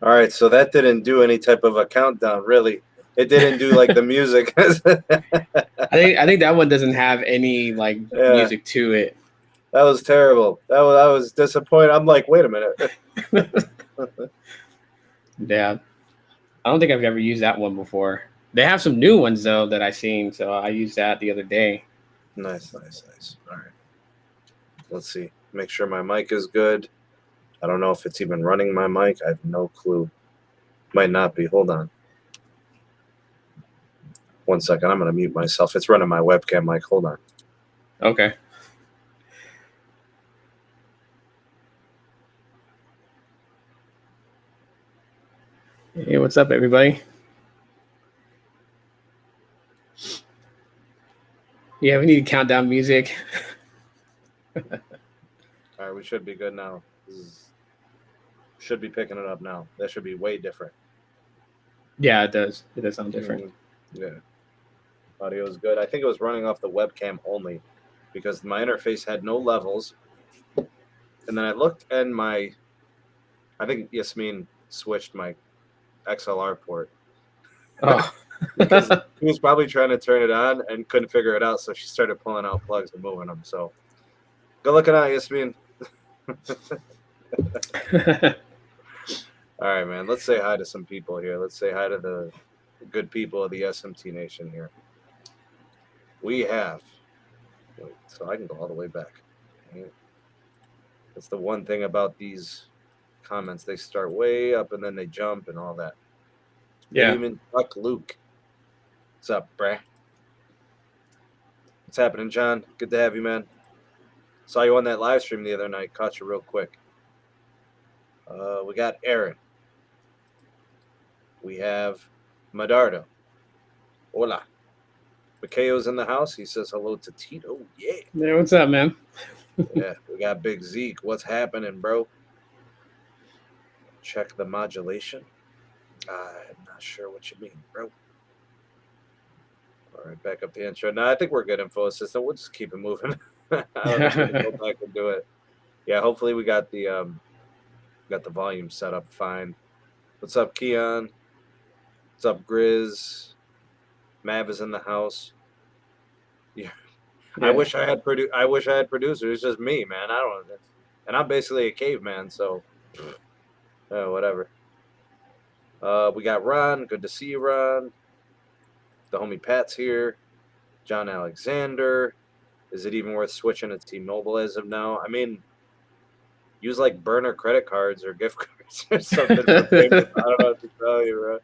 All right, so that didn't do any type of a countdown, really. It didn't do like the music. I think that one doesn't have any like Yeah, music to it. that was terrible. I was disappointed. I'm like, wait a minute. Yeah, I don't think I've ever used that one before. They have some new ones though that I seen, so I used that the other day. Nice. All right, let's see. Make sure my mic is good. I don't know if it's even running my mic. I have no clue. Might not be. Hold on. 1 second. I'm going to mute myself. It's running my webcam mic. Hold on. Okay. Hey, what's up, everybody? Yeah, we need countdown music. All right, we should be good now. Should be picking it up now. That should be way different. Yeah, it does. It does sound different. Yeah. Audio is good. I think it was running off the webcam only because my interface had no levels. And then I looked and I think Yasmin switched my XLR port. Oh. Because he was probably trying to turn it on and couldn't figure it out, so she started pulling out plugs and moving them. So good looking out, Yasmin. All right, man. Let's say hi to some people here. Let's say hi to the good people of the SMT Nation here. We have. Wait, so I can go all the way back. That's the one thing about these comments. They start way up and then they jump and all that. Yeah. Even Buck Luke. What's up, bruh? What's happening, John? Good to have you, man. Saw you on that live stream the other night. Caught you real quick. We got Aaron. We have Medardo. Hola. Mikayo's in the house. He says hello to Tito. Yeah. Yeah, what's up, man? Yeah, we got Big Zeke. What's happening, bro? Check the modulation. I'm not sure what you mean, bro. All right, back up the intro. No, I think we're good, info assistant. We'll just keep it moving. I don't know if we can go back and do it. Yeah, hopefully we got the volume set up fine. What's up, Keon? What's up, Grizz? Mav is in the house. Yeah. I wish I had producers. It's just me, man. I don't know. And I'm basically a caveman, so whatever. We got Ron. Good to see you, Ron. The homie Pat's here. John Alexander. Is it even worth switching to T-Mobile as of now? I mean, use like burner credit cards or gift cards or something for payments. I don't know what to tell you, bro.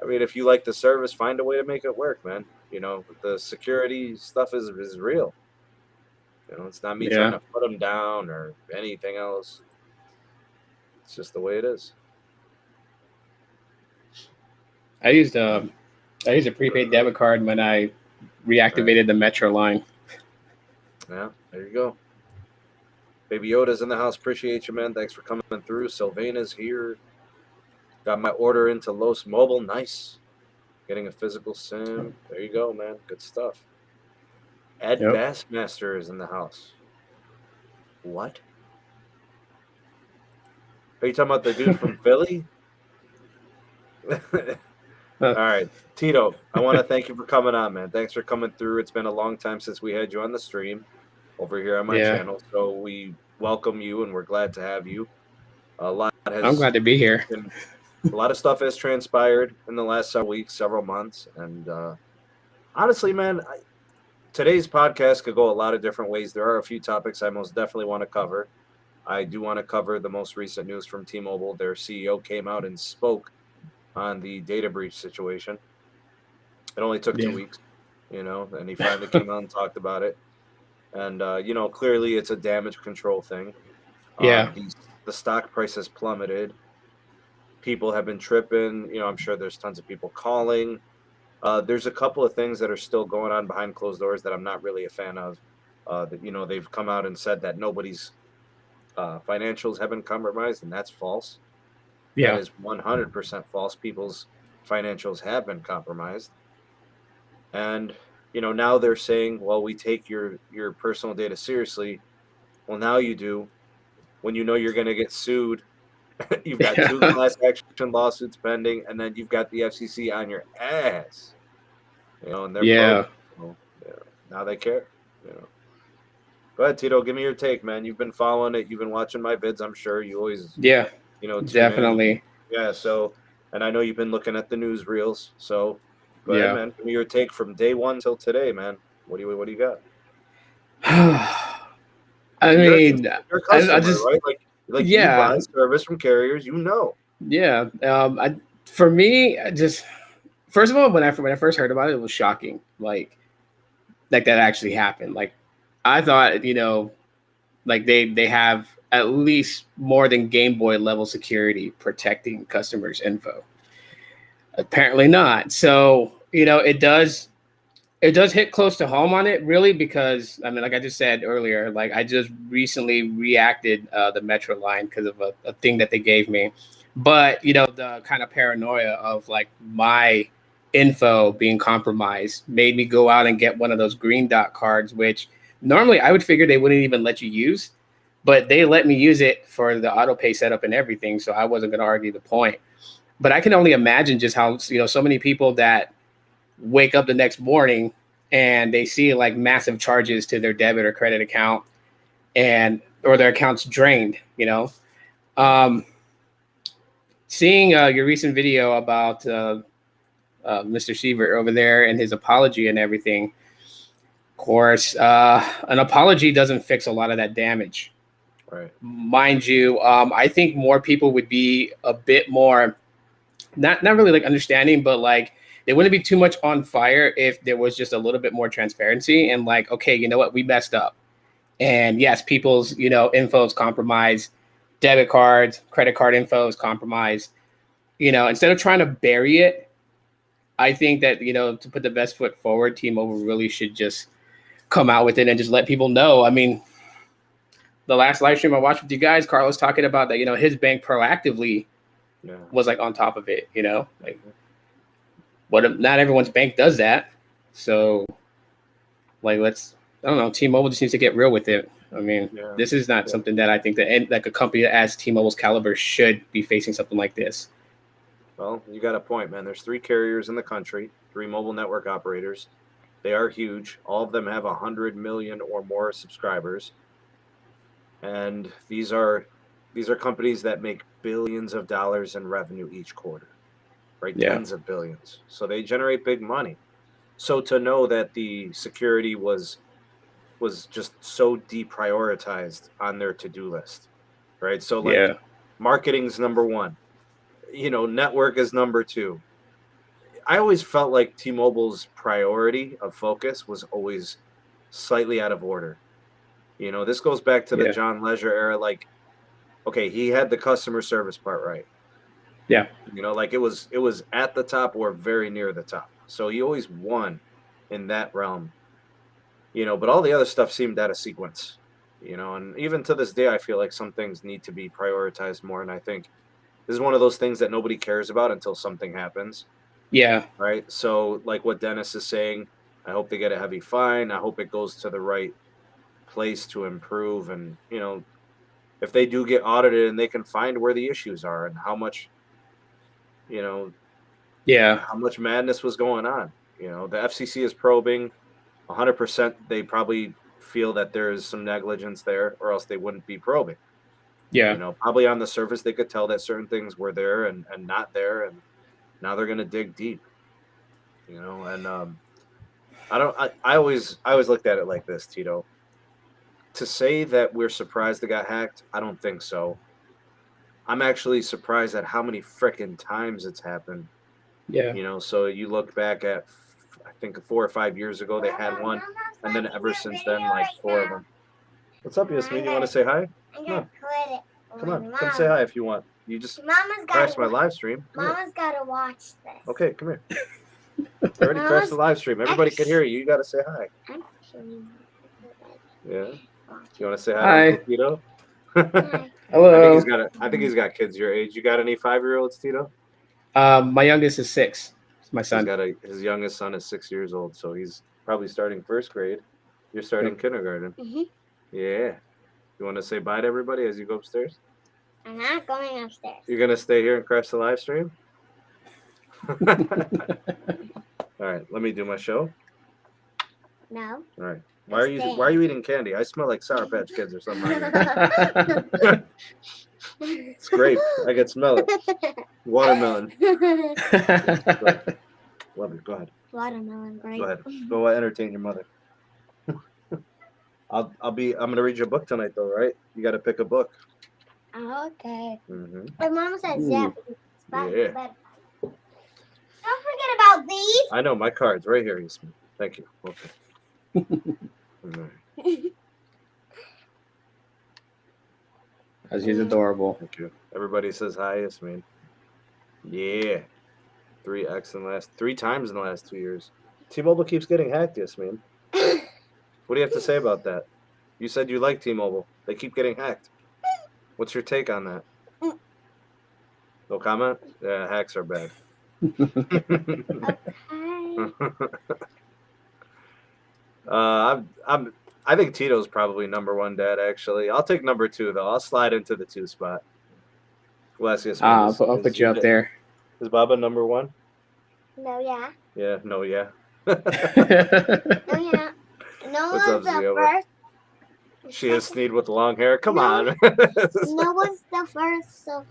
I mean, if you like the service, find a way to make it work, man. You know, the security stuff is real. You know, it's not me trying to put them down or anything else. It's just the way it is. I used a prepaid debit card when I reactivated the Metro line. Yeah, there you go. Baby Yoda's in the house. Appreciate you, man. Thanks for coming through. Sylvana's here. Got my order into Los Mobile. Nice. Getting a physical SIM. There you go, man. Good stuff. Ed Bassmaster is in the house. What? Are you talking about the dude from Philly? All right. Tito, I want to thank you for coming on, man. Thanks for coming through. It's been a long time since we had you on the stream over here on my channel. So we welcome you, and we're glad to have you. I'm glad to be here. A lot of stuff has transpired in the last several weeks, several months. And honestly, man, today's podcast could go a lot of different ways. There are a few topics I most definitely want to cover. I do want to cover the most recent news from T-Mobile. Their CEO came out and spoke on the data breach situation. It only took 2 weeks, you know, and he finally came out and talked about it. And, you know, clearly it's a damage control thing. The stock price has plummeted. People have been tripping. You know, I'm sure there's tons of people calling. There's a couple of things that are still going on behind closed doors that I'm not really a fan of. That, you know, they've come out and said that nobody's financials have been compromised, and that's false. That is 100% false. People's financials have been compromised. And, you know, now they're saying, well, we take your personal data seriously. Well, now you do. When you know you're going to get sued You've got 2 class action lawsuits pending, and then you've got the FCC on your ass. And they're probing. Now they care. Go ahead, Tito. Give me your take, man. You've been following it. You've been watching my vids. I'm sure you always, tune definitely. in. Yeah. So, and I know you've been looking at the newsreels. So, go ahead, man. Give me your take from day one till today, man. What do you got? I mean, you're a customer, right? Like you buy service from carriers, Yeah. For me, just first of all, when I first heard about it, it was shocking. Like that actually happened. Like I thought, like they have at least more than Game Boy level security protecting customers' info. Apparently not. So, it does hit close to home on it, really, because I mean, like I just said earlier, like I just recently reacted the Metro line because of a thing that they gave me. But, the kind of paranoia of like my info being compromised made me go out and get one of those green dot cards, which normally I would figure they wouldn't even let you use, but they let me use it for the auto pay setup and everything. So I wasn't going to argue the point. But I can only imagine just how, so many people that wake up the next morning and they see like massive charges to their debit or credit account or their account's drained, seeing your recent video about Mr. Sievert over there and his apology and everything. Of course, an apology doesn't fix a lot of that damage. Right. Mind you, I think more people would be a bit more, not really like understanding, but like they wouldn't be too much on fire if there was just a little bit more transparency and like, okay, you know what, we messed up. And yes, people's, info is compromised, debit cards, credit card info is compromised. Instead of trying to bury it, I think that, to put the best foot forward, T-Mobile really should just come out with it and just let people know. I mean, the last live stream I watched with you guys, Carlos talking about that, his bank proactively was like on top of it, like not everyone's bank does that. So like, I don't know, T-Mobile just needs to get real with it. I mean, this is not something that I think that like a company as T-Mobile's caliber should be facing something like this. Well, you got a point, man. There's 3 carriers in the country, 3 mobile network operators. They are huge. All of them have 100 million or more subscribers. And these are companies that make billions of dollars in revenue each quarter, right? Tens of billions. So they generate big money. So to know that the security was just so deprioritized on their to-do list, right? So like marketing's number 1, network is number 2. I always felt like T-Mobile's priority of focus was always slightly out of order. This goes back to the John Legere era. Like, okay, he had the customer service part right. Yeah. Like it was at the top or very near the top. So he always won in that realm. But all the other stuff seemed out of sequence. And even to this day, I feel like some things need to be prioritized more. And I think this is one of those things that nobody cares about until something happens. Yeah. Right. So like what Dennis is saying, I hope they get a heavy fine. I hope it goes to the right place to improve. And, if they do get audited and they can find where the issues are and how much, how much madness was going on. The FCC is probing 100%. They probably feel that there is some negligence there or else they wouldn't be probing. Yeah. Probably on the surface, they could tell that certain things were there and not there. And now they're going to dig deep, and I always looked at it like this, Tito. To say that we're surprised it got hacked, I don't think so. I'm actually surprised at how many frickin' times it's happened. Yeah. So you look back at, I think 4 or 5 years ago, they had one. And then ever since then, like 4 of them. What's up, Yasmin? You want to say hi? Come on. Come say hi if you want. You just crashed my live stream. Mama's got to watch this. Okay, come here. You already crashed the live stream. Everybody can hear you. You got to say hi. Yeah. You want to say hi to Tito? Hello. I think he's got kids your age. You got any 5-year-olds, Tito? My youngest is 6. It's my son. His youngest son is 6 years old, so he's probably starting 1st grade. You're starting kindergarten. Mm-hmm. Yeah. You want to say bye to everybody as you go upstairs? I'm not going upstairs. You're gonna stay here and crash the live stream? All right, let me do my show. No. All right. Why are you eating candy? I smell like Sour Patch Kids or something. It's grape. I can smell it. Watermelon. Love it. Go ahead. Watermelon, grape. Go ahead. Go entertain your mother. I'm gonna read you a book tonight though, right? You gotta pick a book. Okay. Mm-hmm. My mom says yeah. Yeah. Don't forget about these. I know my card's right here, Yasmin. Thank you. Okay. She's adorable. Thank you. Everybody says hi, Yasmin. Yeah. 3 times in the last 2 years. T-Mobile keeps getting hacked, Yasmin. What do you have to say about that? You said you like T-Mobile. They keep getting hacked. What's your take on that? No comment? Yeah, hacks are bad. I think Tito's probably number 1 dad, actually. I'll take number 2, though. I'll slide into the 2 spot. I'll put you up there. Is Baba number 1? No, yeah. Yeah, no, yeah. No, yeah. No What's up, one's the Zioba? first. She has Sneed with long hair. Come on. No one's the first, so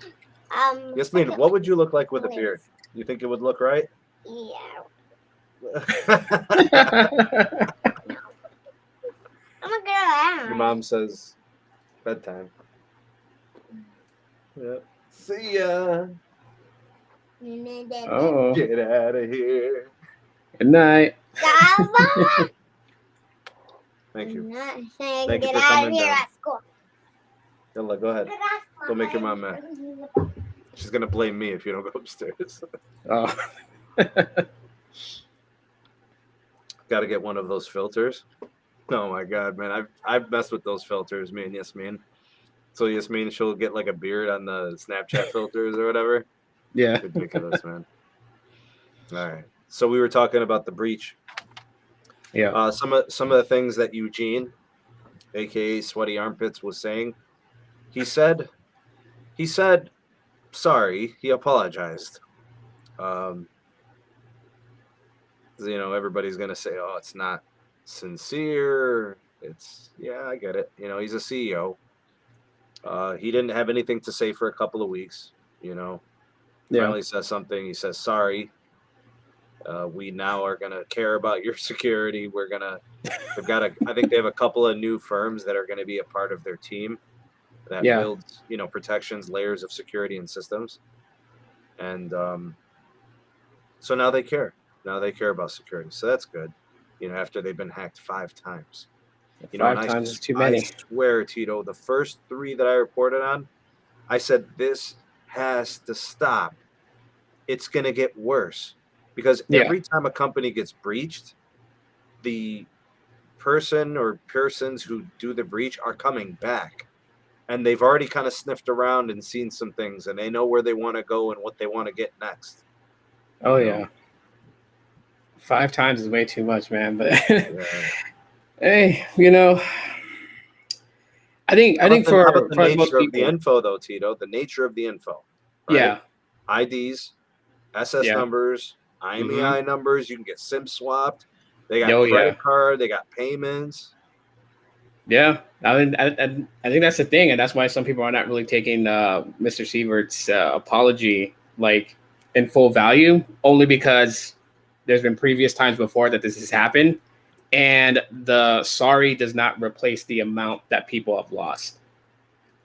Yasmin, what would you look like with a beard? You think it would look right? Yeah. I'm a girl. Your mom says bedtime. Yep. See ya. Oh. Get out of here. Good night. Thank you. I'm saying Thank you get for out of coming here down. at school. Yalla, go ahead. Don't make your mom mad. She's gonna blame me if you don't go upstairs. Oh. Got to get one of those filters. Oh my god, man! I've messed with those filters, me and Yasmin. So Yasmin, she'll get like a beard on the Snapchat filters or whatever. Yeah. Ridiculous, man. All right. So we were talking about the breach. Yeah. Some of the things that Eugene, aka Sweaty Armpits, was saying. He said sorry. He apologized. Everybody's gonna say, "Oh, it's not sincere." I get it. He's a CEO. He didn't have anything to say for a couple of weeks. Finally says something. He says sorry. We now are gonna care about your security. I think they have a couple of new firms that are gonna be a part of their team that builds, protections, layers of security and systems. And so now they care. Now they care about security. So that's good. After they've been hacked 5 times. 5 times is too many. I swear, Tito, the first 3 that I reported on, I said this has to stop. It's going to get worse because every time a company gets breached, the person or persons who do the breach are coming back. And they've already kind of sniffed around and seen some things, and they know where they want to go and what they want to get next. Oh, yeah. 5 times is way too much, man. But hey, I think for the nature of the info, though, Tito, the nature of the info. Right? Yeah. IDs, SS numbers, IMEI numbers. You can get SIM swapped. They got credit card. They got payments. Yeah, I think that's the thing, and that's why some people are not really taking Mr. Sievert's apology in full value, only because there's been previous times before that this has happened, and the sorry does not replace the amount that people have lost.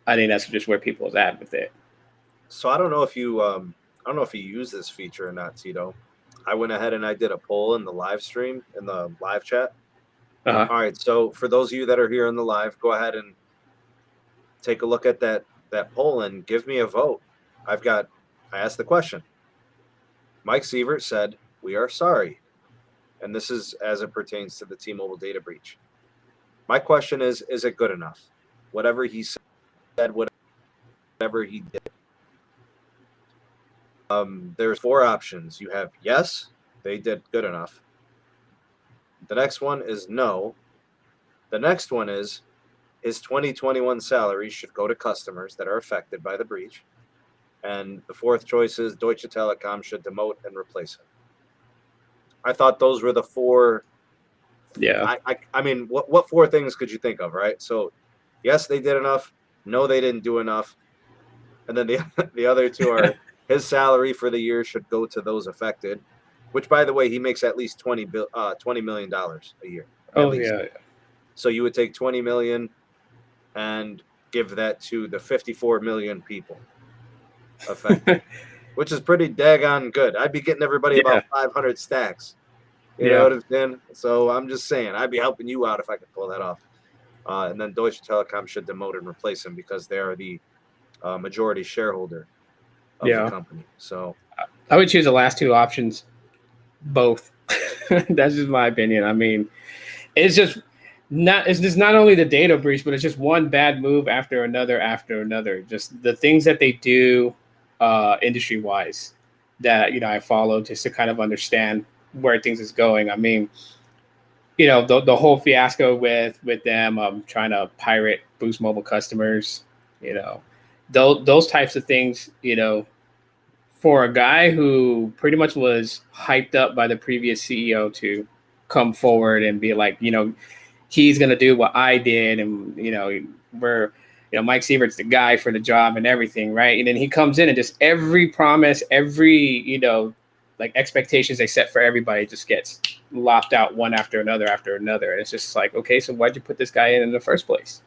I think that's just where people's at with it. So I don't know if you use this feature or not, Tito. I went ahead and I did a poll in the live stream, in the live chat. Uh-huh. All right, so for those of you that are here in the live, go ahead and take a look at that poll and give me a vote. I asked the question. Mike Sievert said, "We are sorry." And this is as it pertains to the T-Mobile data breach. My question is it good enough? Whatever he said, whatever he did. There's 4 options. You have yes, they did good enough. The next one is no. The next one is his 2021 salary should go to customers that are affected by the breach. And the fourth choice is Deutsche Telekom should demote and replace him. I thought those were the four. Yeah. I mean, what four things could you think of, right? So, yes, they did enough. No, they didn't do enough. And then the other two are his salary for the year should go to those affected, which, by the way, he makes at least $20 million a year. Oh, yeah. So you would take 20 million and give that to the 54 million people affected, which is pretty daggone good. I'd be getting everybody about 500 stacks. You know what I'm saying? So I'm just saying, I'd be helping you out if I could pull that off. And then Deutsche Telekom should demote and replace him because they are the majority shareholder of the company. So I would choose the last two options, both. That's just my opinion. I mean, it's just not only the data breach, but it's just one bad move after another. Just the things that they do industry wise that, you know, I follow just to kind of understand where things is going. I mean, you know, the whole fiasco with them trying to pirate Boost Mobile customers, you know, those types of things, you know, for a guy who pretty much was hyped up by the previous CEO to come forward and be like, you know, he's going to do what I did. And, you know, Mike Sievert's the guy for the job and everything. Right. And then he comes in and just every promise, you know, like expectations they set for everybody just gets lopped out one after another. And it's just like, okay, so why'd you put this guy in the first place?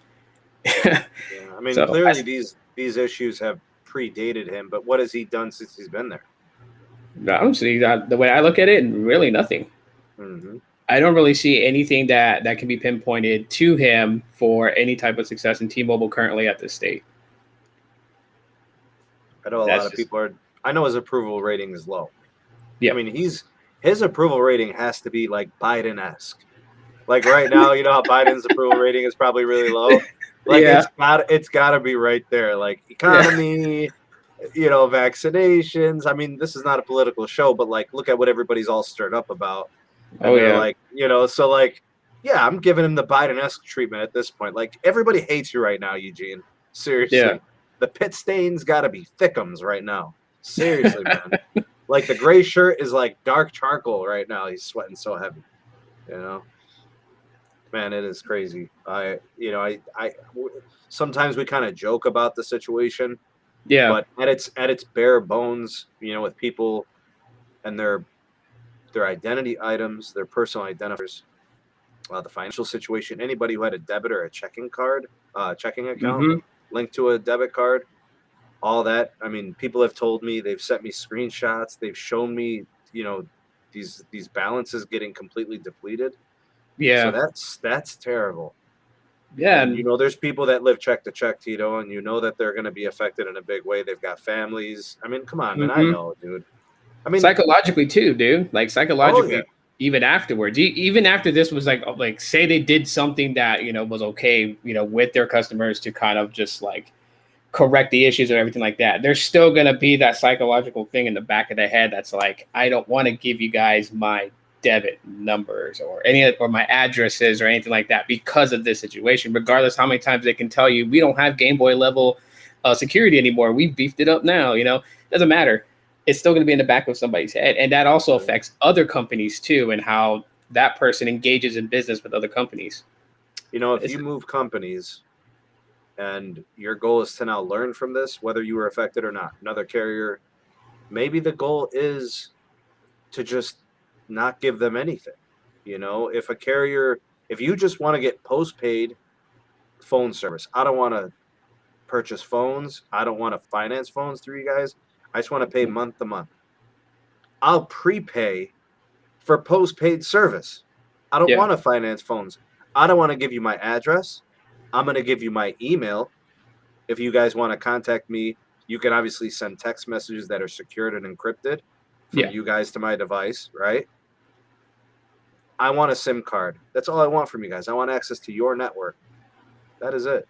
I mean, so, clearly these issues have predated him, but what has he done since he's been there? Honestly, the way I look at it, really nothing. Mm-hmm. I don't really see anything that can be pinpointed to him for any type of success in T-Mobile currently at this state. I know a lot of people are. I know his approval rating is low. Yeah, I mean his approval rating has to be like Biden-esque. Like right now, you know how Biden's approval rating is probably really low. Like it's gotta be right there. Like economy, you know, vaccinations. I mean, this is not a political show, but like, look at what everybody's all stirred up about. And they're like, you know, so like, yeah, I'm giving him the Biden-esque treatment at this point. Like, everybody hates you right now, Eugene. Seriously, the pit stains gotta be thickums right now. Seriously, man. Like the gray shirt is like dark charcoal right now. He's sweating so heavy, you know. Man, it is crazy. I sometimes we kind of joke about the situation. Yeah. But at its bare bones, you know, with people and their identity items, their personal identifiers, the financial situation, anybody who had a debit or a checking account linked to a debit card, all that. I mean, people have told me, they've sent me screenshots, they've shown me, you know, these balances getting completely depleted. Yeah. So that's terrible. Yeah. And, you know, there's people that live check to check, Tito, and you know that they're going to be affected in a big way. They've got families. I mean, come on, man. I know, dude. I mean, psychologically too, dude. Like psychologically, even afterwards, even after this was like, say they did something that, you know, was okay, you know, with their customers to kind of just like correct the issues or everything like that. There's still going to be that psychological thing in the back of the head that's like, I don't want to give you guys my debit numbers or my addresses or anything like that because of this situation, regardless how many times they can tell you we don't have Game Boy level security anymore. We've beefed it up now, you know, doesn't matter. It's still going to be in the back of somebody's head. And that also affects other companies too, and how that person engages in business with other companies. You know, if you move companies and your goal is to now learn from this, whether you were affected or not, another carrier, maybe the goal is to just not give them anything. You know, if you just want to get postpaid phone service, I don't want to purchase phones. I don't want to finance phones through you guys. I just want to pay month to month. I'll prepay for postpaid service. I don't want to finance phones. I don't want to give you my address. I'm going to give you my email. If you guys want to contact me, you can obviously send text messages that are secured and encrypted from you guys to my device, right? I want a SIM card. That's all I want from you guys. I want access to your network. That is it.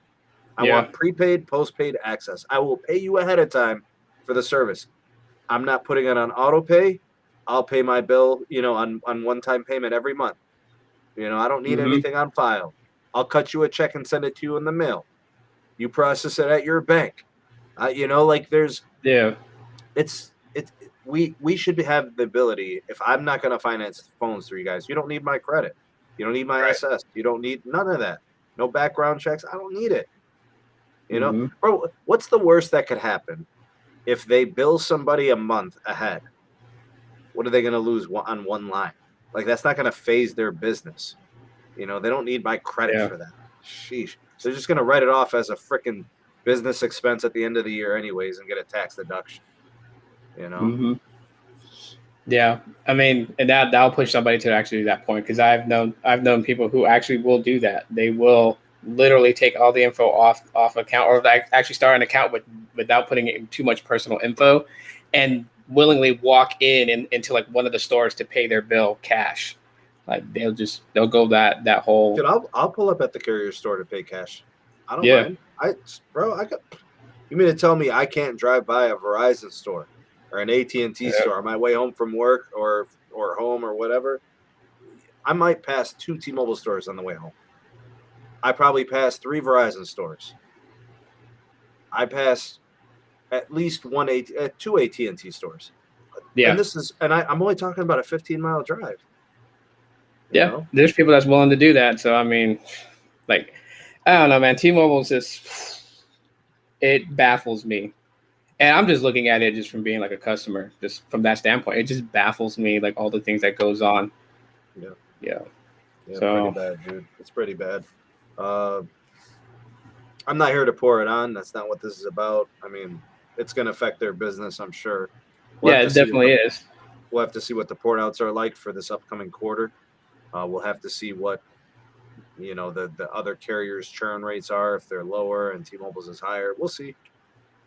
I want prepaid, postpaid access. I will pay you ahead of time for the service. I'm not putting it on auto pay. I'll pay my bill, you know, on one-time payment every month. You know, I don't need anything on file. I'll cut you a check and send it to you in the mail. You process it at your bank. You know, like there's we should have the ability. If I'm not going to finance phones through you guys, you don't need my credit. You don't need my SS. You don't need none of that. No background checks. I don't need it. You know, bro, what's the worst that could happen if they bill somebody a month ahead? What are they going to lose on one line? Like, that's not going to phase their business. You know, they don't need my credit for that. Sheesh. They're just going to write it off as a freaking business expense at the end of the year anyways and get a tax deduction. You know? Yeah. I mean, and that'll push somebody to actually that point, because I've known people who actually will do that. They will literally take all the info off account, or actually start an account without putting in too much personal info, and willingly walk into like one of the stores to pay their bill cash. Like they'll go that whole. Dude, I'll pull up at the carrier store to pay cash. I don't mind. You mean to tell me I can't drive by a Verizon store or an AT&T store on my way home from work or home or whatever? I might pass 2 T-Mobile stores on the way home. I probably pass 3 Verizon stores. I pass at least 2 AT&T stores. Yeah. And I'm only talking about a 15-mile drive. Yeah, know? There's people that's willing to do that. So, I mean, like, I don't know, man. T-Mobile's just, it baffles me. And I'm just looking at it just from being like a customer, just from that standpoint. It just baffles me, like all the things that goes on. Yeah. So, pretty bad, dude. It's pretty bad. I'm not here to pour it on. That's not what this is about. I mean, it's going to affect their business, I'm sure. It definitely is. We'll have to see what the port outs are like for this upcoming quarter. We'll have to see what, you know, the other carriers' churn rates are, if they're lower and T-Mobile's is higher. We'll see.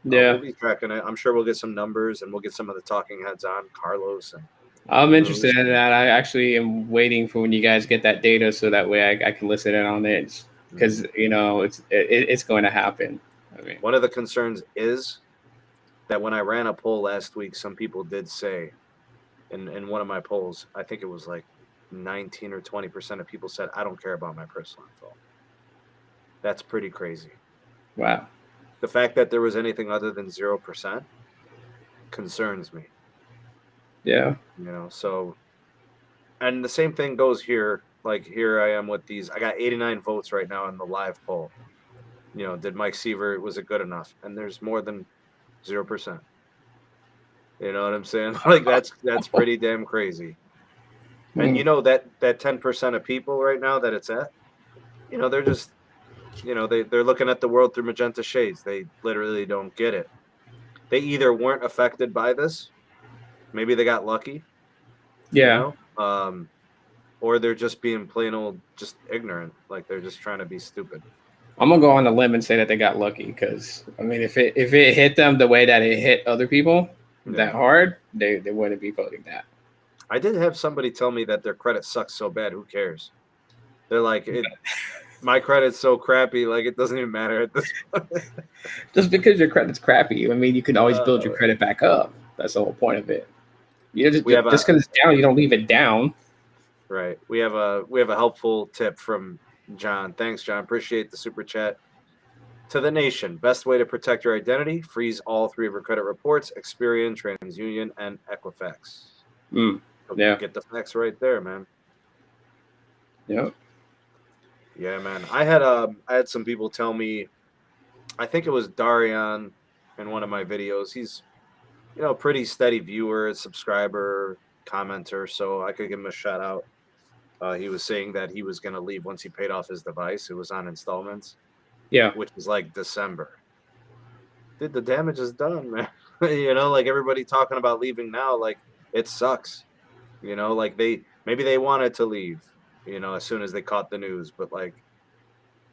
We'll be tracking it. I'm sure we'll get some numbers, and we'll get some of the talking heads on, Carlos. And I'm interested in that. I actually am waiting for when you guys get that data, so that way I can listen in on it, because you know it's going to happen. I mean, one of the concerns is that when I ran a poll last week, some people did say, in one of my polls, I think it was like 19 or 20% of people said, I don't care about my personal info. That's pretty crazy. Wow. The fact that there was anything other than 0% concerns me. Yeah. You know, so, and the same thing goes here. Like, here I am with these. I got 89 votes right now in the live poll. You know, did Mike Seaver, was it good enough? And there's more than 0%. You know what I'm saying? Like, that's pretty damn crazy. And you know that 10% of people right now that it's at, you know, they're just, you know, they're looking at the world through magenta shades. They literally don't get it. They either weren't affected by this, maybe they got lucky, yeah, you know? Or they're just being plain old just ignorant, like they're just trying to be stupid. I'm gonna go on a limb and say that they got lucky, because I mean, if it hit them the way that it hit other people that hard, they wouldn't be voting that. I did have somebody tell me that their credit sucks so bad, who cares? They're like, my credit's so crappy, like it doesn't even matter at this point. Just because your credit's crappy, I mean, you can always build your credit back up. That's the whole point of it. You just because it's down, you don't leave it down. Right. We have a helpful tip from John. Thanks, John. Appreciate the super chat. To the nation, best way to protect your identity: freeze all 3 of your credit reports: Experian, TransUnion, and Equifax. Yeah. Get the facts right there, man. Yep. Yeah, man. I had some people tell me, I think it was Darian in one of my videos. He's, you know, a pretty steady viewer, subscriber, commenter, so I could give him a shout out. He was saying that he was going to leave once he paid off his device. It was on installments. Yeah. Which was like December. Dude, the damage is done, man. You know, like everybody talking about leaving now, like it sucks. You know, like maybe they wanted to leave, you know, as soon as they caught the news, but like,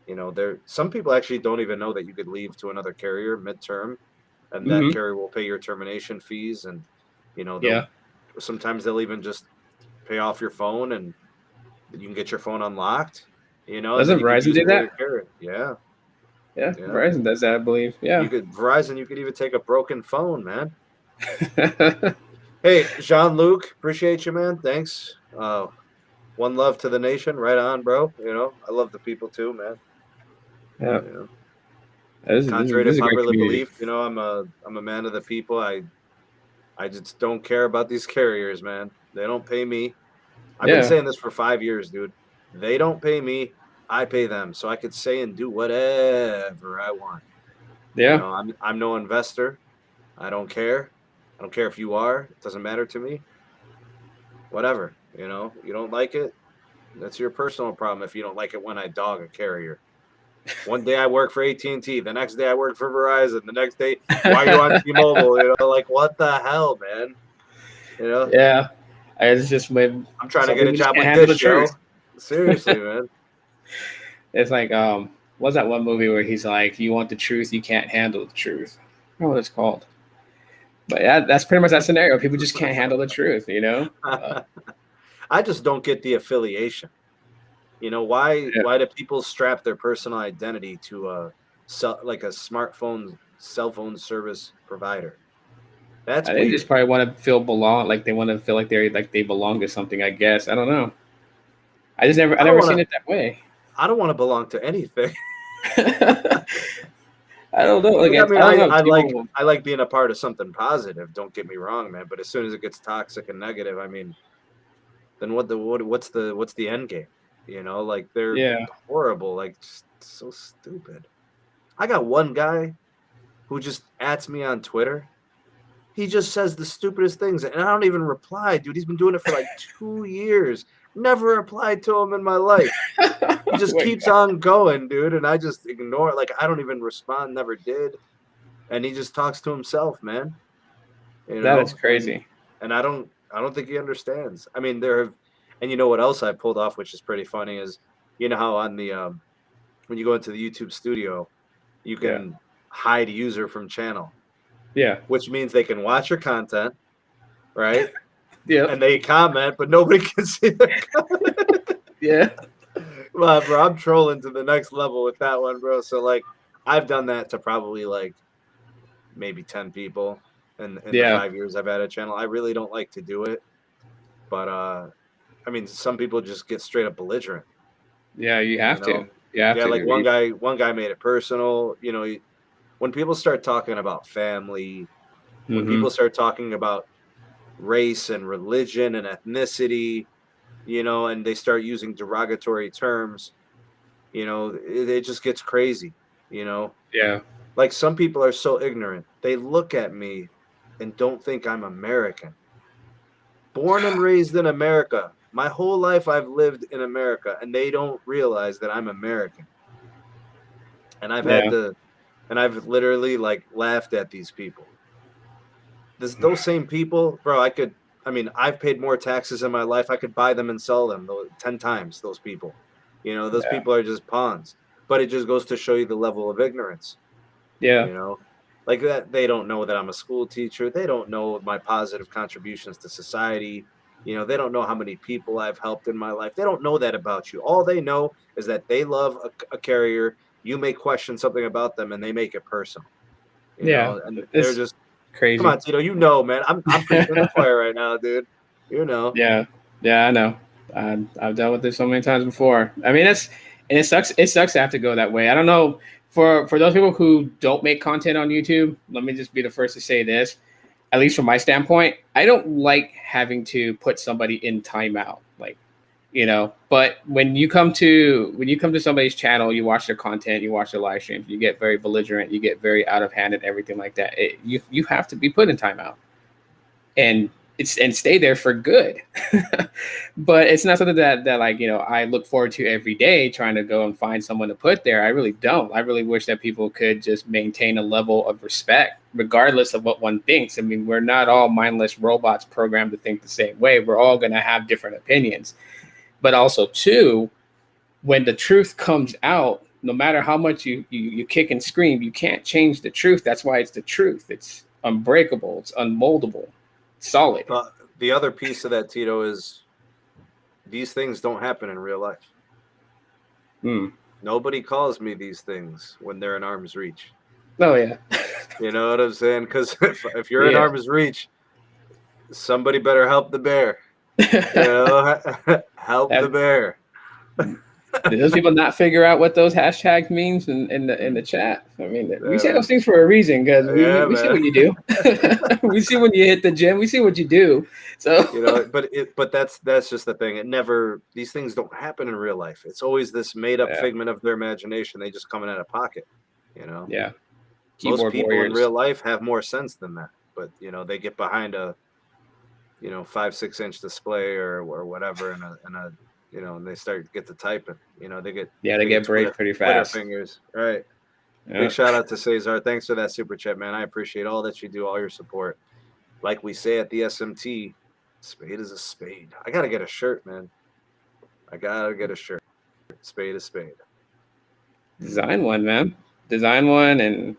you know, some people actually don't even know that you could leave to another carrier midterm, and that carrier will pay your termination fees, and you know, sometimes they'll even just pay off your phone, and you can get your phone unlocked. You know, doesn't Verizon do that? Yeah. Yeah, Verizon does that, I believe. Yeah, you could even take a broken phone, man. Hey, Jean-Luc, appreciate you, man. Thanks. One love to the nation. Right on, bro. You know, I love the people too, man. Yeah. You know, This contrary to is a great popular community. belief, you know, I'm a man of the people. I just don't care about these carriers, man. They don't pay me. I've been Yeah. saying this for 5 years, dude. They don't pay me. I pay them, so I could say and do whatever I want. Yeah. You know, I'm no investor. I don't care. I don't care if you are. It doesn't matter to me. Whatever. You know, you don't like it. That's your personal problem. If you don't like it when I dog a carrier. One day I work for AT&T. The next day I work for Verizon. The next day, why are you on T-Mobile? You know, like what the hell, man? You know. Yeah. It's just when I'm trying to some get a people just job can't with handle this the truth. show. Seriously, man. It's like what's that one movie where he's like, you want the truth, you can't handle the truth. I don't know what it's called. But yeah, that's pretty much that scenario. People just can't handle the truth, you know? I just don't get the affiliation. You know, why do people strap their personal identity to a smartphone cell phone service provider? That's I weird. think they just probably want to feel they want to feel like they belong to something, I guess. I don't know. I never seen it that way. I don't want to belong to anything. I don't know. Like, I mean, I like being a part of something positive. Don't get me wrong, man. But as soon as it gets toxic and negative, I mean, then what's the end game? You know, like they're horrible, like just so stupid. I got one guy who just @s me on Twitter. He just says the stupidest things, and I don't even reply, dude. He's been doing it for like 2 years. Never replied to him in my life. He just keeps on going, dude, and I just ignore it. Like I don't even respond. Never did. And he just talks to himself, man. You know? That is crazy. And I don't think he understands. I mean, and you know what else I pulled off, which is pretty funny, is you know how on the when you go into the YouTube studio, you can hide user from channel. Yeah. Which means they can watch your content, right? Yeah. And they comment, but nobody can see the comment. Yeah. Well, bro, I'm trolling to the next level with that one, bro. So like I've done that to probably like maybe 10 people in the 5 years I've had a channel. I really don't like to do it. But I mean, some people just get straight up belligerent. Yeah, you have to. Yeah, like one guy made it personal. You know, when people start talking about family, when people start talking about race and religion and ethnicity, you know, and they start using derogatory terms, you know, it just gets crazy, you know? Yeah. Like some people are so ignorant. They look at me and don't think I'm American. Born and raised in America. My whole life I've lived in America, and they don't realize that I'm American. And I've I've literally like laughed at these people. Those same people, bro, I've paid more taxes in my life. I could buy them and sell them 10 times, those people. You know, those people are just pawns. But it just goes to show you the level of ignorance. Yeah. You know, like that they don't know that I'm a school teacher. They don't know my positive contributions to society. You know, they don't know how many people I've helped in my life. They don't know that about you. All they know is that they love a carrier. You may question something about them and they make it personal. You know, and they're just crazy. Come on, Tito, you know, man. I'm preaching the choir right now, dude. You know. Yeah, I know. I've dealt with this so many times before. I mean, it sucks. It sucks to have to go that way. I don't know for those people who don't make content on YouTube. Let me just be the first to say this. At least from my standpoint, I don't like having to put somebody in timeout. Like, you know. But when you come to somebody's channel, you watch their content, you watch their live streams, you get very belligerent, you get very out of hand and everything like that. You have to be put in timeout, and stay there for good. But it's not something that like, you know, I look forward to every day trying to go and find someone to put there. I really don't. I really wish that people could just maintain a level of respect regardless of what one thinks. I mean, we're not all mindless robots programmed to think the same way. We're all going to have different opinions. But also, too, when the truth comes out, no matter how much you kick and scream, you can't change the truth. That's why it's the truth. It's unbreakable. It's unmoldable. It's solid. The other piece of that, Tito, is these things don't happen in real life. Nobody calls me these things when they're in arm's reach. Oh, yeah. You know what I'm saying? Because if you're in arm's reach, somebody better help the bear. Help the bear. Did those people not figure out what those hashtags means in the chat? I mean, we say those things for a reason because we see what you do. We see when you hit the gym. We see what you do. So but that's just the thing. These things don't happen in real life. It's always this made up figment of their imagination. They just come in out of pocket. Yeah. Most people in real life have more sense than that. But they get behind a 5-6 inch display or whatever and they get to typing. They get brave pretty fast. Fingers, right? Yeah. Big shout out to Cesar. Thanks for that super chat, man. I appreciate all that you do, all your support. Like we say at the SMT, spade is a spade. I gotta get a shirt, man. I gotta get a shirt. Spade is spade. Design one, man. Design one, and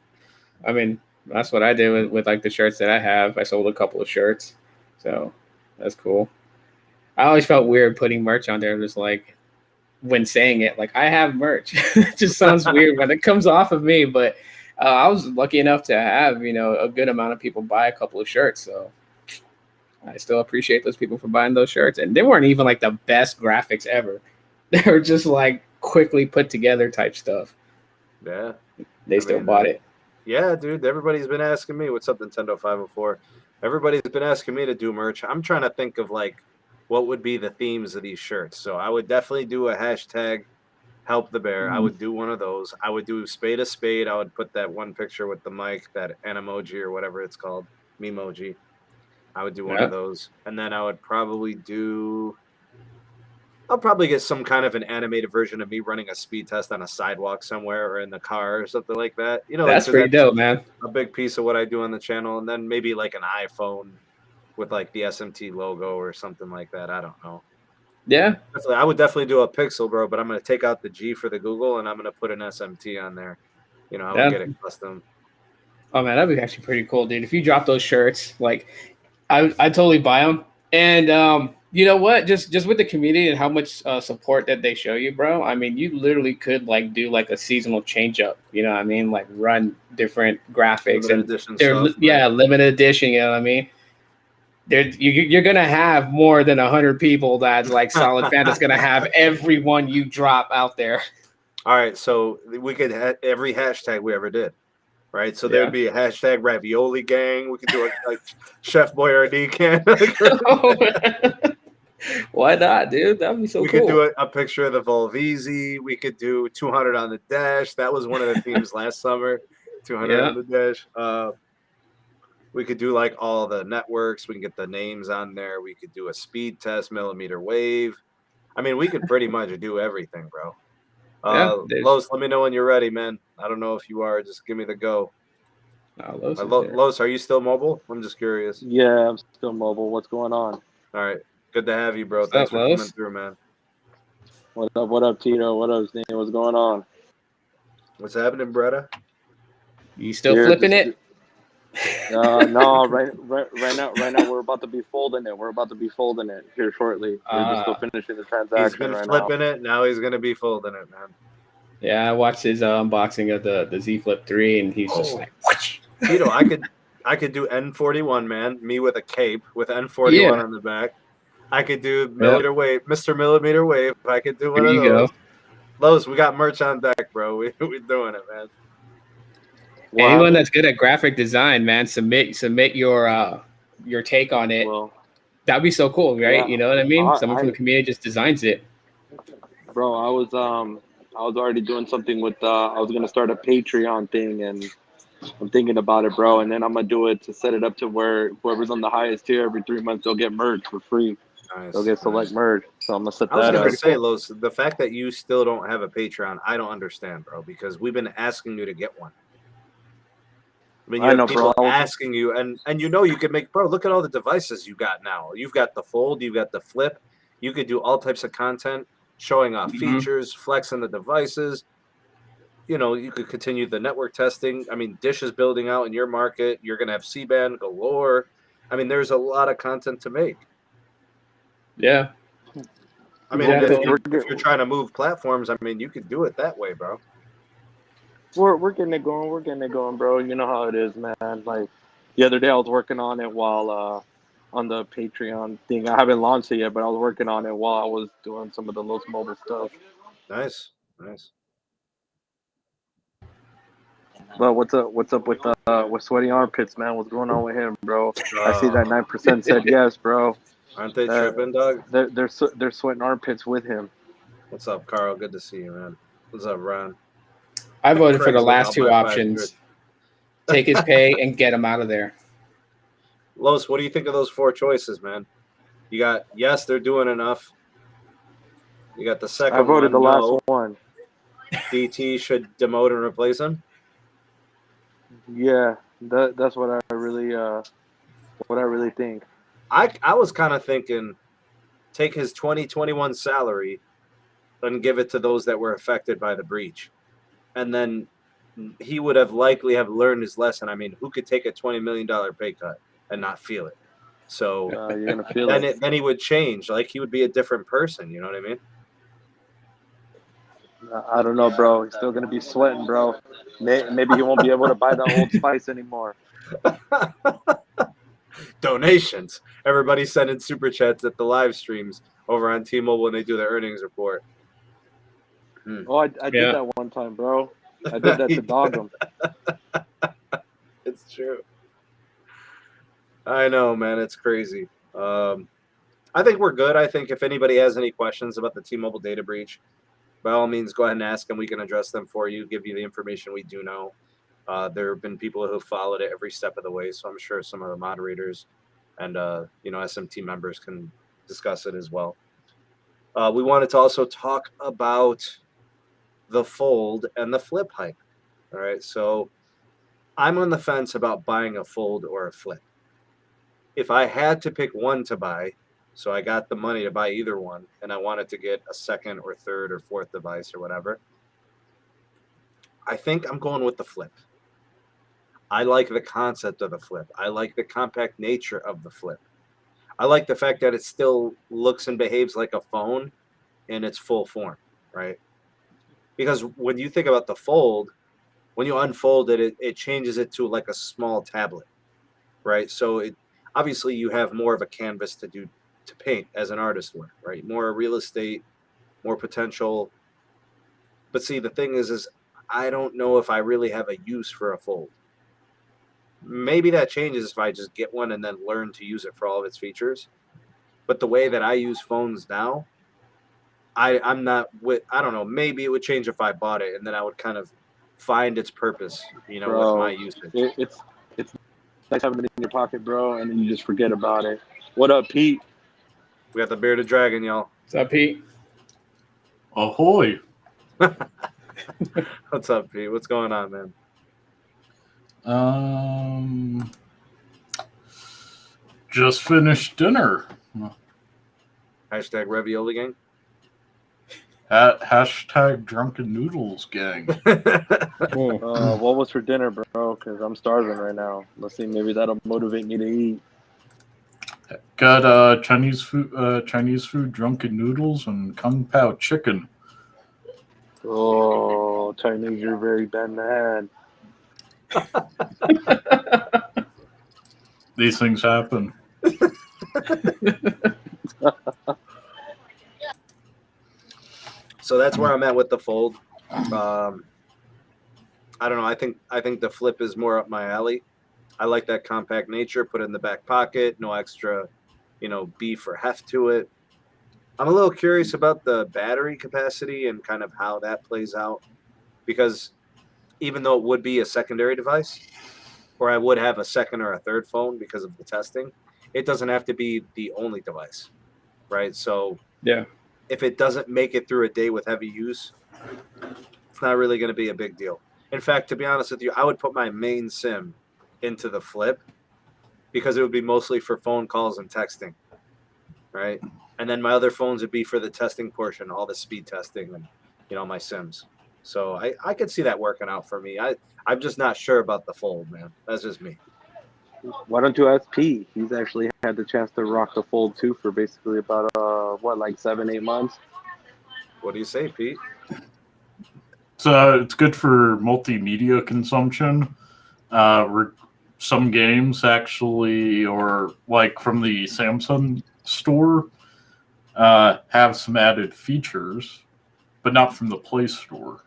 I mean that's what I did with like the shirts that I have. I sold a couple of shirts, so that's cool. I always felt weird putting merch on there, just like when saying it, like I have merch. It just sounds weird when it comes off of me, but I was lucky enough to have, a good amount of people buy a couple of shirts. So I still appreciate those people for buying those shirts. And they weren't even like the best graphics ever. They were just like quickly put together type stuff. Yeah. They still bought it. Yeah, dude. Everybody's been asking me, what's up, Nintendo 504? Everybody's been asking me to do merch. I'm trying to think of like, what would be the themes of these shirts? So I would definitely do a hashtag help the bear. I would do one of those. I would do spade a spade. I would put that one picture with the mic, that emoji or whatever it's called, memoji. I would do one of those. And then I would probably I'll probably get some kind of an animated version of me running a speed test on a sidewalk somewhere or in the car or something like that. That's pretty dope, man. A big piece of what I do on the channel. And then maybe like an iPhone with like the SMT logo or something like that. I don't know. Yeah. I would definitely do a pixel, bro, but I'm going to take out the G for the Google and I'm going to put an SMT on there. I would get it custom. Oh, man, that'd be actually pretty cool, dude. If you drop those shirts, like, I'd totally buy them. And you know what? Just with the community and how much support that they show you, bro, I mean, you literally could, like, do, like, a seasonal change-up. You know what I mean? Like, run different graphics. Limited edition, you know what I mean? You're gonna have more than 100 people that's like solid fan. That's gonna have every one you drop out there. All right, so we could have every hashtag we ever did, right? So there'd be a hashtag ravioli gang. We could do like Chef Boyardee can. Why not, dude? That'd be so cool. We could do a picture of the Volvese. We could do 200 on the dash. That was one of the themes last summer. 200 on the dash. We could do like all the networks. We can get the names on there. We could do a speed test, millimeter wave. I mean, we could pretty much do everything, bro. Los, let me know when you're ready, man. I don't know if you are. Just give me the go. Los, are you still mobile? I'm just curious. Yeah, I'm still mobile. What's going on? All right. Good to have you, bro. Thanks for coming through, man. What up, Tito? What up, Nino? What's going on? What's happening, Bretta? You still flipping it? No, right now we're about to be folding it. We're about to be folding it here shortly. We're just still finishing the transaction. He's been flipping it. Now he's gonna be folding it, man. Yeah, I watched his unboxing of the Z Flip 3, and he's just like, Tito, I could do N41, man. Me with a cape with N41 on the back. I could do millimeter wave, Mr. Millimeter Wave. I could do one of those. Los, we got merch on deck, bro. We're doing it, man. Wow. Anyone that's good at graphic design, man, submit your take on it. Well, that'd be so cool, right? Yeah. You know what I mean? Someone from the community just designs it. Bro, I was already doing something with I was gonna start a Patreon thing, and I'm thinking about it, bro. And then I'm gonna do it to set it up to where whoever's on the highest tier every 3 months they'll get merch for free. They'll get select merch. So I'm gonna set that up. I was gonna say, Los, the fact that you still don't have a Patreon, I don't understand, bro, because we've been asking you to get one. I mean, you have people asking you, and you could make, bro, look at all the devices you got now. You've got the fold, you've got the flip. You could do all types of content, showing off features, flexing the devices. You could continue the network testing. I mean, Dish is building out in your market. You're going to have C-band galore. I mean, there's a lot of content to make. Yeah. I mean, if you're trying to move platforms, I mean, you could do it that way, bro. We're getting it going. We're getting it going, bro. You know how it is, man. Like the other day, I was working on it while on the Patreon thing. I haven't launched it yet, but I was working on it while I was doing some of the Los Mobile stuff. Nice. But what's up with Sweaty Armpits, man? What's going on with him, bro? I see that 9% said yes, bro. Aren't they tripping, dog? They're sweating armpits with him. What's up, Carl? Good to see you, man. What's up, Ron? I voted for the Craig's last about two my 5 options. years. Take his pay and get him out of there. Los, what do you think of those 4 choices, man? You got yes, they're doing enough. You got the second. I voted one, the no. last one. DT should demote and replace him. Yeah, that's what I really think. I was kind of thinking, take his 2021 salary and give it to those that were affected by the breach, and then he would have likely have learned his lesson. I mean, who could take a $20 million pay cut and not feel it? So You're gonna feel then then he would change. Like, he would be a different person. You know what I mean? I don't know, bro. He's still gonna be sweating, bro. Maybe he won't be able to buy that Old Spice anymore. Donations. Everybody sending super chats at the live streams over on T-Mobile when they do their earnings report. Oh, I did that one time, bro. I did that to dog him. It's true. I know, man. It's crazy. I think we're good. I think if anybody has any questions about the T-Mobile data breach, by all means, go ahead and ask them. We can address them for you, give you the information we do know. There have been people who followed it every step of the way, so I'm sure some of the moderators and SMT members can discuss it as well. We wanted to also talk about the fold and the flip hype. All right, so I'm on the fence about buying a fold or a flip. If I had to pick one to buy, so I got the money to buy either one, and I wanted to get a second or third or fourth device or whatever, I think I'm going with the flip. I like the concept of the flip. I like the compact nature of the flip. I like the fact that it still looks and behaves like a phone in its full form, right? Because when you think about the fold, when you unfold it, it changes it to like a small tablet, right? So obviously you have more of a canvas to paint as an artist would, right? More real estate, more potential. But see, the thing is I don't know if I really have a use for a fold. Maybe that changes if I just get one and then learn to use it for all of its features. But the way that I use phones now, I'm not with, I don't know, maybe it would change if I bought it and then I would kind of find its purpose, with my usage. It's nice having it in your pocket, bro, and then you just forget about it. What up, Pete? We got the bearded dragon, y'all. What's up, Pete? Ahoy. What's up, Pete? What's going on, man? Just finished dinner. Hashtag ravioli gang. At hashtag drunken noodles gang. What was for dinner, bro? Because I'm starving right now. Let's see, maybe that'll motivate me to eat. Got Chinese food, drunken noodles, and kung pao chicken. Oh, Chinese, you're very bad man. These things happen. So that's where I'm at with the fold. I don't know. I think the flip is more up my alley. I like that compact nature. Put it in the back pocket. No extra, beef or heft to it. I'm a little curious about the battery capacity and kind of how that plays out, because even though it would be a secondary device, or I would have a second or a third phone because of the testing, it doesn't have to be the only device, right? So yeah, if it doesn't make it through a day with heavy use, it's not really going to be a big deal. In fact, to be honest with you, I would put my main SIM into the flip because it would be mostly for phone calls and texting, right? And then my other phones would be for the testing portion, all the speed testing and, my SIMs. So I could see that working out for me. I'm just not sure about the fold, man. That's just me. Why don't you ask Pete? He's actually had the chance to rock the Fold 2 for basically about, 7-8 months? What do you say, Pete? So it's good for multimedia consumption. some games actually, or like from the Samsung store, have some added features, but not from the Play Store.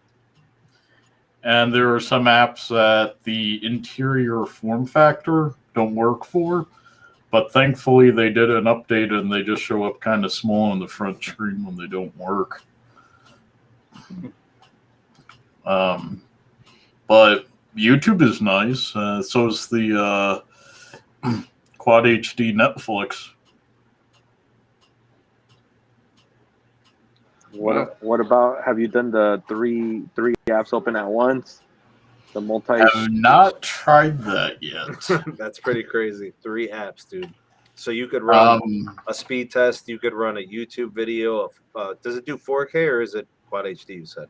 And there are some apps that the interior form factor don't work for, but thankfully they did an update and they just show up kind of small on the front screen when they don't work. But YouTube is nice. So is the Quad HD Netflix. What about, have you done the three apps open at once? The multi. I have not tried that yet. That's pretty crazy. 3 apps, dude. So you could run a speed test. You could run a YouTube video. Does it do 4K or is it Quad HD? You said.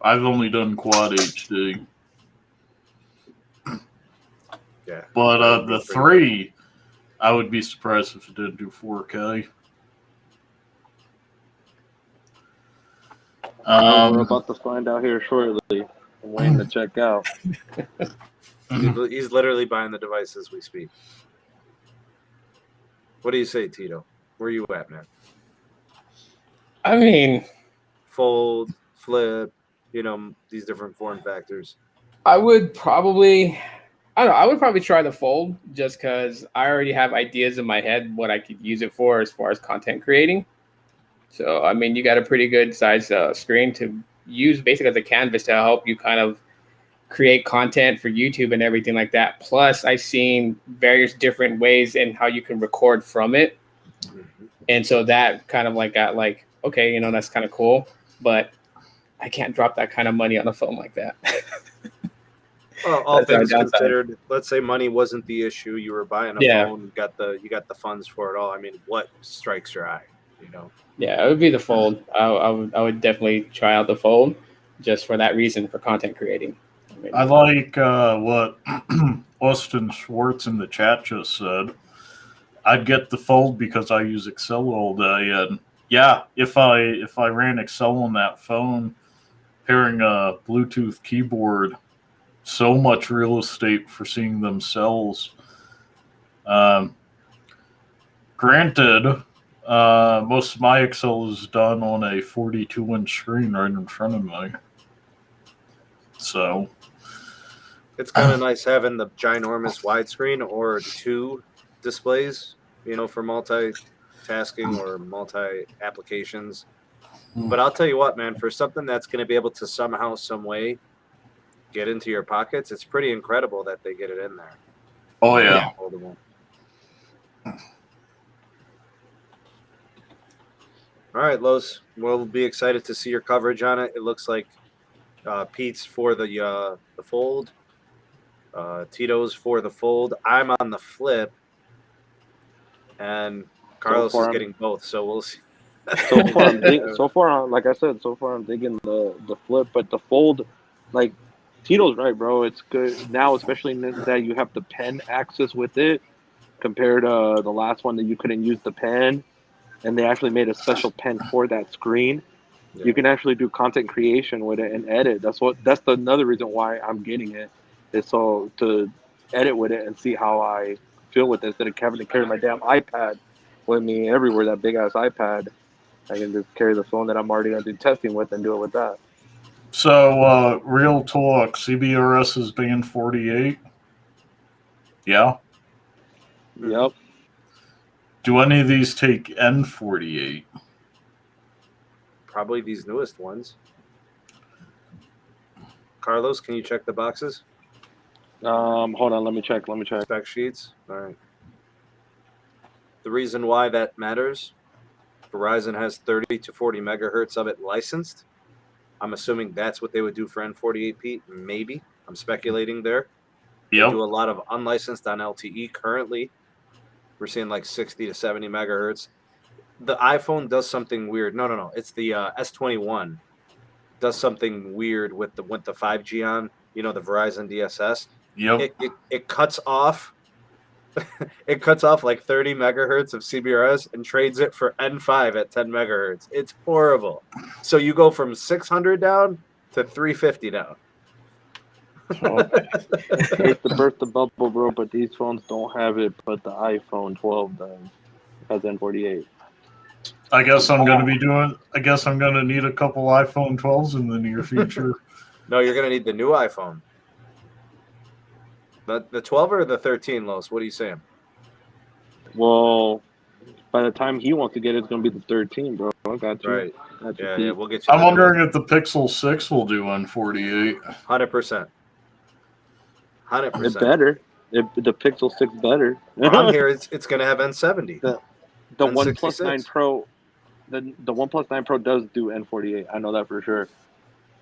I've only done Quad HD. Yeah. But the 3, I would be surprised if it didn't do 4K. We're about to find out here shortly. I'm waiting to check out. He's literally buying the device as we speak. What do you say, Tito? Where are you at, man? I mean, Fold, flip, these different form factors. I would probably try the Fold just because I already have ideas in my head what I could use it for as far as content creating. So, I mean, you got a pretty good size screen to use basically as a canvas to help you kind of create content for YouTube and everything like that. Plus, I've seen various different ways in how you can record from it. And so that kind of like got like, okay, that's kind of cool, but I can't drop that kind of money on a phone like that. Well, all things considered, let's say money wasn't the issue. You were buying a phone, you got the funds for it all. I mean, what strikes your eye, Yeah, it would be the Fold. I would definitely try out the Fold just for that reason, for content creating. I like what Austin Schwartz in the chat just said. I'd get the Fold because I use Excel all day, and yeah, if I ran Excel on that phone, pairing a Bluetooth keyboard, so much real estate for seeing them cells. Granted, most of my Excel is done on a 42-inch screen right in front of me. So it's kind of nice having the ginormous widescreen or 2 displays, for multitasking or multi-applications. But I'll tell you what, man, for something that's going to be able to somehow, some way get into your pockets, it's pretty incredible that they get it in there. Oh, yeah. Foldable. All right, Los, we'll be excited to see your coverage on it. It looks like Pete's for the Fold, Tito's for the Fold. I'm on the Flip, and Carlos is getting both, so we'll see. So far, like I said, I'm digging the Flip, but the Fold, like Tito's right, bro. It's good now, especially that you have the pen access with it, compared to the last one that you couldn't use the pen, and they actually made a special pen for that screen. Yeah. You can actually do content creation with it and edit. That's another reason why I'm getting it, is so to edit with it and see how I feel with it instead of having to carry my damn iPad with me everywhere. That big ass iPad, I can just carry the phone that I'm already going to do testing with and do it with that. So, real talk, CBRS is band 48. Yeah? Yep. Do any of these take N48? Probably these newest ones. Carlos, can you check the boxes? Hold on, let me check. Spec sheets. All right. The reason why that matters, Verizon has 30 to 40 megahertz of it licensed. I'm assuming that's what they would do for N48, Pete. Maybe. I'm speculating there. Yep. They do a lot of unlicensed on LTE currently. We're seeing like 60 to 70 megahertz. The iPhone does something weird. No. It's the S21 does something weird with the 5G on. The Verizon DSS. Yep. It cuts off. It cuts off like 30 megahertz of CBRS and trades it for N5 at 10 megahertz. It's horrible. So you go from 600 down to 350 down. Hate to burst the bubble, bro, but these phones don't have it. But the iPhone 12 does. Has N48. I guess I'm going to need a couple iPhone 12s in the near future. No, you're going to need the new iPhone. The 12 or the 13, Los? What are you saying? Well, by the time he wants to get it, it's going to be the 13, bro. I got you. Right. Got you, Yeah, Pete. we'll get you. I'm wondering if the Pixel 6 will do N48. 100%. 100%. It better. The Pixel 6 better. On here, it's going to have N70. The OnePlus 9 Pro, the OnePlus 9 Pro does do N48. I know that for sure.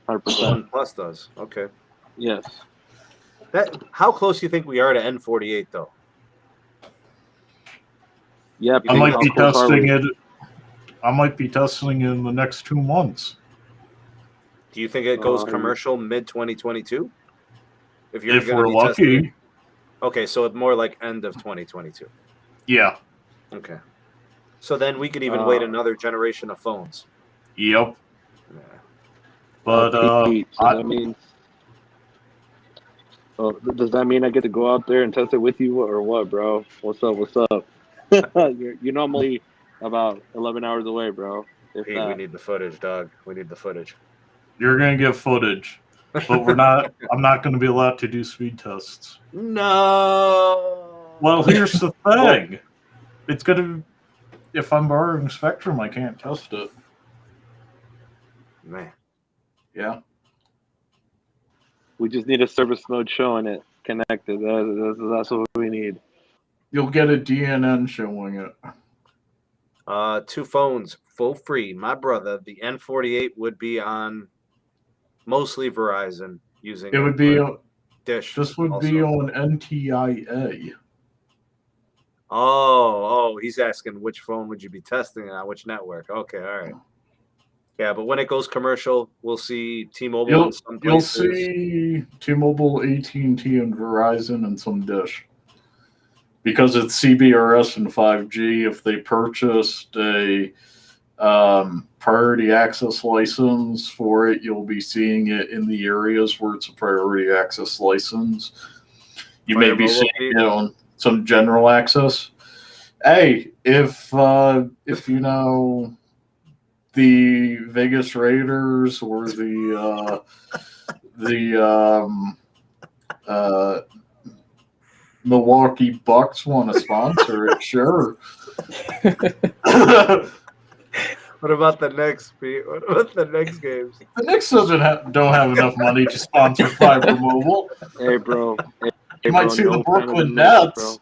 100%. OnePlus does. Okay. Yes. How close do you think we are to N48 though? Yeah, I might be testing it. I might be testing it in the next 2 months. Do you think it goes commercial mid 2022? If we're lucky. Okay, so it's more like end of 2022. Yeah. Okay. So then we could even wait another generation of phones. Yep. Yeah. But does that mean I get to go out there and test it with you or what, bro? What's up? You're normally about 11 hours away, bro. Pete, we need the footage, dog. We need the footage. You're gonna get footage, but we're not. I'm not gonna be allowed to do speed tests. No. Well, here's the thing. It's gonna. If I'm borrowing Spectrum, I can't test it. Man. Yeah. We just need a service mode showing it connected. That's what we need. You'll get a DNN showing it. 2 phones for free. My brother, the N48 would be on mostly Verizon using. It would be Dish. This would also be on NTIA. Oh, he's asking which phone would you be testing on which network. Okay, all right. Yeah, but when it goes commercial, we'll see T-Mobile in some places. You'll see T-Mobile, AT&T, and Verizon and some Dish. Because it's CBRS and 5G, if they purchased a priority access license for it, you'll be seeing it in the areas where it's a priority access license. You may be seeing it on some general access. Hey, if you know the Vegas Raiders or the Milwaukee Bucks want to sponsor it, sure. What about the Knicks, Pete? What about the Knicks games? The Knicks don't have enough money to sponsor Fiber Mobile. Hey, bro. You might see the Brooklyn Nets.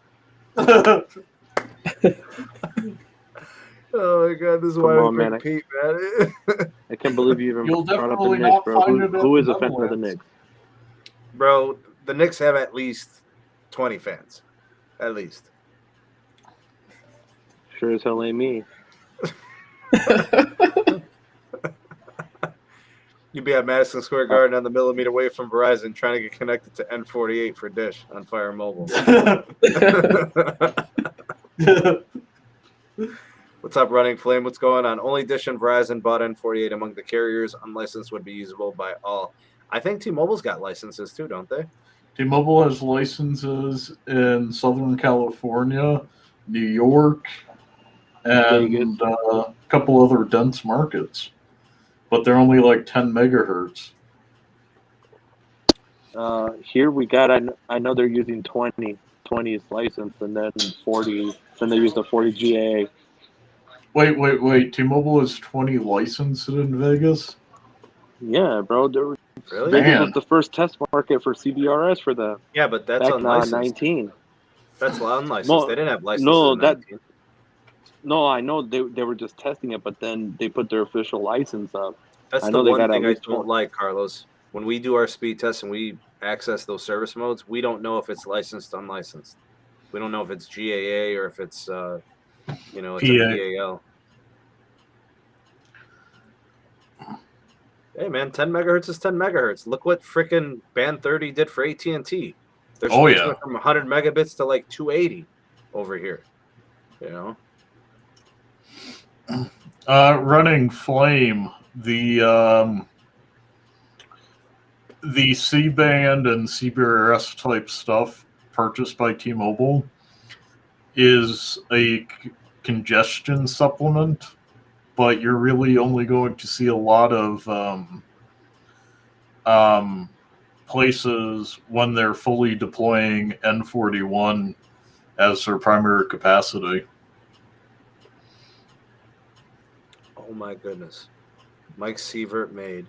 Oh my God, this is why we pick Pete, man. I can't believe you even You'll brought up the definitely Knicks, not bro. find it Who is a in fan of the Netherlands. Knicks? Bro, the Knicks have at least 20 fans. At least. Sure as hell ain't me. You'd be at Madison Square Garden on the millimeter wave from Verizon trying to get connected to N48 for Dish on Fire Mobile. What's up, Running Flame? What's going on? Only Dish and Verizon bought N48 among the carriers. Unlicensed would be usable by all. I think T-Mobile's got licenses too, don't they? T-Mobile has licenses in Southern California, New York, and a couple other dense markets. But they're only like 10 megahertz. Here we got, I know they're using 20 is licensed, and then 40, then they use the 40 GA. Wait. T-Mobile is 20 licensed in Vegas? Yeah, bro. Really? Vegas was the first test market for CBRS for them. Yeah, but that's back unlicensed. 19. That's unlicensed. No, they didn't have licenses. No, I know they were just testing it, but then they put their official license up. That's the one thing I don't like, Carlos. When we do our speed tests and we access those service modes, we don't know if it's licensed or unlicensed. We don't know if it's GAA or if it's, it's a PAL. Hey, man, 10 megahertz is 10 megahertz. Look what freaking Band 30 did for AT&T. They're switching from 100 megabits to like 280 over here. You know? Running Flame, the the C-band and CBRS type stuff purchased by T-Mobile is a congestion supplement, but you're really only going to see a lot of places when they're fully deploying N41 as their primary capacity. Oh my goodness. Mike Sievert made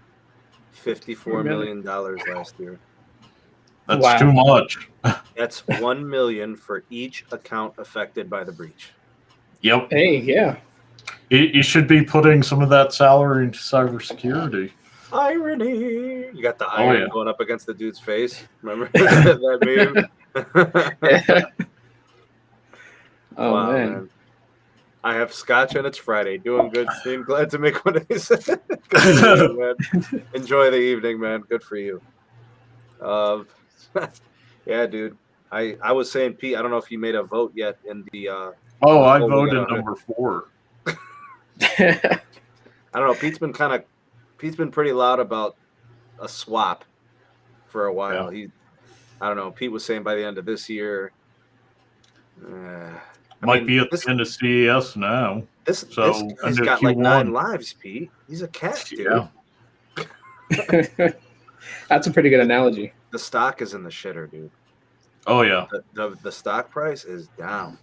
$54 million last year. That's too much. That's $1 million for each account affected by the breach. Yep. Hey, yeah. You should be putting some of that salary into cybersecurity. Irony. You got the iron going up against the dude's face. Remember that meme? Oh, wow, man. I have scotch and it's Friday. Doing good, Steve. Glad to make one of these. Good for you, man. Enjoy the evening, man. Good for you. Yeah, dude. I was saying, Pete, I don't know if you made a vote yet in the I voted number 4. I don't know. Pete's been pretty loud about a swap for a while. Yeah. I don't know. Pete was saying by the end of this year, might be at the end of CES now. This guy's got Q1. like 9 lives, Pete. He's a cat, dude. Yeah. That's a pretty good analogy. The stock is in the shitter, dude. Oh yeah. The stock price is down.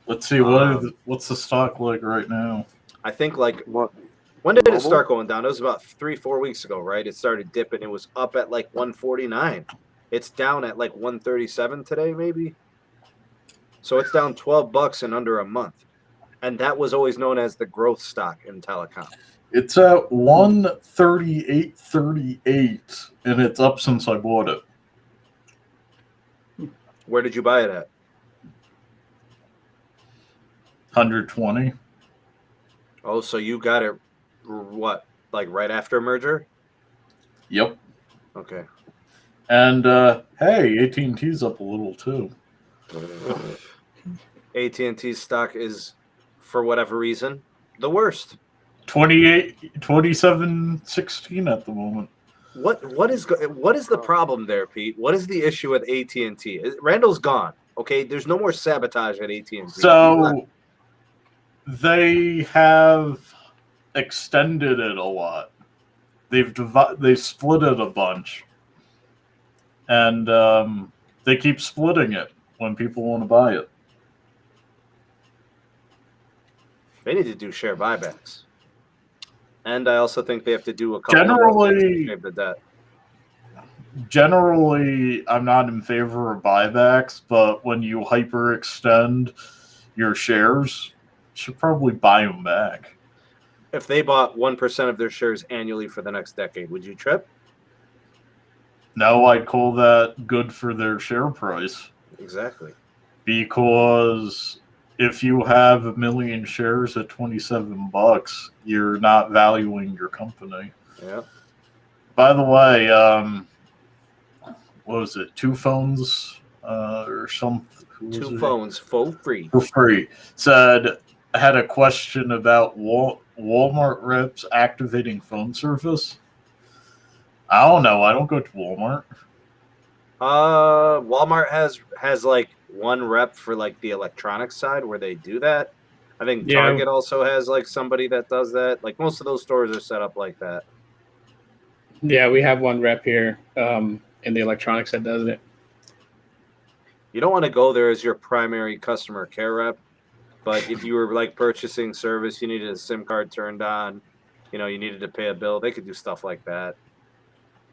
Let's see what's the stock like right now. I think like What? when did it start going down? It was about 3-4 weeks ago, right? It started dipping. It was up at like 149. It's down at like 137 today, maybe. So it's down $12 in under a month, and that was always known as the growth stock in telecom. It's at 138.38, and it's up since I bought it. Where did you buy it at? 120. Oh, so you got it, what, like right after merger? Yep. Okay. And hey, AT&T's up a little too. AT&T's stock is, for whatever reason, the worst. 27.16 at the moment. What is the problem there, Pete? What is the issue with AT&T? Randall's gone. Okay, there's no more sabotage at AT&T. So they have extended it a lot. They've split it a bunch, and they keep splitting it when people want to buy it. They need to do share buybacks. And I also think they have to do a couple Generally, of the debt. Generally, I'm not in favor of buybacks, but when you hyperextend your shares, you should probably buy them back. If they bought 1% of their shares annually for the next decade, would you trip? No, I'd call that good for their share price. Exactly. Because if you have 1 million shares at $27, you're not valuing your company. Yeah. By the way, what was it? 2 phones or something? 2 phones for free. For free. Said, had a question about Walmart reps activating phone service. I don't know. I don't go to Walmart. Walmart has like one rep for like the electronics side where they do that. I think Target also has like somebody that does that. Like most of those stores are set up like that. Yeah, we have one rep here in the electronics that does it. You don't want to go there as your primary customer care rep, but if you were like purchasing service, you needed a SIM card turned on, you needed to pay a bill, they could do stuff like that.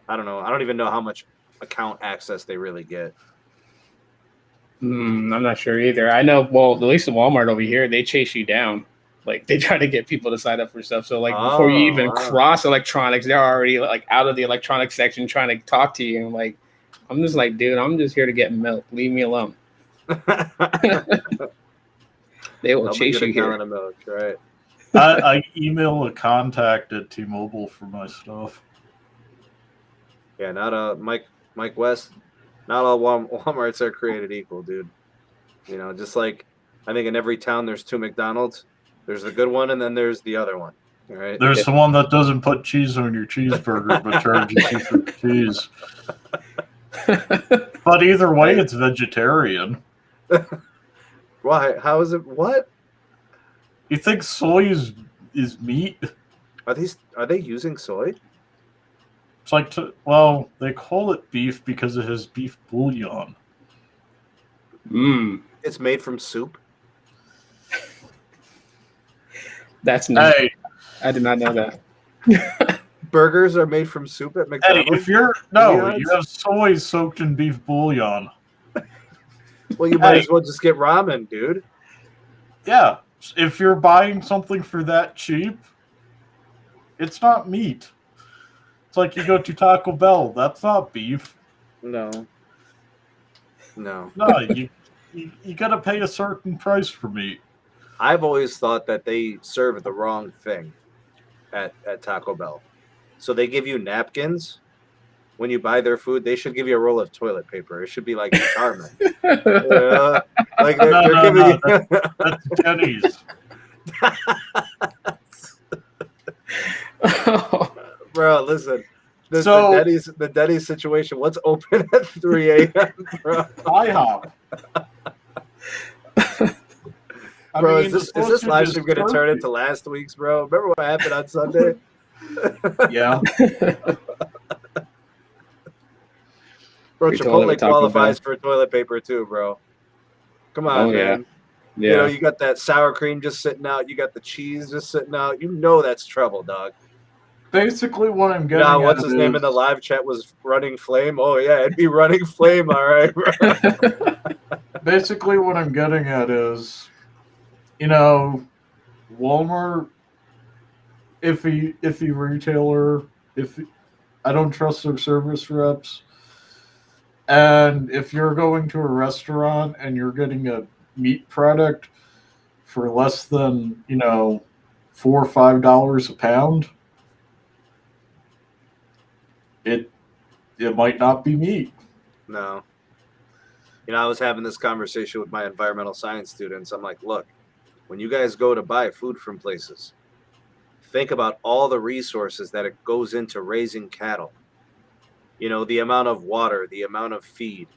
I don't know. I don't even know how much account access they really get. I'm not sure either. I know, well, at least in Walmart over here, they chase you down. Like, they try to get people to sign up for stuff. So, like, before you even cross electronics, they're already, like, out of the electronics section trying to talk to you. And, like, I'm just like, dude, I'm just here to get milk. Leave me alone. They will chase you here. Of milk, right? I email a contact at T-Mobile for my stuff. Yeah, not Mike West. Not all Walmarts are created equal, dude. Just like I think in every town there's 2 McDonald's. There's the good one, and then there's the other one. All right. There's the one that doesn't put cheese on your cheeseburger, but charges you for the cheese. But either way, it's vegetarian. Why? How is it? What? You think soy is meat? Are they using soy? It's like, well, they call it beef because it has beef bouillon. It's made from soup. That's new. Hey, I did not know that. Burgers are made from soup at hey, McDonald's. if you have soy soaked in beef bouillon. Well, you might as well just get ramen, dude. Yeah, if you're buying something for that cheap, it's not meat. It's like you go to Taco Bell. That's not beef. No. No, you gotta pay a certain price for meat. I've always thought that they serve the wrong thing at Taco Bell. So they give you napkins when you buy their food. They should give you a roll of toilet paper. It should be like Charmin. Like they're giving you. That's Denny's. Bro, listen. The Denny's situation. What's open at 3 a.m., bro? IHOP. Bro, is this live stream going to turn into last week's, bro? Remember what happened on Sunday? Yeah. Bro, Chipotle qualifies for toilet paper too, bro. Come on, man. Yeah. You know, you got that sour cream just sitting out. You got the cheese just sitting out. You know that's trouble, dog. Basically, what I'm getting at what's his name in the live chat was Running Flame. Oh, yeah, it'd be Running Flame, all right, bro. Basically, what I'm getting at is, you know, Walmart, iffy retailer, I don't trust their service reps. And if you're going to a restaurant and you're getting a meat product for less than, $4 or $5 a pound, it might not be meat. No. I was having this conversation with my environmental science students. I'm like, look, when you guys go to buy food from places, think about all the resources that it goes into raising cattle. The amount of water, the amount of feed,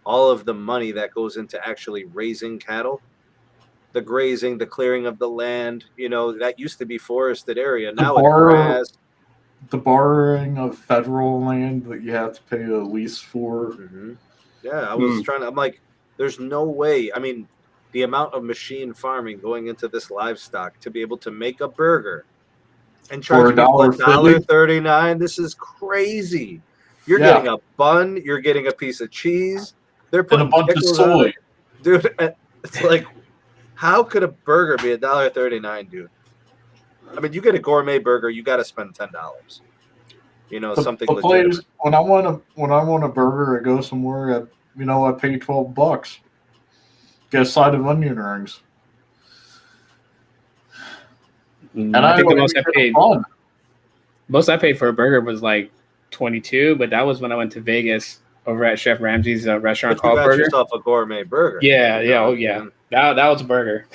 all of the money that goes into actually raising cattle, the grazing, the clearing of the land, that used to be forested area. Now it's grass. The borrowing of federal land that you have to pay a lease for. Mm-hmm. Yeah, I was I'm like, there's no way. I mean, the amount of machine farming going into this livestock to be able to make a burger and charge people $1.39. This is crazy. You're getting a bun. You're getting a piece of cheese. They're putting and a bunch of soy. Dude, it's like, how could a burger be $1.39, dude? I mean, you get a gourmet burger, you got to spend $10. Something legitimate. When I want a burger, I go somewhere. I pay $12. Get a side of onion rings. And I think the most I paid for a burger was like $22, but that was when I went to Vegas over at Chef Ramsay's restaurant called Burger. You got yourself a gourmet burger. Yeah, oh yeah. That was a burger.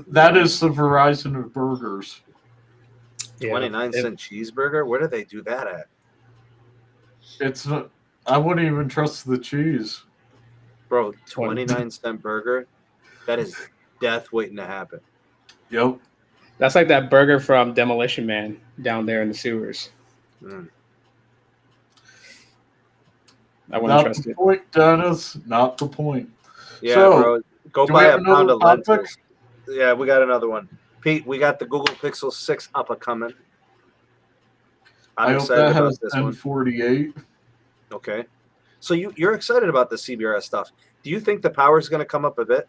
That is the Verizon of burgers. 29-cent cheeseburger? Where do they do that at? I wouldn't even trust the cheese. Bro, 29-cent burger? That is death waiting to happen. Yep. That's like that burger from Demolition Man down there in the sewers. I wouldn't trust it. Not the point, Dennis. Not the point. Yeah, bro. Go buy a pound of lentils. Yeah, we got another one. Pete, we got the Google Pixel 6 up-a-coming. I'm excited about this one. 48. Okay. So you're excited about the CBRS stuff. Do you think the power is going to come up a bit?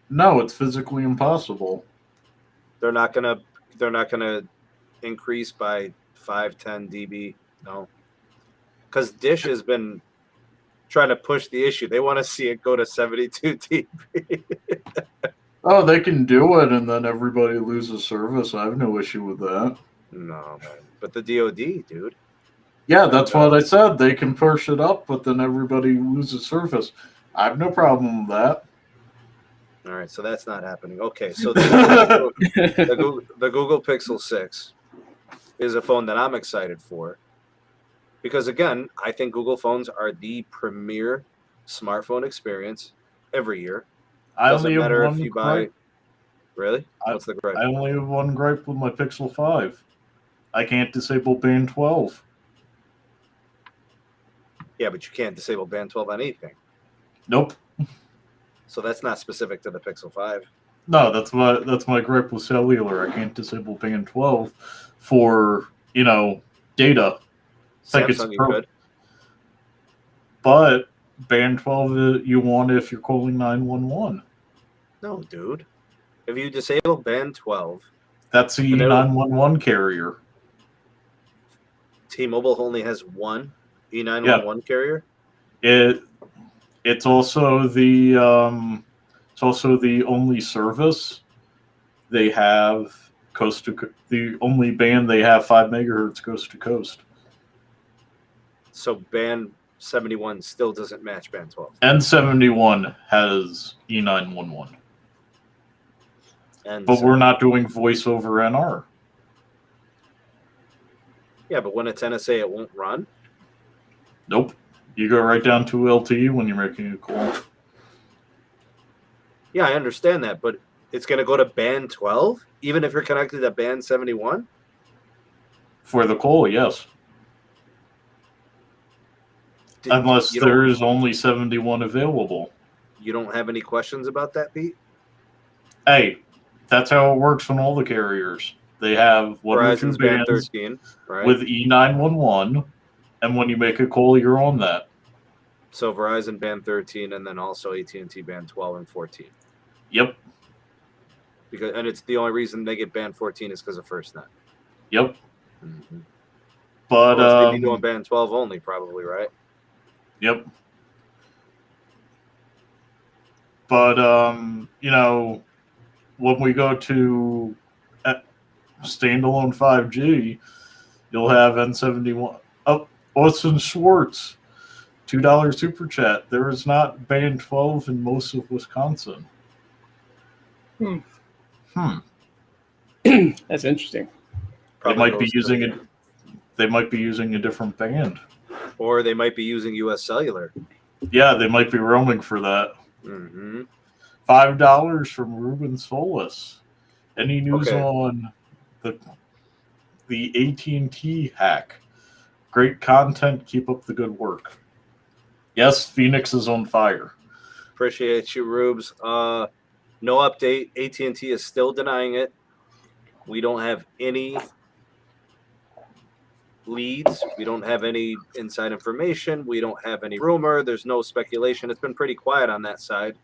No, it's physically impossible. They're not gonna increase by 5-10 dB. No. Because Dish has been trying to push the issue. They want to see it go to 72 dB. Oh, they can do it, and then everybody loses service. I have no issue with that. No, man. But the DoD, dude. Yeah, that's what I said. They can push it up, but then everybody loses service. I have no problem with that. All right, so that's not happening. Okay, so the Google Pixel 6 is a phone that I'm excited for because, again, I think Google phones are the premier smartphone experience every year. I Doesn't only have matter if one you buy. gripe. Really? What's the gripe? I only have one gripe with my Pixel 5. I can't disable Band 12. Yeah, but you can't disable Band 12 on anything. Nope. So that's not specific to the Pixel 5. No, that's my gripe with cellular. I can't disable Band 12 for, data. Samsung, you could. But Band 12 you want if you're calling 911. No, dude. If you disable Band 12, that's the 911 carrier. T-Mobile only has one E911 carrier. It's also the only service they have the only band they have 5 megahertz coast to coast. So Band 71 still doesn't match Band 12. N71 has E911. But we're not doing voice over NR. Yeah, but when it's NSA, it won't run? Nope. You go right down to LTE when you're making a call. Yeah, I understand that, but it's going to go to Band 12, even if you're connected to Band 71? For the call, yes. Unless there's only 71 available. You don't have any questions about that, Pete? Hey, that's how it works on all the carriers. They have one or two Band bands 13, right? with E911, and when you make a call, you're on that. So Verizon Band 13, and then also AT&T Band 12 and 14. Yep. And it's the only reason they get Band 14 is because of FirstNet. Yep. Mm-hmm. But they'd be doing Band 12 only, probably, right? Yep. But when we go to standalone 5G, you'll have N71. Oh, Austin Schwartz, $2 super chat. There is not Band 12 in most of Wisconsin. That's interesting. They might be using it. They might be using a different band, or they might be using U.S. Cellular. Yeah, they might be roaming for that. Mm-hmm. $5 from Ruben Solis. Any news on the AT&T hack? Great content. Keep up the good work. Yes, Phoenix is on fire. Appreciate you, Rubes. No update. AT&T is still denying it. We don't have any leads. We don't have any inside information. We don't have any rumor. There's no speculation. It's been pretty quiet on that side.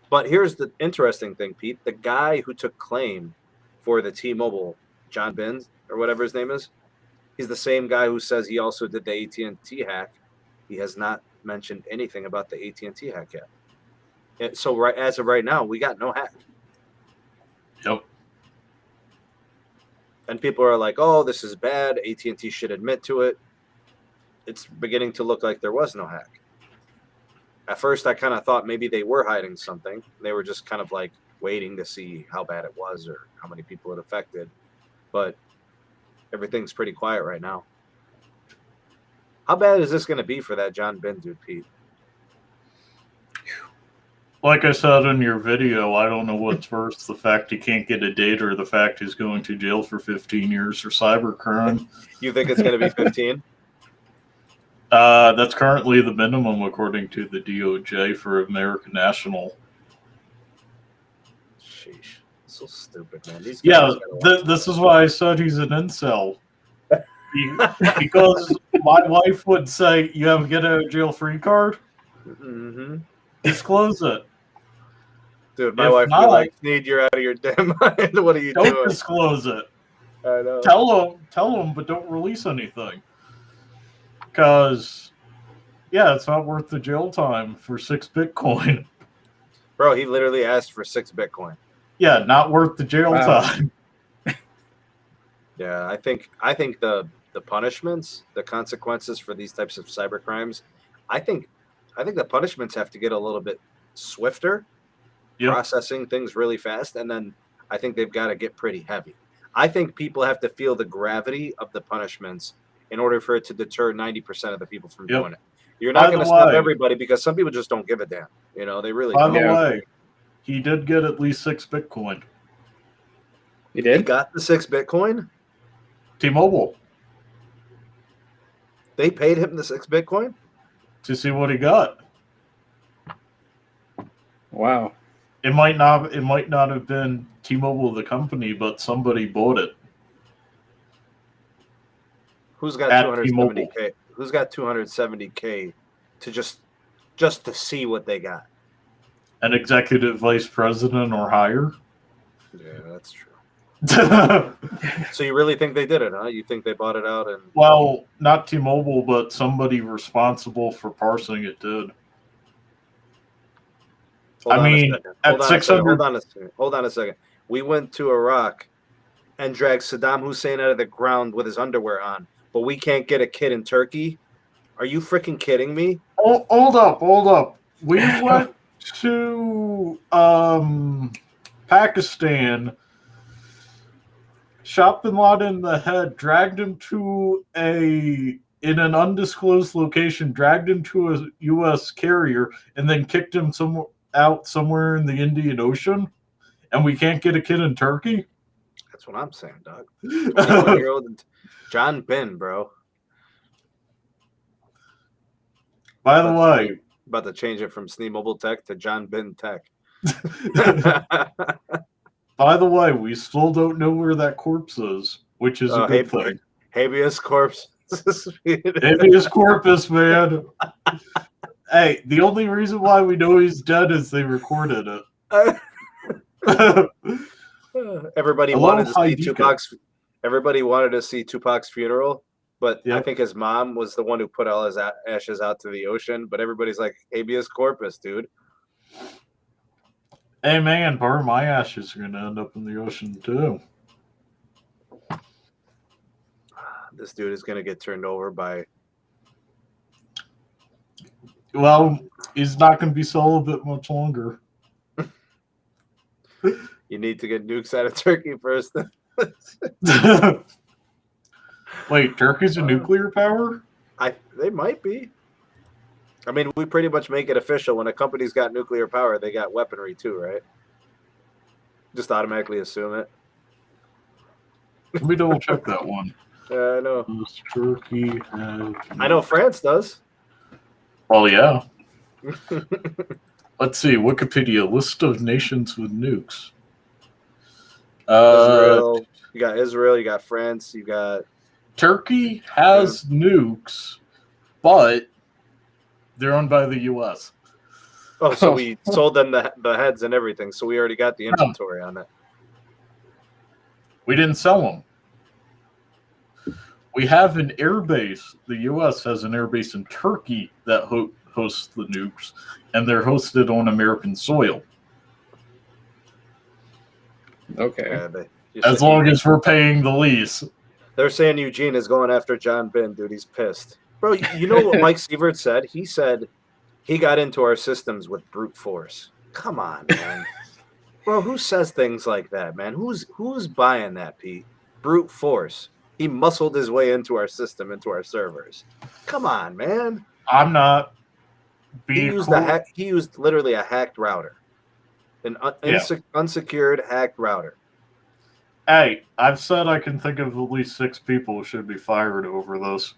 But here's the interesting thing, Pete. The guy who took claim for the T-Mobile, John Binns, or whatever his name is, he's the same guy who says he also did the AT&T hack. He has not mentioned anything about the AT&T hack yet. So as of right now, we got no hack. Yep. And people are like, oh, this is bad. AT&T should admit to it. It's beginning to look like there was no hack. At first, I kind of thought maybe they were hiding something. They were just kind of like waiting to see how bad it was or how many people it affected. But everything's pretty quiet right now. How bad is this going to be for that John Bin dude, Pete? Like I said in your video, I don't know what's worse, the fact he can't get a date or the fact he's going to jail for 15 years for cybercrime. You think it's going to be 15? That's currently the minimum according to the DOJ for American National. Sheesh. So stupid, man. These guys this is why I said he's an incel. Because my wife would say, you have a get out of jail free card? Mm-hmm. Disclose it. Dude, my wife would be like, Sneed, you're out of your damn mind. What are you doing? Don't disclose it. I know. Tell them, but don't release anything. Because, it's not worth the jail time for 6 Bitcoin. Bro, he literally asked for 6 Bitcoin. Yeah, not worth the jail time. Yeah, I think the punishments, the consequences for these types of cyber crimes, I think the punishments have to get a little bit swifter processing things really fast, and then I think they've got to get pretty heavy. I think people have to feel the gravity of the punishments in order for it to deter 90% of the people from doing it. You're not going to stop everybody because some people just don't give a damn. You know, they really don't. By the way, he did get at least 6 Bitcoin. He did? He got the 6 Bitcoin? T-Mobile. They paid him the 6 Bitcoin? To see what he got. Wow. It might not have been T-Mobile the company, but somebody bought it. Who's got 270K? Who's got 270K to just to see what they got? An executive vice president or higher? Yeah, that's true. So you really think they did it, huh? You think they bought it out? And well, not T-Mobile, but somebody responsible for parsing it did. Hold on a second. We went to Iraq and dragged Saddam Hussein out of the ground with his underwear on, but we can't get a kid in Turkey? Are you freaking kidding me? Oh, hold up. We went to Pakistan, shot Bin Laden in the head, dragged him to in an undisclosed location, dragged him to a U.S. carrier, and then kicked him somewhere in the Indian Ocean, and we can't get a kid in Turkey? That's what I'm saying, dog. 21-year-old John Ben, bro. By the way, about to change it from Sneedmobile Tech to John Ben Tech. By the way, we still don't know where that corpse is, which is a good thing. Habeas corpse. Habeas corpus, man. Hey, the only reason why we know he's dead is they recorded it. Everybody wanted to see Tupac's. Everybody wanted to see Tupac's funeral, but I think his mom was the one who put all his ashes out to the ocean. But everybody's like, habeas corpus, dude. Hey, man, part of my ashes are going to end up in the ocean, too. This dude is going to get turned over by... Well, he's not going to be celibate much longer. You need to get nukes out of Turkey first. Wait, Turkey's a nuclear power? They might be. I mean, we pretty much make it official. When a company's got nuclear power, they got weaponry too, right? Just automatically assume it. Let me double check that one. I know. Does Turkey have... I know France does. Well, yeah. Let's see. Wikipedia, list of nations with nukes. Israel. You got Israel. You got France. You got... Turkey has nukes, but... they're owned by the U.S. Oh, so we sold them the heads and everything, so we already got the inventory on it. We didn't sell them. We have an air base. The U.S. has an air base in Turkey that hosts the nukes, and they're hosted on American soil. Okay. As long as we're paying the lease. They're saying Eugene is going after John Ben, dude. He's pissed. Bro, you know what Mike Sievert said? He said he got into our systems with brute force. Come on, man. Bro, who says things like that, man? Who's buying that, Pete? Brute force. He muscled his way into our system, into our servers. Come on, man. I'm not. He used literally a hacked router. An unsecured hacked router. Hey, I've said I can think of at least 6 people who should be fired over this.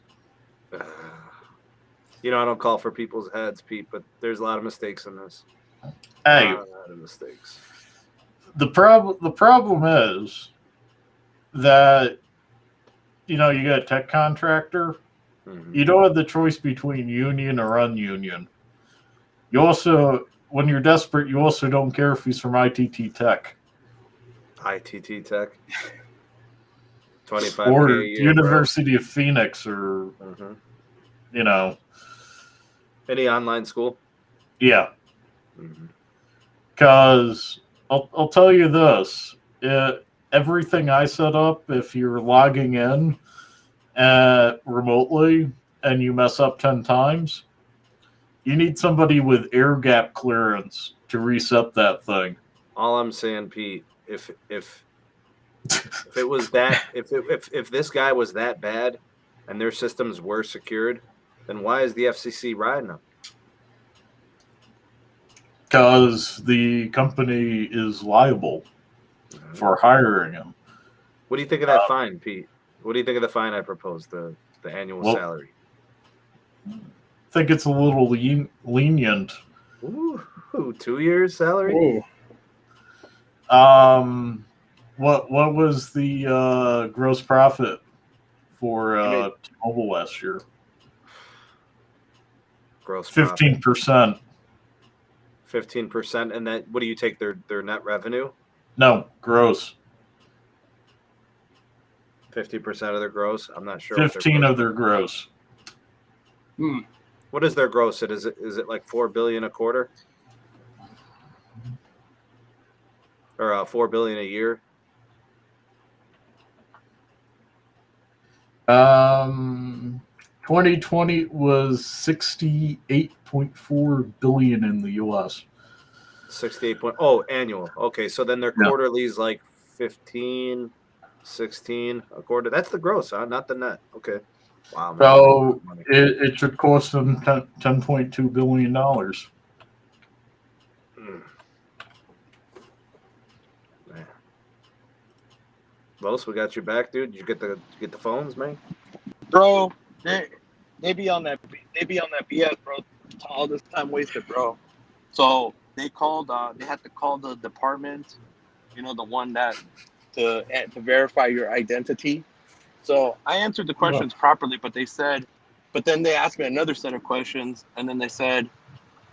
You know, I don't call for people's heads, Pete, but there's a lot of mistakes in this. Hey, a lot of mistakes. The problem is that, you know, you got a tech contractor. Mm-hmm. You don't have the choice between union or ununion. You also, when you're desperate, you also don't care if he's from ITT Tech. ITT Tech. 25 or University of Phoenix, or you know, any online school. Yeah, because I'll tell you this: everything I set up, if you're logging in remotely and you mess up 10 times, you need somebody with air gap clearance to reset that thing. All I'm saying, Pete, if it was that, if this guy was that bad, and their systems were secured, then why is the FCC riding them? Because the company is liable for hiring him. What do you think of that fine, Pete? What do you think of the fine I proposed, the annual salary? I think it's a little lenient. Ooh, 2 years salary? Ooh. What was the gross profit for T-Mobile last year? Gross 15%. 15%, and that, what do you take their net revenue? No, gross. 50% of their gross. I'm not sure. 15 of their gross. What is their gross? Is it like $4 billion a quarter, or $4 billion a year? 2020 was $68.4 billion in the U.S. 68 point. Oh, annual. Okay, so then their quarterly is like 15, 16 a quarter. That's the gross, huh? Not the net. Okay. Wow. Man. So it should cost them $10.2 billion. Man. Los, we got you back, dude. Did you get the phones, man? Bro, they be on that BS, bro. All this time wasted, bro. So they called. They had to call the department. You know, the one that to verify your identity. So I answered the questions properly, but then they asked me another set of questions, and then they said,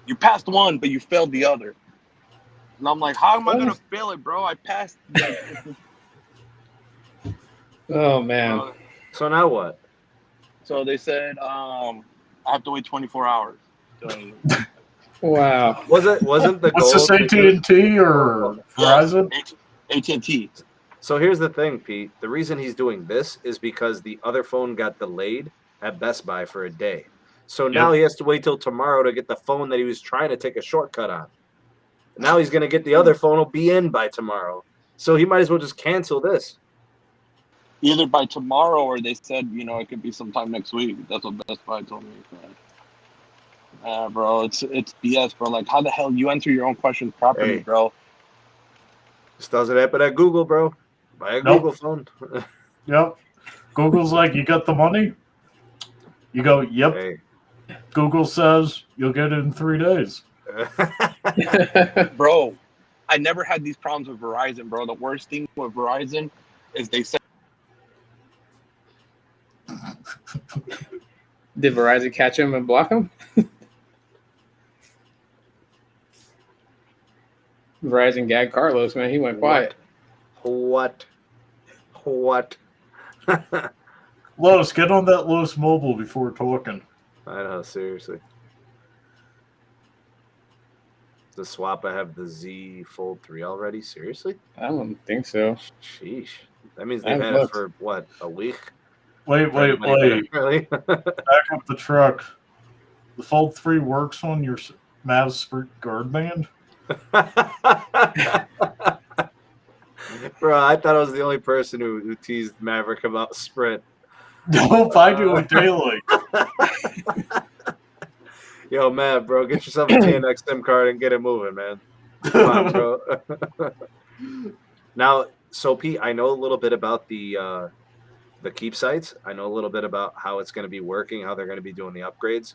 "You passed one, but you failed the other." And I'm like, "How am I gonna fail it, bro? I passed." Oh man. So now what? So they said, I have to wait 24 hours. So, Wow. Wasn't the goal? What's this, AT&T or Verizon? AT&T. So here's the thing, Pete. The reason he's doing this is because the other phone got delayed at Best Buy for a day. So now he has to wait till tomorrow to get the phone that he was trying to take a shortcut on. Now he's going to get the other phone. Will be in by tomorrow. So he might as well just cancel this. Either by tomorrow, or they said, you know, it could be sometime next week. That's what Best Buy told me. Bro, it's BS, bro. Like, how the hell you answer your own questions properly, bro? This doesn't happen at Google, bro. Buy a Google phone. Yep. Google's like, you got the money? You go, yep. Hey. Google says you'll get it in 3 days. Bro, I never had these problems with Verizon, bro. The worst thing with Verizon is they said. Did Verizon catch him and block him? Verizon gagged Carlos, man. He went quiet. What? Los, get on that Los Mobile before talking. I know, seriously. The swap, I have the Z Fold 3 already? Seriously? I don't think so. Sheesh. That means they've had it for, what, a week? Wait. Really? Back up the truck. The Fold 3 works on your Mavs Sprint guard band? Bro, I thought I was the only person who teased Maverick about Sprint. Nope, I do it daily. Yo, Mav, bro, get yourself a TNX SIM card and get it moving, man. Come on, bro. Now, so Pete, I know a little bit about the keep sites. I know a little bit about how it's going to be working, how they're going to be doing the upgrades.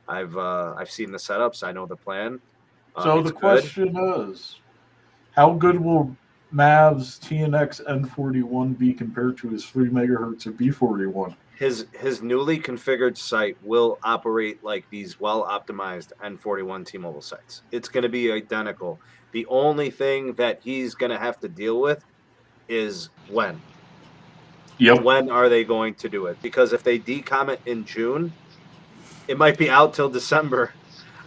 I've seen the setups. I know the plan. So the question is, how good will Mav's TNX N41 be compared to his 3 megahertz of B41? His newly configured site will operate like these well-optimized N41 T-Mobile sites. It's going to be identical. The only thing that he's going to have to deal with is when. Yep. When are they going to do it? Because if they decom it in June, it might be out till December.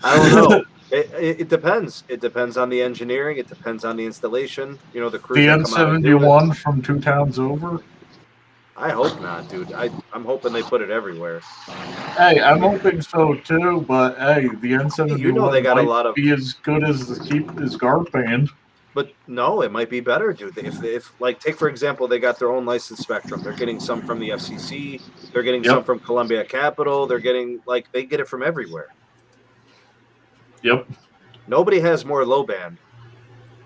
I don't know. It depends. It depends on the engineering. It depends on the installation. You know, the crew. The N71 from 2 towns over? I hope not, dude. I'm hoping they put it everywhere. Hey, I'm hoping so too, but hey, the N71 You know they got a might lot of- be as good as his guard band. But no, it might be better, dude. If like, take for example, they got their own licensed spectrum. They're getting some from the FCC. They're getting some from Columbia Capital. They're getting they get it from everywhere. Yep. Nobody has more low band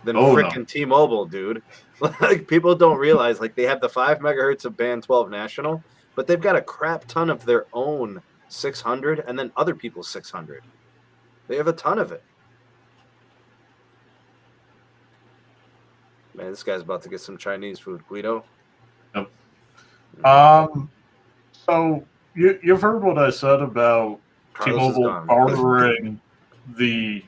than frickin' T-Mobile, dude. Like, people don't realize, like, they have the 5 megahertz of band 12 national, but they've got a crap ton of their own 600 and then other people's 600. They have a ton of it. Man, this guy's about to get some Chinese food. Guido? Yep. So you've heard what I said about Carlos T-Mobile powering the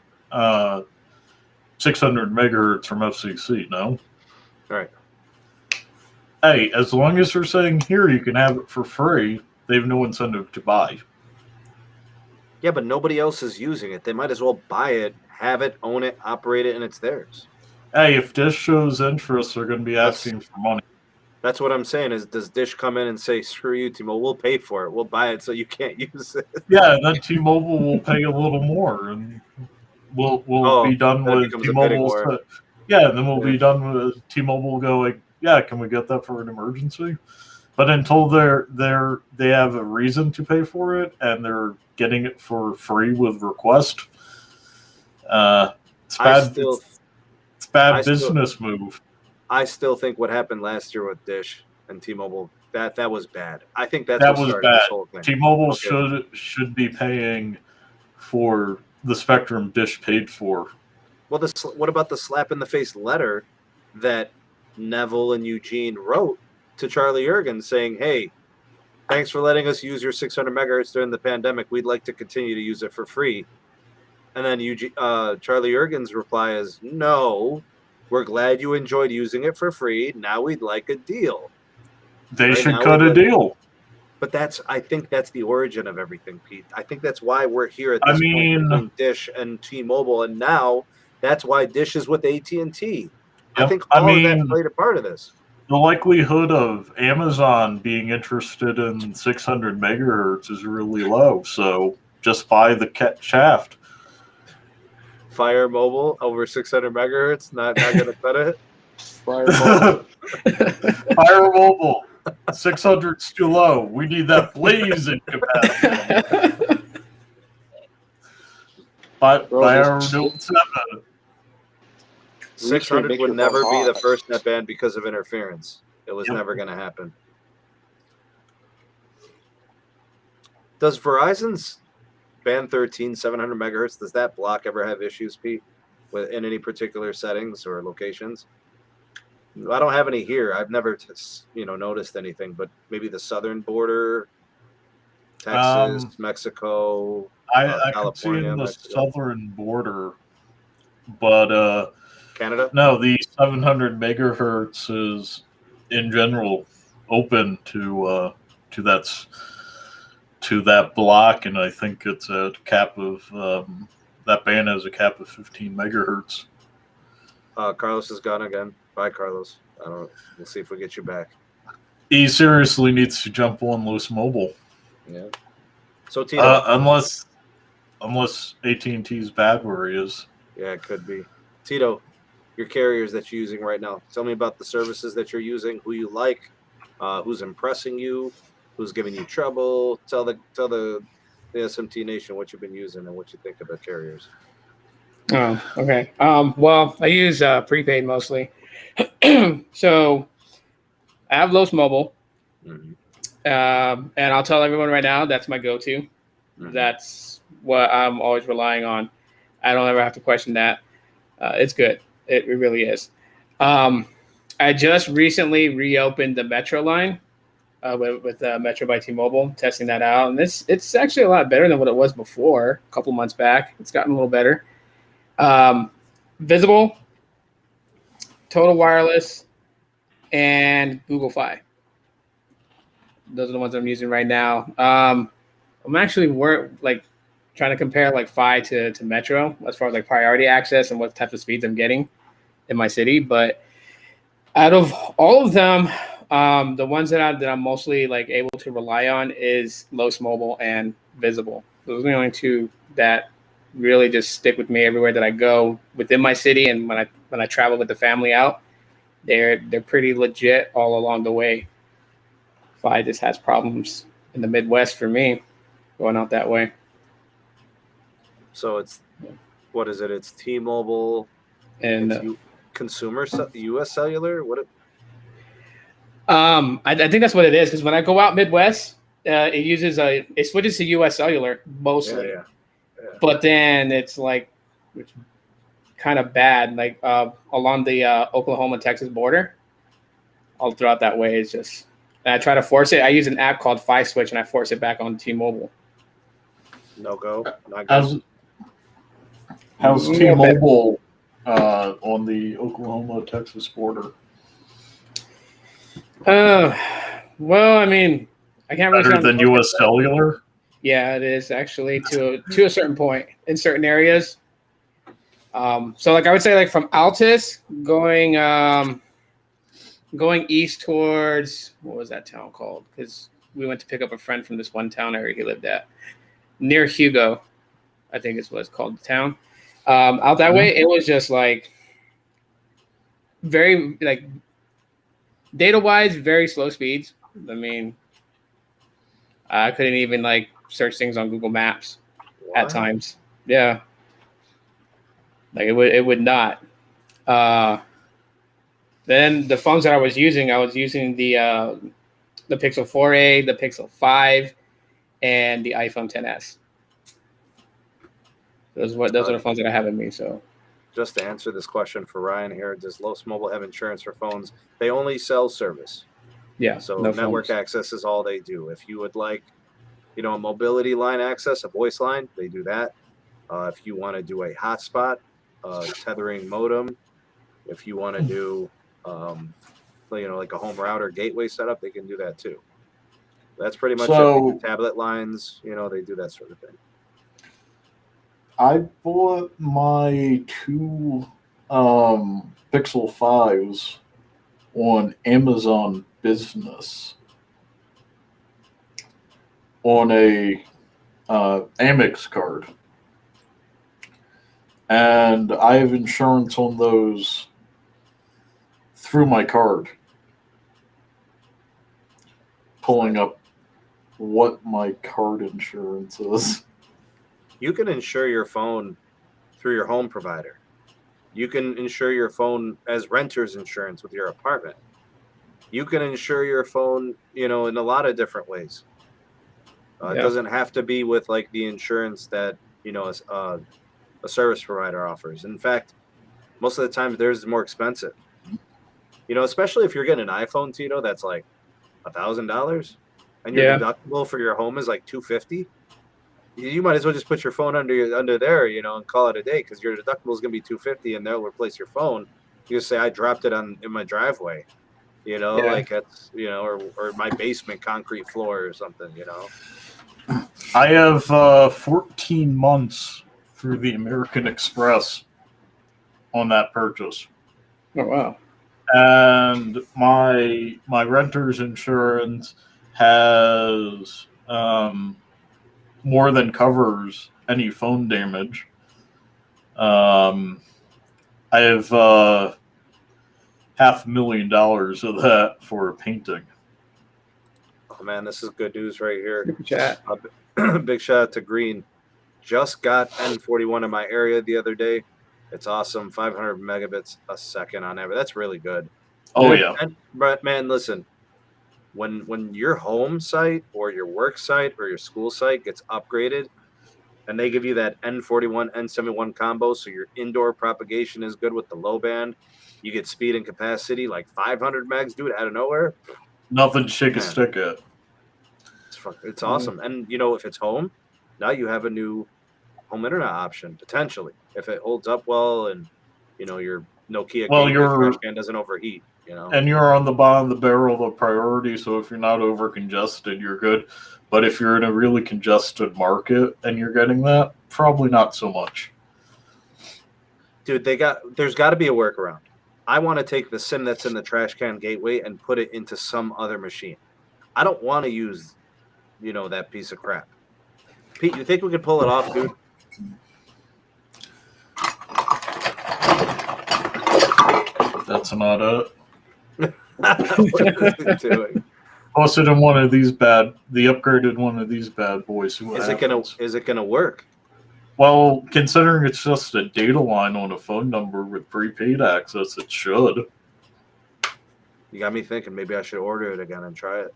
600 megahertz from FCC, no? All right. Hey, as long as they're saying here you can have it for free, they have no incentive to buy. Yeah, but nobody else is using it. They might as well buy it, have it, own it, operate it, and it's theirs. Hey, if Dish shows interest, they're going to be asking for money. That's what I'm saying. Is does Dish come in and say, "Screw you, T-Mobile, we'll pay for it. We'll buy it so you can't use it." Yeah, then T-Mobile will pay a little more, and we'll be done with T-Mobile. Yeah, then we'll be done with T-Mobile going, yeah, can we get that for an emergency? But until they have a reason to pay for it and they're getting it for free with request, it's bad. It's bad business move. I still think what happened last year with Dish and T-Mobile that was bad. I think that was started bad. This whole thing. T-Mobile should be paying for the spectrum Dish paid for. Well, what about the slap in the face letter that Neville and Eugene wrote to Charlie Ergen saying, "Hey, thanks for letting us use your 600 megahertz during the pandemic. We'd like to continue to use it for free." And then Charlie Ergen's reply is, "No, we're glad you enjoyed using it for free. Now we'd like a deal." They should cut a deal. But I think that's the origin of everything, Pete. I think that's why we're here at this point between Dish and T-Mobile, and now that's why Dish is with AT&T. Yep. I think all of that played a part of this. The likelihood of Amazon being interested in 600 megahertz is really low, so just buy the shaft. Fire Mobile over 600 megahertz, not going to cut it? Fire Mobile. Fire Mobile. 600's too low. We need that blazing capacity. Buy our Note 7. 600 would never be the first net band because of interference. It was never going to happen. Does Verizon's band 13, 700 megahertz, does that block ever have issues, Pete, in any particular settings or locations? I don't have any here. I've never, noticed anything, but maybe the southern border, Texas, Mexico, I California. can see in the southern border, but Canada? No, the 700 megahertz is in general open to that block, and I think it's a cap of that band has a cap of 15 megahertz. Carlos is gone again. Bye, Carlos. We'll see if we get you back. He seriously needs to jump on Loose Mobile. Yeah. So Tito, unless AT&T's bad where he is. Yeah, it could be. Tito, your carriers that you're using right now. Tell me about the services that you're using, who you like, who's impressing you, who's giving you trouble. Tell the SMT Nation what you've been using and what you think about carriers. Oh, okay. Well, I use prepaid mostly. So I have Los Mobile. Mm-hmm. And I'll tell everyone right now, that's my go-to. Mm-hmm. That's what I'm always relying on. I don't ever have to question that. It's good. It really is. I just recently reopened the Metro line with Metro by T-Mobile, testing that out. And it's actually a lot better than what it was before, a couple months back. It's gotten a little better. Visible, Total Wireless, and Google Feye. Those are the ones I'm using right now. I'm actually trying to compare Feye to Metro as far as priority access and what type of speeds I'm getting in my city. But out of all of them, The ones that I'm mostly like able to rely on is Los Mobile and Visible. Those are the only two that really just stick with me everywhere that I go within my city, and when I travel with the family out, they're pretty legit all along the way. Feye just has problems in the Midwest for me going out that way. So it's what is it? It's T-Mobile And it's consumer U.S. Cellular. I think that's what it is, because when I go out Midwest, it switches to U.S. Cellular mostly. Yeah. But then it's kind of bad, like along the Oklahoma-Texas border. All throughout that way, it's just, and I try to force it. I use an app called Feye Switch, and I force it back on T-Mobile. No go. Not good. How's T-Mobile on the Oklahoma-Texas border? Well, I mean, I can't really Better than U.S. Cellular? Yeah, it is actually to a certain point in certain areas. So like I would say, like from Altus going east towards, what was that town called? Because we went to pick up a friend from this one town area he lived at, near Hugo, I think is what it's called, the town. Out that way, it was just like very like data wise, very slow speeds. I mean, I couldn't even like search things on Google Maps at times. Yeah, like it would not. Then the phones that I was using the Pixel 4a, the Pixel 5, and the iPhone XS. Those are the phones that I have in me. So, just to answer this question for Ryan here, does Los Mobile have insurance for phones? They only sell service. Yeah. So no network phones. access is all they do. If you would like, a mobility line access, a voice line, they do that. If you want to do a hotspot, tethering modem, if you want to do, like a home router gateway setup, they can do that too. That's pretty much it. Tablet lines, they do that sort of thing. I bought my two Pixel 5s on Amazon Business on a Amex card. And I have insurance on those through my card. Pulling up what my card insurance is. You can insure your phone through your home provider. You can insure your phone as renter's insurance with your apartment. You can insure your phone, in a lot of different ways. It doesn't have to be with like the insurance that, a service provider offers. In fact, most of the time theirs is more expensive. Especially if you're getting an iPhone, Tito, that's like $1,000, and your deductible for your home is like $250. You might as well just put your phone under there, and call it a day, because your deductible is going to be $250, and they'll replace your phone. You just say, I dropped it in my driveway, like that's, or my basement concrete floor or something, I have 14 months through the American Express on that purchase. Oh, wow. And my renter's insurance has more than covers any phone damage. I have $500,000 of that for a painting. Oh man, this is good news right here. Super chat. Big shout out to Green. Just got N41 in my area the other day. It's awesome. 500 megabits a second on average. That's really good. Oh yeah. But man, listen. When your home site or your work site or your school site gets upgraded and they give you that N41, N71 combo, so your indoor propagation is good with the low band, you get speed and capacity like 500 megs, dude, out of nowhere. Nothing to shake a stick at. It's awesome. And, if it's home, now you have a new home internet option, potentially, if it holds up well and, your Nokia trash can doesn't overheat. And you're on the bottom of the barrel of priority, so if you're not over congested, you're good. But if you're in a really congested market and you're getting that, probably not so much. Dude, there's got to be a workaround. I want to take the SIM that's in the trash can gateway and put it into some other machine. I don't want to use, that piece of crap. Pete, you think we could pull it off, dude? That's not it. What is it doing? Posted in one of these the upgraded one of these bad boys. Is it gonna work? Well, considering it's just a data line on a phone number with prepaid access, it should. You got me thinking maybe I should order it again and try it.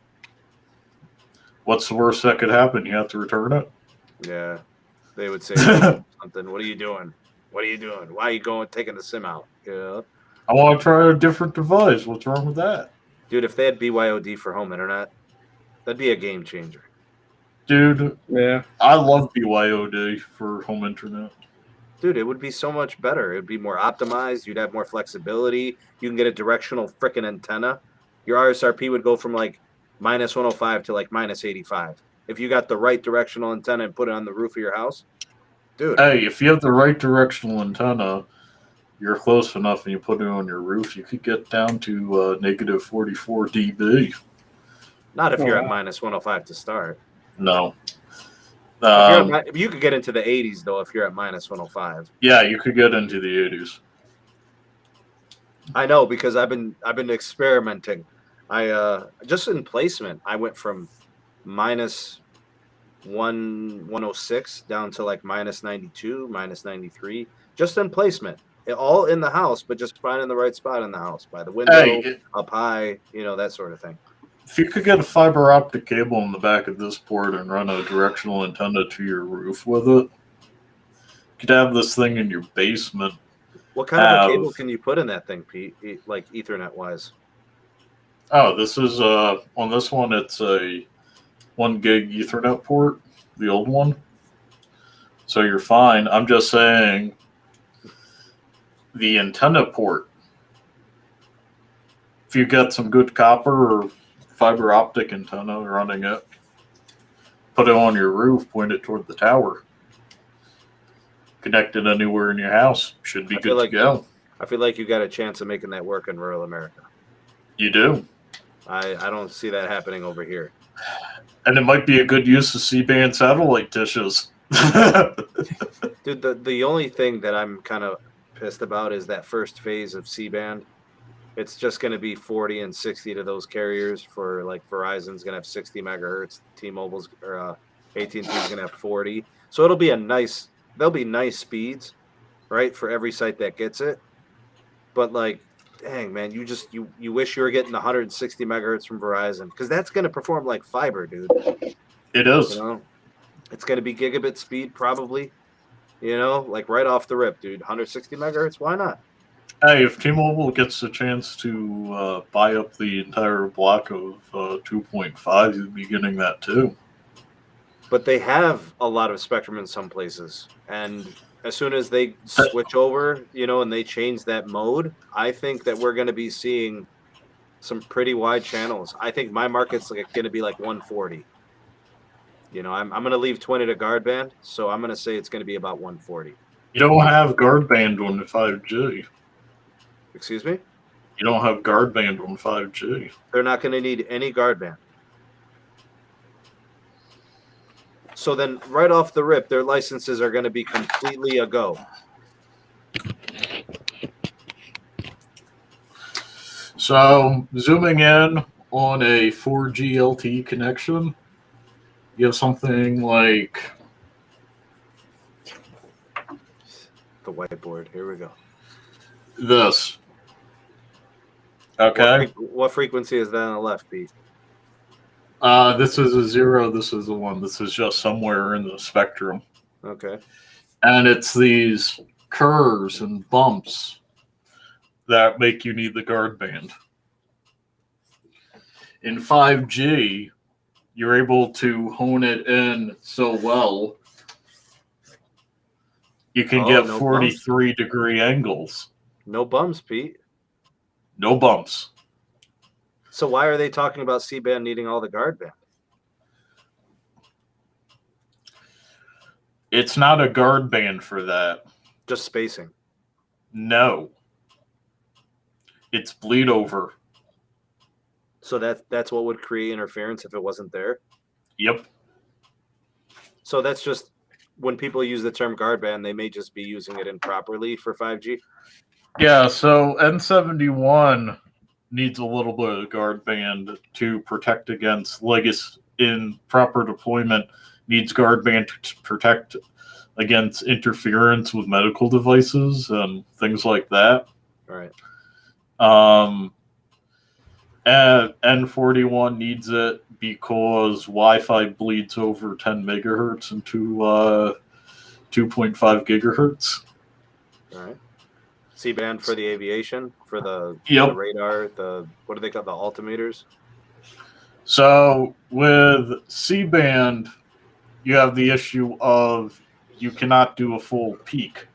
What's the worst that could happen? You have to return it? Yeah. They would say something. What are you doing? What are you doing? Why are you taking the SIM out? Yeah. I want to try a different device. What's wrong with that? Dude, if they had BYOD for home internet, that'd be a game changer. Dude, Yeah. I love BYOD for home internet. Dude, it would be so much better. It would be more optimized. You'd have more flexibility. You can get a directional freaking antenna. Your RSRP would go from like minus 105 to like minus 85. If you got the right directional antenna and put it on the roof of your house, dude. Hey, if you have the right directional antenna, you're close enough and you put it on your roof, you could get down to negative 44 dB. Not if you're at minus 105 to start. No. You could get into the 80s, though, if you're at minus 105. Yeah, you could get into the 80s. I know, because I've been experimenting. I just in placement, I went from minus 106 down to like minus 92, minus 93, just in placement. All in the house, but just finding the right spot in the house, by the window, up high, that sort of thing. If you could get a fiber optic cable in the back of this port and run a directional antenna to your roof with it, you could have this thing in your basement. What kind of a cable can you put in that thing, Pete? Like Ethernet-wise? Oh, this is on this one. It's a 1 gig Ethernet port, the old one. So you're fine. I'm just saying, the antenna port. If you get some good copper or fiber optic antenna running it, put it on your roof, point it toward the tower. Connect it anywhere in your house. Should be good to go. I feel like you got a chance of making that work in rural America. You do. I don't see that happening over here. And it might be a good use of C-band satellite dishes. Dude, the only thing that I'm kind of pissed about is that first phase of C-band. It's just going to be 40 and 60 to those carriers. For like Verizon's going to have 60 megahertz, T-Mobile's or AT&T's going to have 40. So there'll be nice speeds, right, for every site that gets it. But like, dang man, you wish you were getting 160 megahertz from Verizon, because that's going to perform like fiber, dude. It is. It's going to be gigabit speed probably. Like right off the rip, dude. 160 megahertz, why not? Hey, if T-Mobile gets a chance to buy up the entire block of 2.5, you'd be getting that too. But they have a lot of spectrum in some places. And as soon as they switch over, and they change that mode, I think that we're going to be seeing some pretty wide channels. I think my market's going to be like 140. I'm going to leave 20 to guard band, so I'm going to say it's going to be about 140. You don't have guard band on the 5G. Excuse me? You don't have guard band on 5G. They're not going to need any guard band. So then right off the rip, their licenses are going to be completely a go. So zooming in on a 4G LTE connection, you have something like the whiteboard. Here we go. this. Okay. What frequency is that on the left, Pete? This is a 0. This is a 1. This is just somewhere in the spectrum. Okay. And it's these curves and bumps that make you need the guard band. In 5G, you're able to hone it in so well, you can get 43-degree angles. No bumps, Pete. No bumps. So why are they talking about C-band needing all the guard band? It's not a guard band for that. Just spacing. No. It's bleed over. So that's what would create interference if it wasn't there. Yep. So that's just when people use the term guard band, they may just be using it improperly for 5G. Yeah, so N71 needs a little bit of guard band to protect against legacy in proper deployment, needs guard band to protect against interference with medical devices and things like that. All right. And N41 needs it because Wi-Fi bleeds over 10 megahertz into 2.5 gigahertz. All right. C-band for the aviation, for the radar, what do they call the altimeters? So with C-band, you have the issue of you cannot do a full peak.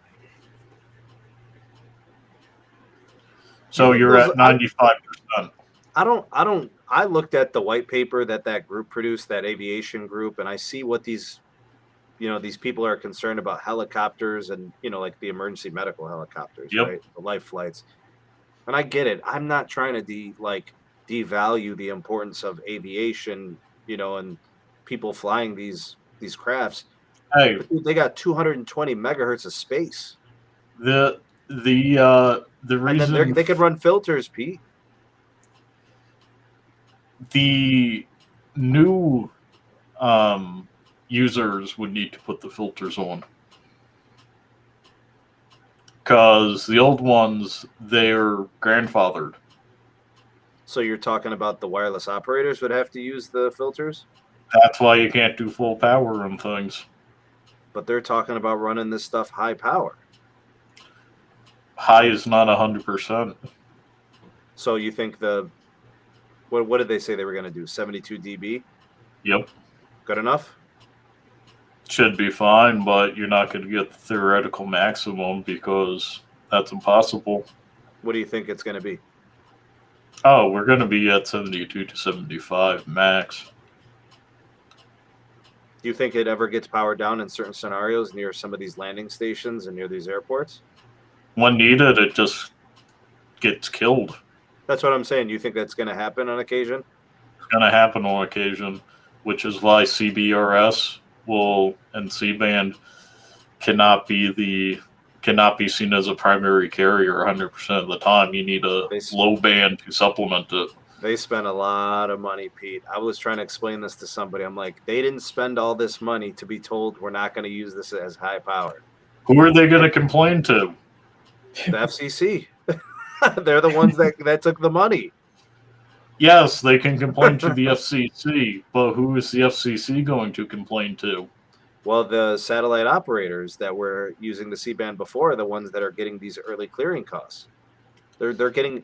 So you're at 95%. I looked at the white paper that group produced, that aviation group, and I see what these people are concerned about helicopters and, like the emergency medical helicopters, right? The life flights. And I get it. I'm not trying to devalue the importance of aviation, and people flying these crafts. Hey, but dude, they got 220 megahertz of space. The reason, and they could run filters, Pete. The new users would need to put the filters on, because the old ones, they're grandfathered. So you're talking about the wireless operators would have to use the filters? That's why you can't do full power and things. But they're talking about running this stuff high power. High is not 100%. So you think what did they say they were going to do? 72 dB? Yep. Good enough? Should be fine, but you're not going to get the theoretical maximum because that's impossible. What do you think it's going to be? Oh, we're going to be at 72 to 75 max. Do you think it ever gets powered down in certain scenarios near some of these landing stations and near these airports? When needed, it just gets killed. That's what I'm saying. You think that's going to happen on occasion? It's going to happen on occasion, which is why CBRS and C-band cannot be seen as a primary carrier 100% of the time. You need a low band to supplement it. They spent a lot of money, Pete. I was trying to explain this to somebody. I'm like, they didn't spend all this money to be told we're not going to use this as high power. Who are they going to complain to? The FCC. They're the ones that took the money. Yes, they can complain to the FCC, but who is the FCC going to complain to? Well, the satellite operators that were using the C-band before are the ones that are getting these early clearing costs. They're getting,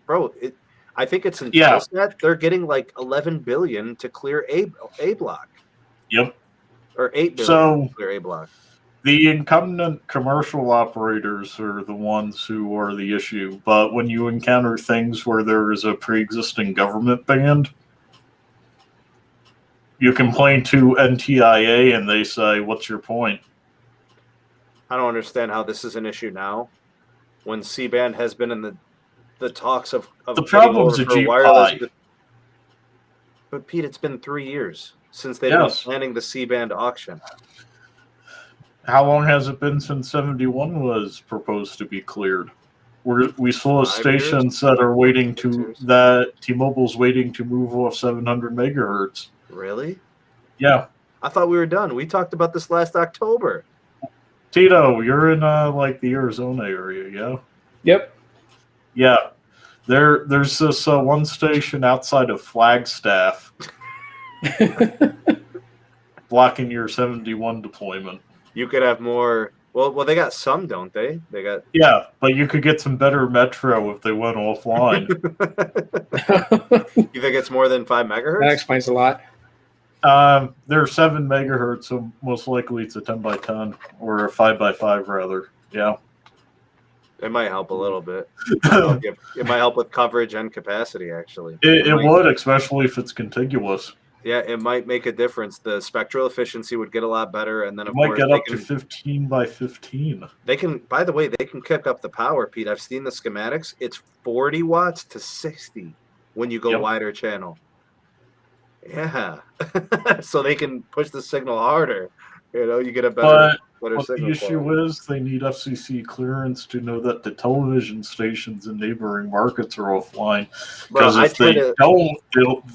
I think it's in that they're getting like 11 billion to clear A block. Yep. Or 8 billion to clear A block. The incumbent commercial operators are the ones who are the issue, but when you encounter things where there is a pre-existing government band, you complain to NTIA and they say, "What's your point?" I don't understand how this is an issue now, when C-band has been in the talks of the problem's a wireless. But Pete, it's been 3 years since they've been planning the C-band auction. How long has it been since 71 was proposed to be cleared? We saw stations that are waiting that T-Mobile's waiting to move off 700 megahertz. Really? Yeah. I thought we were done. We talked about this last October. Tito, you're in like the Arizona area, yeah? Yep. Yeah. There's this one station outside of Flagstaff blocking your 71 deployment. You could have more. Well, they got some, don't they? They got. Yeah, but you could get some better metro if they went offline. You think it's more than 5 megahertz? That explains a lot. They're 7 megahertz, so most likely it's a 10 by 10 or a 5 by 5 rather. Yeah. It might help a little bit. It might help with coverage and capacity, actually. It would, especially if it's contiguous. Yeah, it might make a difference. The spectral efficiency would get a lot better, and then You of might course get up to 15 by 15. they can. By the way, they can kick up the power, Pete. I've seen the schematics. It's 40 watts to 60 when you go Yep. wider channel. Yeah, so they can push the signal harder. You get a better But signal. the issue quality. is they need FCC clearance to know that the television stations in neighboring markets are offline. Because if they don't,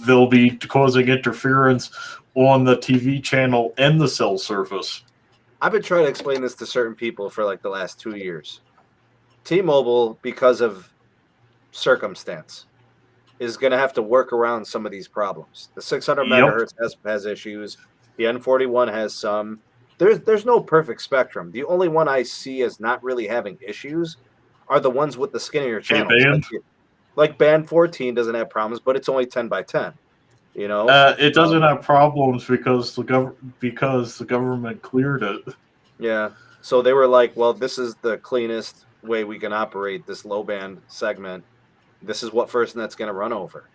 they'll be causing interference on the TV channel and the cell service. I've been trying to explain this to certain people for like the last 2 years. T-Mobile, because of circumstance, is going to have to work around some of these problems. The 600 megahertz has issues. The N41 has some. There's no perfect spectrum. The only one I see as not really having issues are the ones with the skinnier channels. Like band 14 doesn't have problems, but it's only 10 by 10. It doesn't have problems because the government cleared it. Yeah. So they were like, well, this is the cleanest way we can operate this low band segment. This is what FirstNet's going to run over.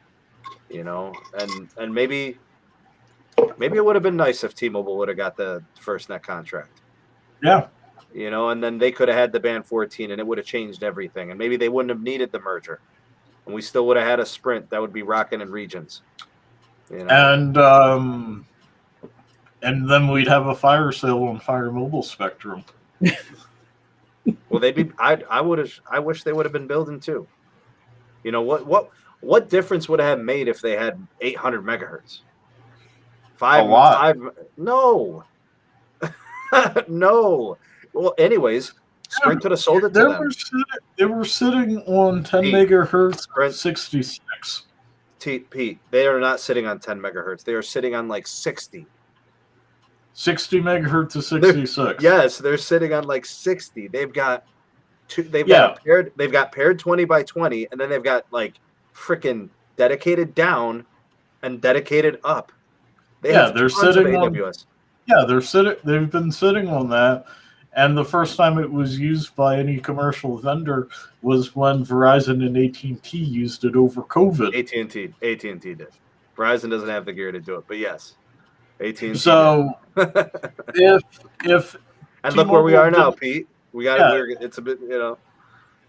And maybe it would have been nice if T-Mobile would have got the FirstNet contract. Yeah. And then they could have had the band 14 and it would have changed everything. And maybe they wouldn't have needed the merger. And we still would have had a Sprint that would be rocking in regions. And then we'd have a fire sale on Fire Mobile Spectrum. Well, they'd be. I wish they would have been building too. What difference would it have made if they had 800 megahertz? No. No. Well, anyways, Sprint could have sold it to them. They were sitting on 10 megahertz, Sprint 66. Pete, they are not sitting on 10 megahertz. They are sitting on like 60. 60 megahertz to 66. Yes, they're sitting on like 60. They've got paired 20 by 20, and then they've got like freaking dedicated down and dedicated up. They're sitting on AWS. They've been sitting on that. And the first time it was used by any commercial vendor was when Verizon and AT&T used it over COVID. AT&T did. Verizon doesn't have the gear to do it, but yes, AT&T. So if and look where we are now, Pete. We got it's a bit,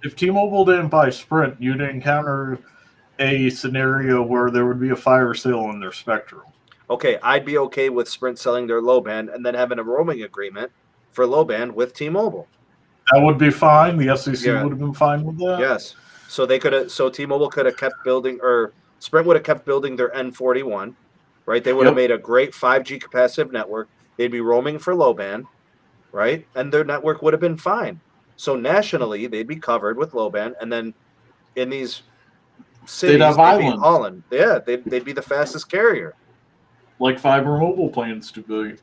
If T-Mobile didn't buy Sprint, you'd encounter a scenario where there would be a fire sale on their spectrum. Okay, I'd be okay with Sprint selling their low band and then having a roaming agreement for low band with T-Mobile. That would be fine. The FCC would have been fine with that. Yes. So T-Mobile could have kept building, or Sprint would have kept building their N41, right? They would have made a great 5G capacitive network. They'd be roaming for low band, right? And their network would have been fine. So nationally, they'd be covered with low band, and then in these cities, they'd have islands. Holland. Yeah, they'd be the fastest carrier. Like fiber mobile plans to be.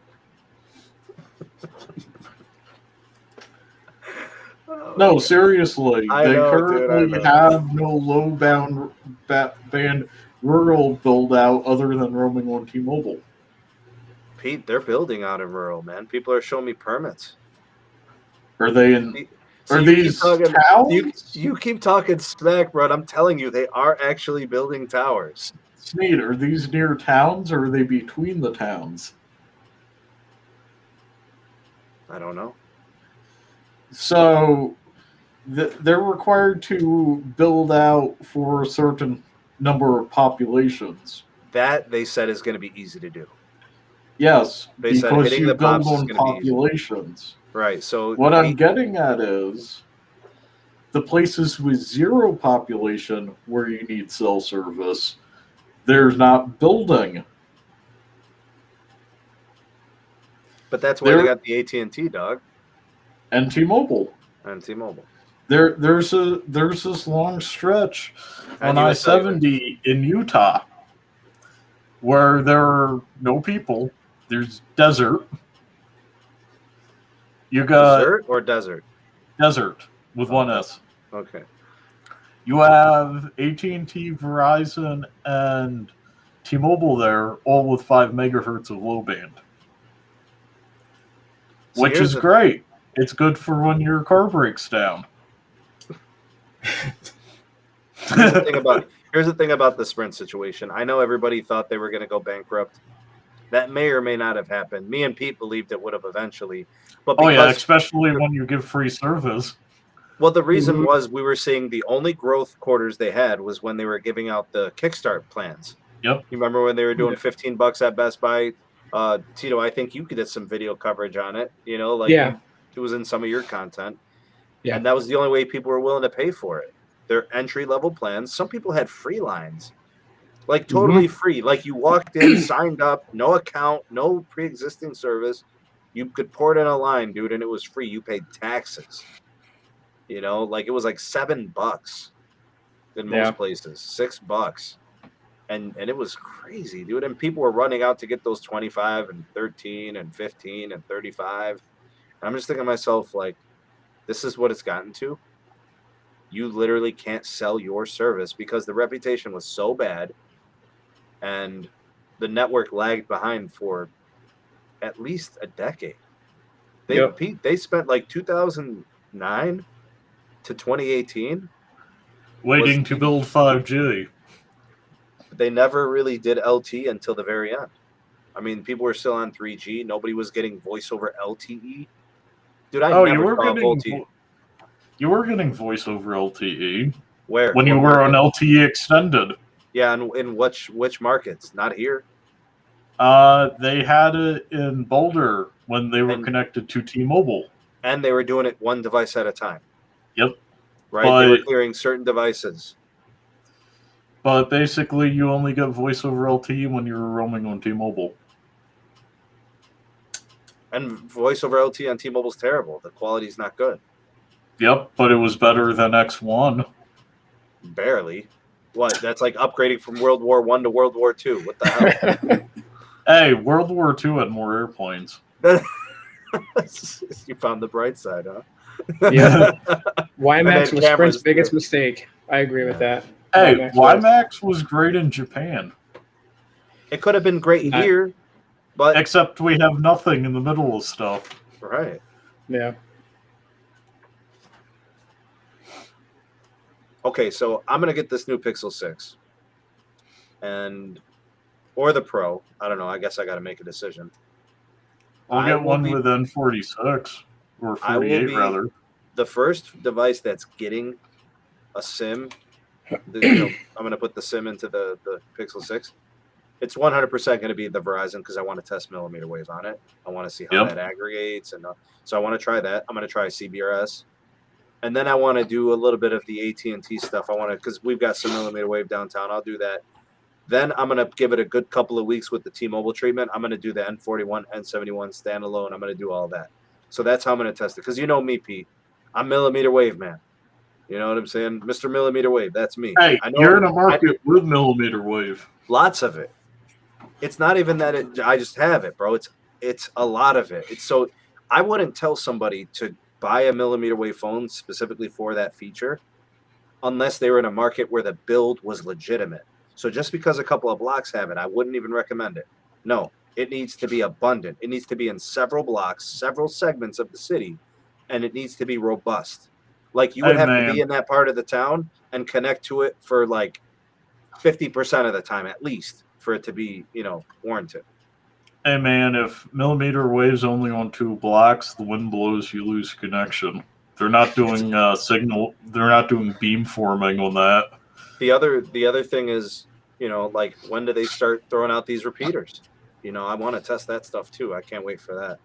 No, seriously. They currently have no low band rural build out other than roaming on T-Mobile. Pete, they're building out in rural, man. People are showing me permits. Are they in? Are these towns? You keep talking smack, bro. I'm telling you, they are actually building towers. Sneed, are these near towns or are they between the towns? I don't know. So they're required to build out for a certain number of populations. That they said is going to be easy to do. Yes, they said hitting the pops is going to populations. Right. So what I'm getting at is the places with zero population where you need cell service, there's not building. But that's why they got the AT&T, dog. And T-Mobile. There's this long stretch on I-70 in Utah where there are no people. There's desert. You got desert or desert? Desert with one S. Okay. You have AT&T, Verizon, and T-Mobile there, all with 5 megahertz of low band. So which is great. It's good for when your car breaks down. Here's the thing about it. Here's the thing about the Sprint situation. I know everybody thought they were going to go bankrupt. That may or may not have happened. Me and Pete believed it would have eventually. But because, especially when you give free service. Well, the reason was we were seeing the only growth quarters they had was when they were giving out the Kickstart plans. Yep. You remember when they were doing $15 at Best Buy? Tito, I think you did some video coverage on it. You know, like it was in some of your content. Yeah. And that was the only way people were willing to pay for it. Their entry-level plans. Some people had free lines. Like totally free. Like you walked in, signed up, no account, no pre-existing service. You could port in a line, dude, and it was free. You paid taxes. You know, like it was like $7 in most places, $6. And it was crazy, dude. And people were running out to get those 25 and 13 and 15 and 35. And I'm just thinking to myself, like, this is what it's gotten to. You literally can't sell your service because the reputation was so bad and the network lagged behind for at least a decade. They spent like 2009 to 2018 waiting to build 5G. They never really did LTE until the very end. I mean, people were still on 3G. Nobody was getting voice over LTE. Dude, you were getting voice over LTE. Where? When you were on LTE extended. Yeah, and in which markets? Not here. They had it in Boulder when they were connected to T-Mobile. And they were doing it one device at a time. Yep. Right? They were clearing certain devices. But basically, you only got voice over LTE when you were roaming on T-Mobile. And voice over LTE on T-Mobile's terrible. The quality's not good. Yep, but it was better than X1. Barely. What? That's like upgrading from World War I to World War II. What the hell? Hey, World War II had more airplanes. You found the bright side, huh? Yeah. WiMAX was Sprint's biggest mistake. I agree with that. Hey, WiMAX was great in Japan. It could have been great here, but except we have nothing in the middle of stuff. Right. Yeah. Okay, so I'm gonna get this new Pixel 6, or the Pro. I don't know. I guess I got to make a decision. I'll get one with N46 or 48 rather. The first device that's getting a SIM. I'm going to put the SIM into the Pixel 6. It's 100% going to be the Verizon because I want to test millimeter wave on it. I want to see how that aggregates, and so I want to try that. I'm going to try CBRS, and then I want to do a little bit of the AT&T stuff. I want to because we've got some millimeter wave downtown. I'll do that. Then I'm going to give it a good couple of weeks with the T-Mobile treatment. I'm going to do the N41, N71 standalone. I'm going to do all that. So that's how I'm going to test it. Because you know me, Pete. I'm millimeter wave, man. You know what I'm saying? Mr. Millimeter Wave. That's me. Hey, you're in a market with millimeter wave. Lots of it. It's not even that I just have it, bro. It's a lot of it. So I wouldn't tell somebody to buy a millimeter wave phone specifically for that feature unless they were in a market where the build was legitimate. So just because a couple of blocks have it, I wouldn't even recommend it. No, it needs to be abundant. It needs to be in several blocks, several segments of the city, and it needs to be robust. Like you would have to be in that part of the town and connect to it for like 50% of the time at least for it to be, warranted. Hey man, if millimeter wave's only on 2 blocks, the wind blows, you lose connection. They're not doing signal. They're not doing beam forming on that. The other thing is, like when do they start throwing out these repeaters? I want to test that stuff too. I can't wait for that.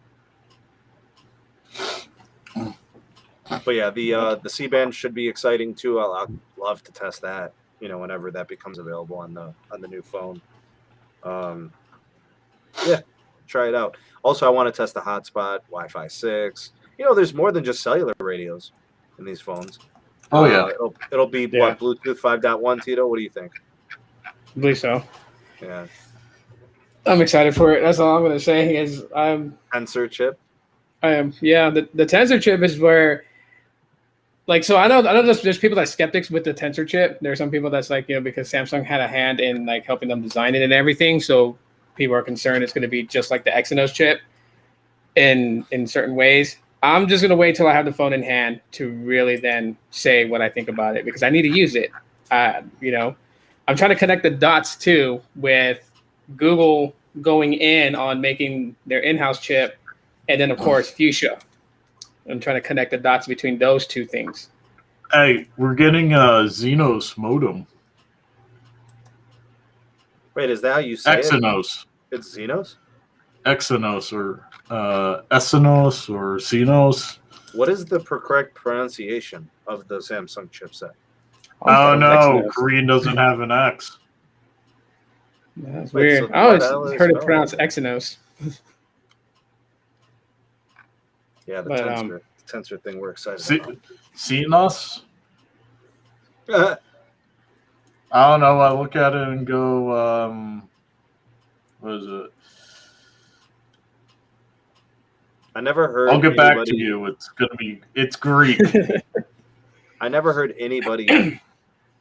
But yeah, the C-band should be exciting too. I'll love to test that, whenever that becomes available on the new phone. Yeah, try it out. Also, I want to test the hotspot, Wi-Fi 6. There's more than just cellular radios in these phones. Oh yeah, it'll be what, Bluetooth 5.1, Tito? What do you think? I believe so. Yeah, I'm excited for it. That's all I'm going to say. Is Tensor chip. I am. Yeah, the Tensor chip is where. Like, so I know there's people that are skeptics with the Tensor chip. There are some people that's like, because Samsung had a hand in like helping them design it and everything. So people are concerned it's going to be just like the Exynos chip in certain ways. I'm just going to wait till I have the phone in hand to really then say what I think about it because I need to use it. I'm trying to connect the dots too with Google going in on making their in-house chip, and then of course Fuchsia. I'm trying to connect the dots between those two things. Hey, we're getting a Xenos modem. Wait, is that how you say Exynos. it? It's Xenos? Exynos or Exynos or Xenos. What is the correct pronunciation of the Samsung chipset? Oh no, Exynos. Korean doesn't have an X. That's Wait, weird. so I always what heard it is- pronounced Exynos. Yeah, the But, tensor thing we're excited Xenos? about. I don't know. I look at it and go, what is it? I never heard. I'll get back to anybody- you. It's Greek. I never heard anybody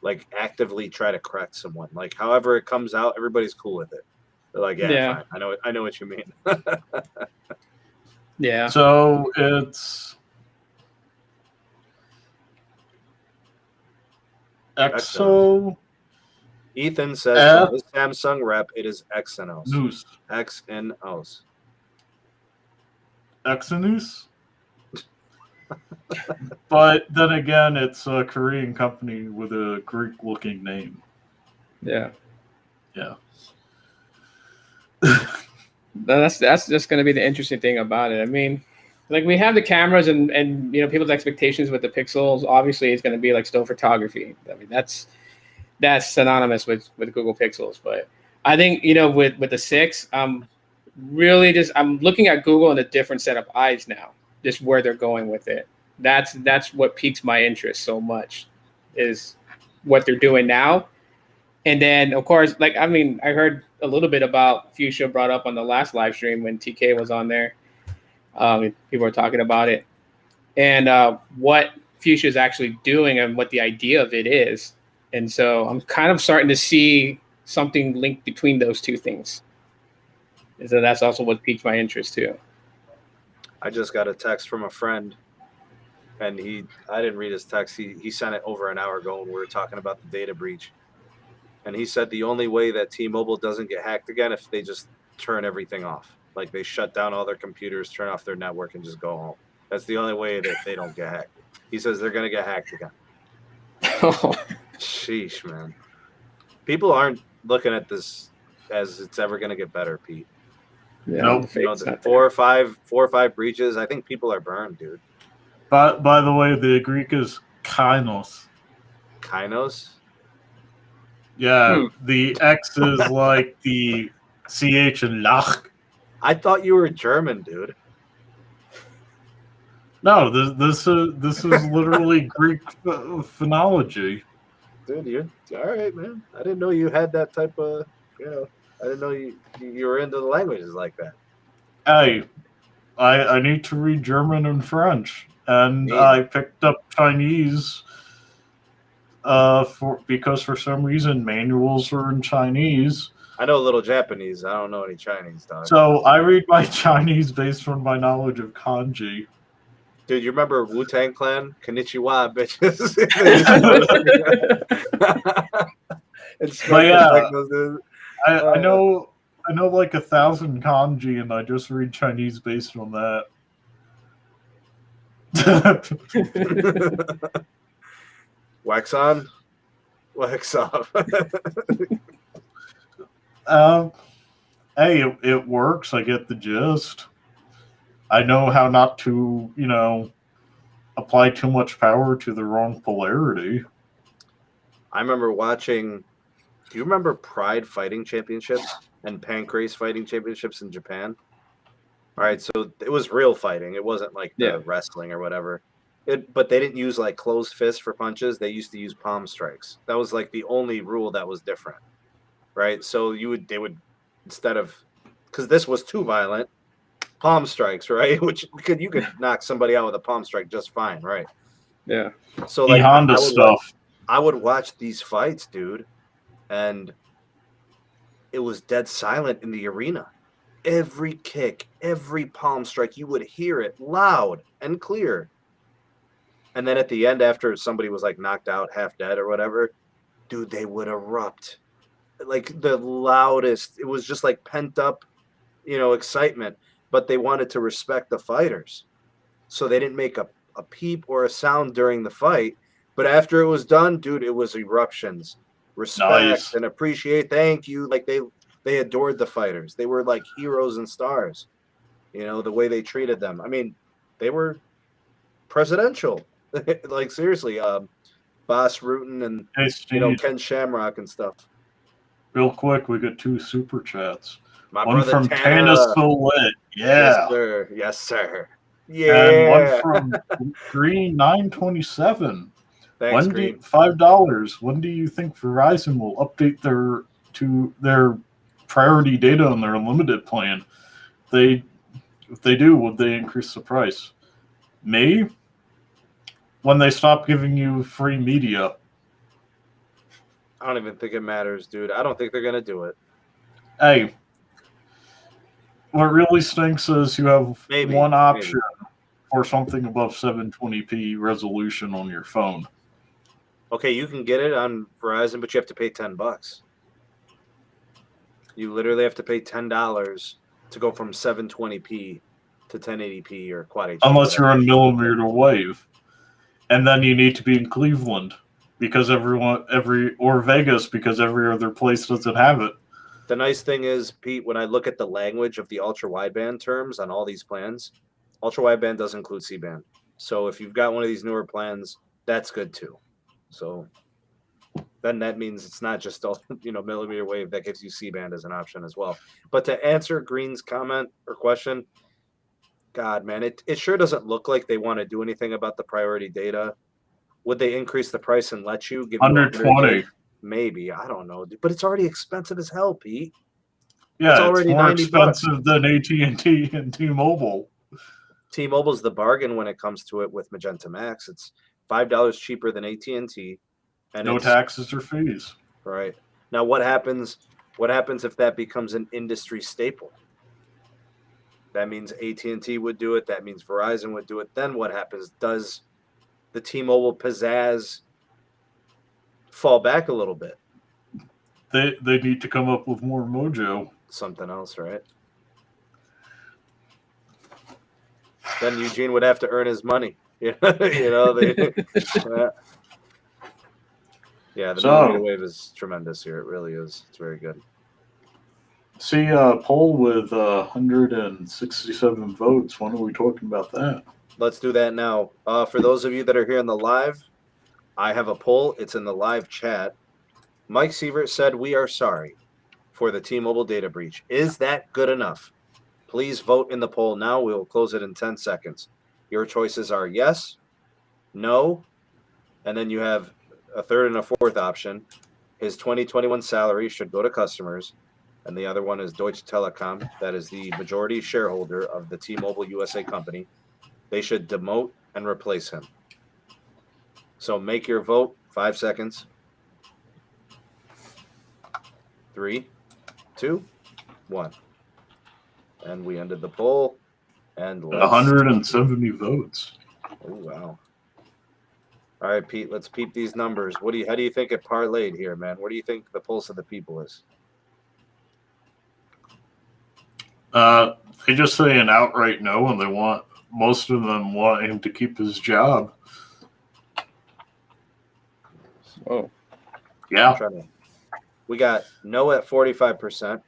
like actively try to correct someone. Like, however it comes out, everybody's cool with it. They're like, yeah. Fine. I know what you mean. Yeah. So it's Exo Ethan says from this Samsung rep, it is Exynos. Noose. Xnos. Exynos? But then again, it's a Korean company with a Greek-looking name. Yeah. Yeah. That's just going to be the interesting thing about it. I mean, like we have the cameras and you know people's expectations with the Pixels. Obviously, it's going to be like still photography. I mean, that's synonymous with Google Pixels. But I think you know with the 6, I'm looking at Google in a different set of eyes now. Just where they're going with it. That's what piques my interest so much, is what they're doing now. And then, of course, like, I mean, I heard a little bit about Fuchsia brought up on the last live stream when TK was on there. People were talking about it. And what Fuchsia is actually doing and what the idea of it is. And so I'm kind of starting to see something linked between those two things. And so that's also what piqued my interest, too. I just got a text from a friend, and I didn't read his text. He sent it over an hour ago when we were talking about the data breach. And he said the only way that T-Mobile doesn't get hacked again if they just turn everything off. Like they shut down all their computers, turn off their network, and just go home. That's the only way that they don't get hacked. He says they're going to get hacked again. Sheesh, man. People aren't looking at this as it's ever going to get better, Pete. Yeah, Nope. You know, the four or five breaches, I think people are burned, dude. But by the way, the Greek is Kainos. Kainos? Yeah, the X is like the CH in Lach. I thought you were German, dude. No, this is literally Greek phonology. Dude, you're all right, man. I didn't know you had that type of, I didn't know you were into the languages like that. Hey, I need to read German and French, and Yeah. I picked up Chinese because for some reason manuals are in Chinese. I know a little Japanese. I don't know any Chinese, dog. So I read my Chinese based on my knowledge of kanji. Dude, you remember Wu-Tang Clan? Konnichiwa, bitches. It's But yeah, like those dudes. I know like 1,000 kanji, and I just read Chinese based on that. Wax on, wax off. Hey, it works. I get the gist. I know how not to, apply too much power to the wrong polarity. I remember watching. Do you remember Pride Fighting Championships and Pancrase Fighting Championships in Japan? All right, so it was real fighting. It wasn't like the wrestling or whatever. But they didn't use like closed fists for punches. They used to use palm strikes. That was like the only rule that was different, right? So they would instead of, because this was too violent, palm strikes, right? Which you could knock somebody out with a palm strike just fine, right? Yeah. So like Honda stuff. I would watch these fights, dude, and it was dead silent in the arena. Every kick, every palm strike, you would hear it loud and clear. And then at the end, after somebody was like knocked out, half dead or whatever, dude, they would erupt. Like the loudest. It was just like pent up, excitement. But they wanted to respect the fighters. So they didn't make a peep or a sound during the fight. But after it was done, dude, it was eruptions. Respect and appreciate. Thank you. Like they adored the fighters. They were like heroes and stars. The way they treated them. I mean, they were presidential. Like seriously, Boss Rutan and Ken Shamrock and stuff. Real quick, we got 2 super chats. My one brother from Tana Solette. Yeah. Yes, sir. Yes, sir. Yeah. And one from Green 927. Thanks, Green. $5. When do you think Verizon will update their priority data on their unlimited plan? If they do, would they increase the price? May? When they stop giving you free media. I don't even think it matters, dude. I don't think they're going to do it. Hey, what really stinks is you have one option for something above 720p resolution on your phone. Okay, you can get it on Verizon, but you have to pay $10. You literally have to pay $10 to go from 720p to 1080p or quad HD. Unless you're on millimeter wave. And then you need to be in Cleveland because or Vegas because every other place doesn't have it. The nice thing is, Pete, when I look at the language of the ultra wideband terms on all these plans, ultra wideband does include C-band. So if you've got one of these newer plans, that's good too. So then that means it's not just millimeter wave. That gives you C-band as an option as well. But to answer Green's comment or question, God, man, it sure doesn't look like they want to do anything about the priority data. Would they increase the price and let you give under 20? Maybe, I don't know, but it's already expensive as hell, Pete. Yeah, it's already more expensive than AT&T and T-Mobile. T-Mobile's the bargain when it comes to it with Magenta Max. It's $5 cheaper than AT&T, and no taxes or fees. Right now, what happens if that becomes an industry staple? That means AT&T would do it. That means Verizon would do it. Then what happens? Does the T-Mobile pizzazz fall back a little bit? They need to come up with more mojo. Something else, right? Then Eugene would have to earn his money. Yeah, the millimeter wave is tremendous here. It really is. It's very good. See a poll with 167 votes. When are we talking about that? Let's do that now. For those of you that are here in the live, I have a poll. It's in the live chat. Mike Sievert said, "We are sorry for the T-Mobile data breach." Is that good enough? Please vote in the poll now. We will close it in 10 seconds. Your choices are yes, no, and then you have a third and a fourth option. His 2021 salary should go to customers, and the other one is Deutsche Telekom. That is the majority shareholder of the T-Mobile USA company. They should demote and replace him. So make your vote. 5 seconds. 3, 2, 1. And we ended the poll. And 170 votes. Oh, wow. All right, Pete, let's peep these numbers. How do you think it parlayed here, man? What do you think the pulse of the people is? They just say an outright no, and most of them want him to keep his job. Oh, yeah. We got no at 45%.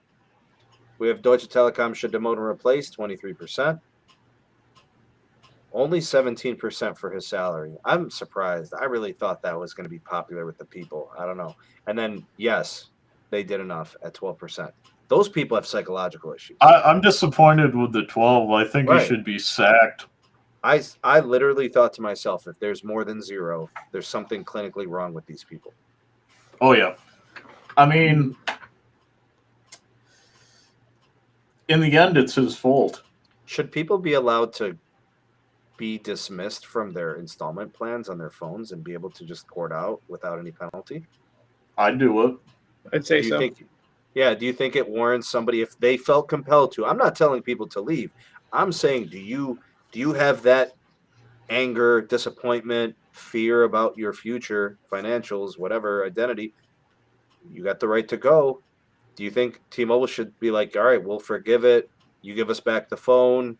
We have Deutsche Telekom should demote and replace, 23%. Only 17% for his salary. I'm surprised. I really thought that was going to be popular with the people. I don't know. And then, yes, they did enough at 12%. Those people have psychological issues. I'm disappointed with the 12. I think he should be sacked. I literally thought to myself, if there's more than 0, there's something clinically wrong with these people. Oh, yeah. I mean, in the end, it's his fault. Should people be allowed to be dismissed from their installment plans on their phones and be able to just port out without any penalty? I'd do it. I'd say so. Do you think it warrants somebody if they felt compelled to? I'm not telling people to leave. I'm saying, do you have that anger, disappointment, fear about your future, financials, whatever, identity? you got the right to go. Do you think T-Mobile should be like, all right, we'll forgive it. You give us back the phone.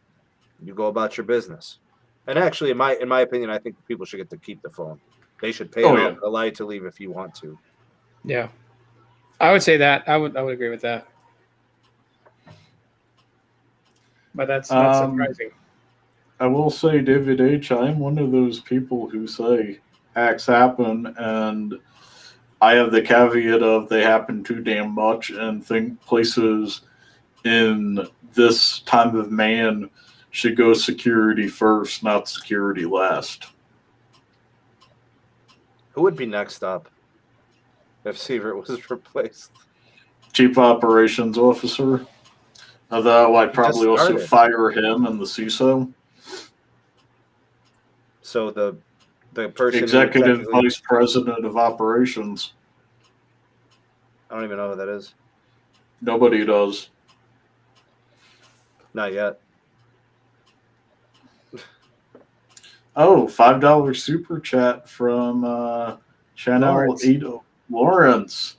You go about your business. And actually, in my opinion, I think people should get to keep the phone. They should pay a lie to leave if you want to. Yeah, I would say that. I would agree with that. But that's not surprising. I will say, David H., I'm one of those people who say hacks happen, and I have the caveat of they happen too damn much, and think places in this time of man should go security first, not security last. Who would be next up if Seaver was replaced? Chief Operations Officer. Although I'd probably also fire him and the CISO. So the person Executive Vice President of Operations. I don't even know who that is. Nobody does. Not yet. Oh, $5 super chat from Channel 8 Lawrence.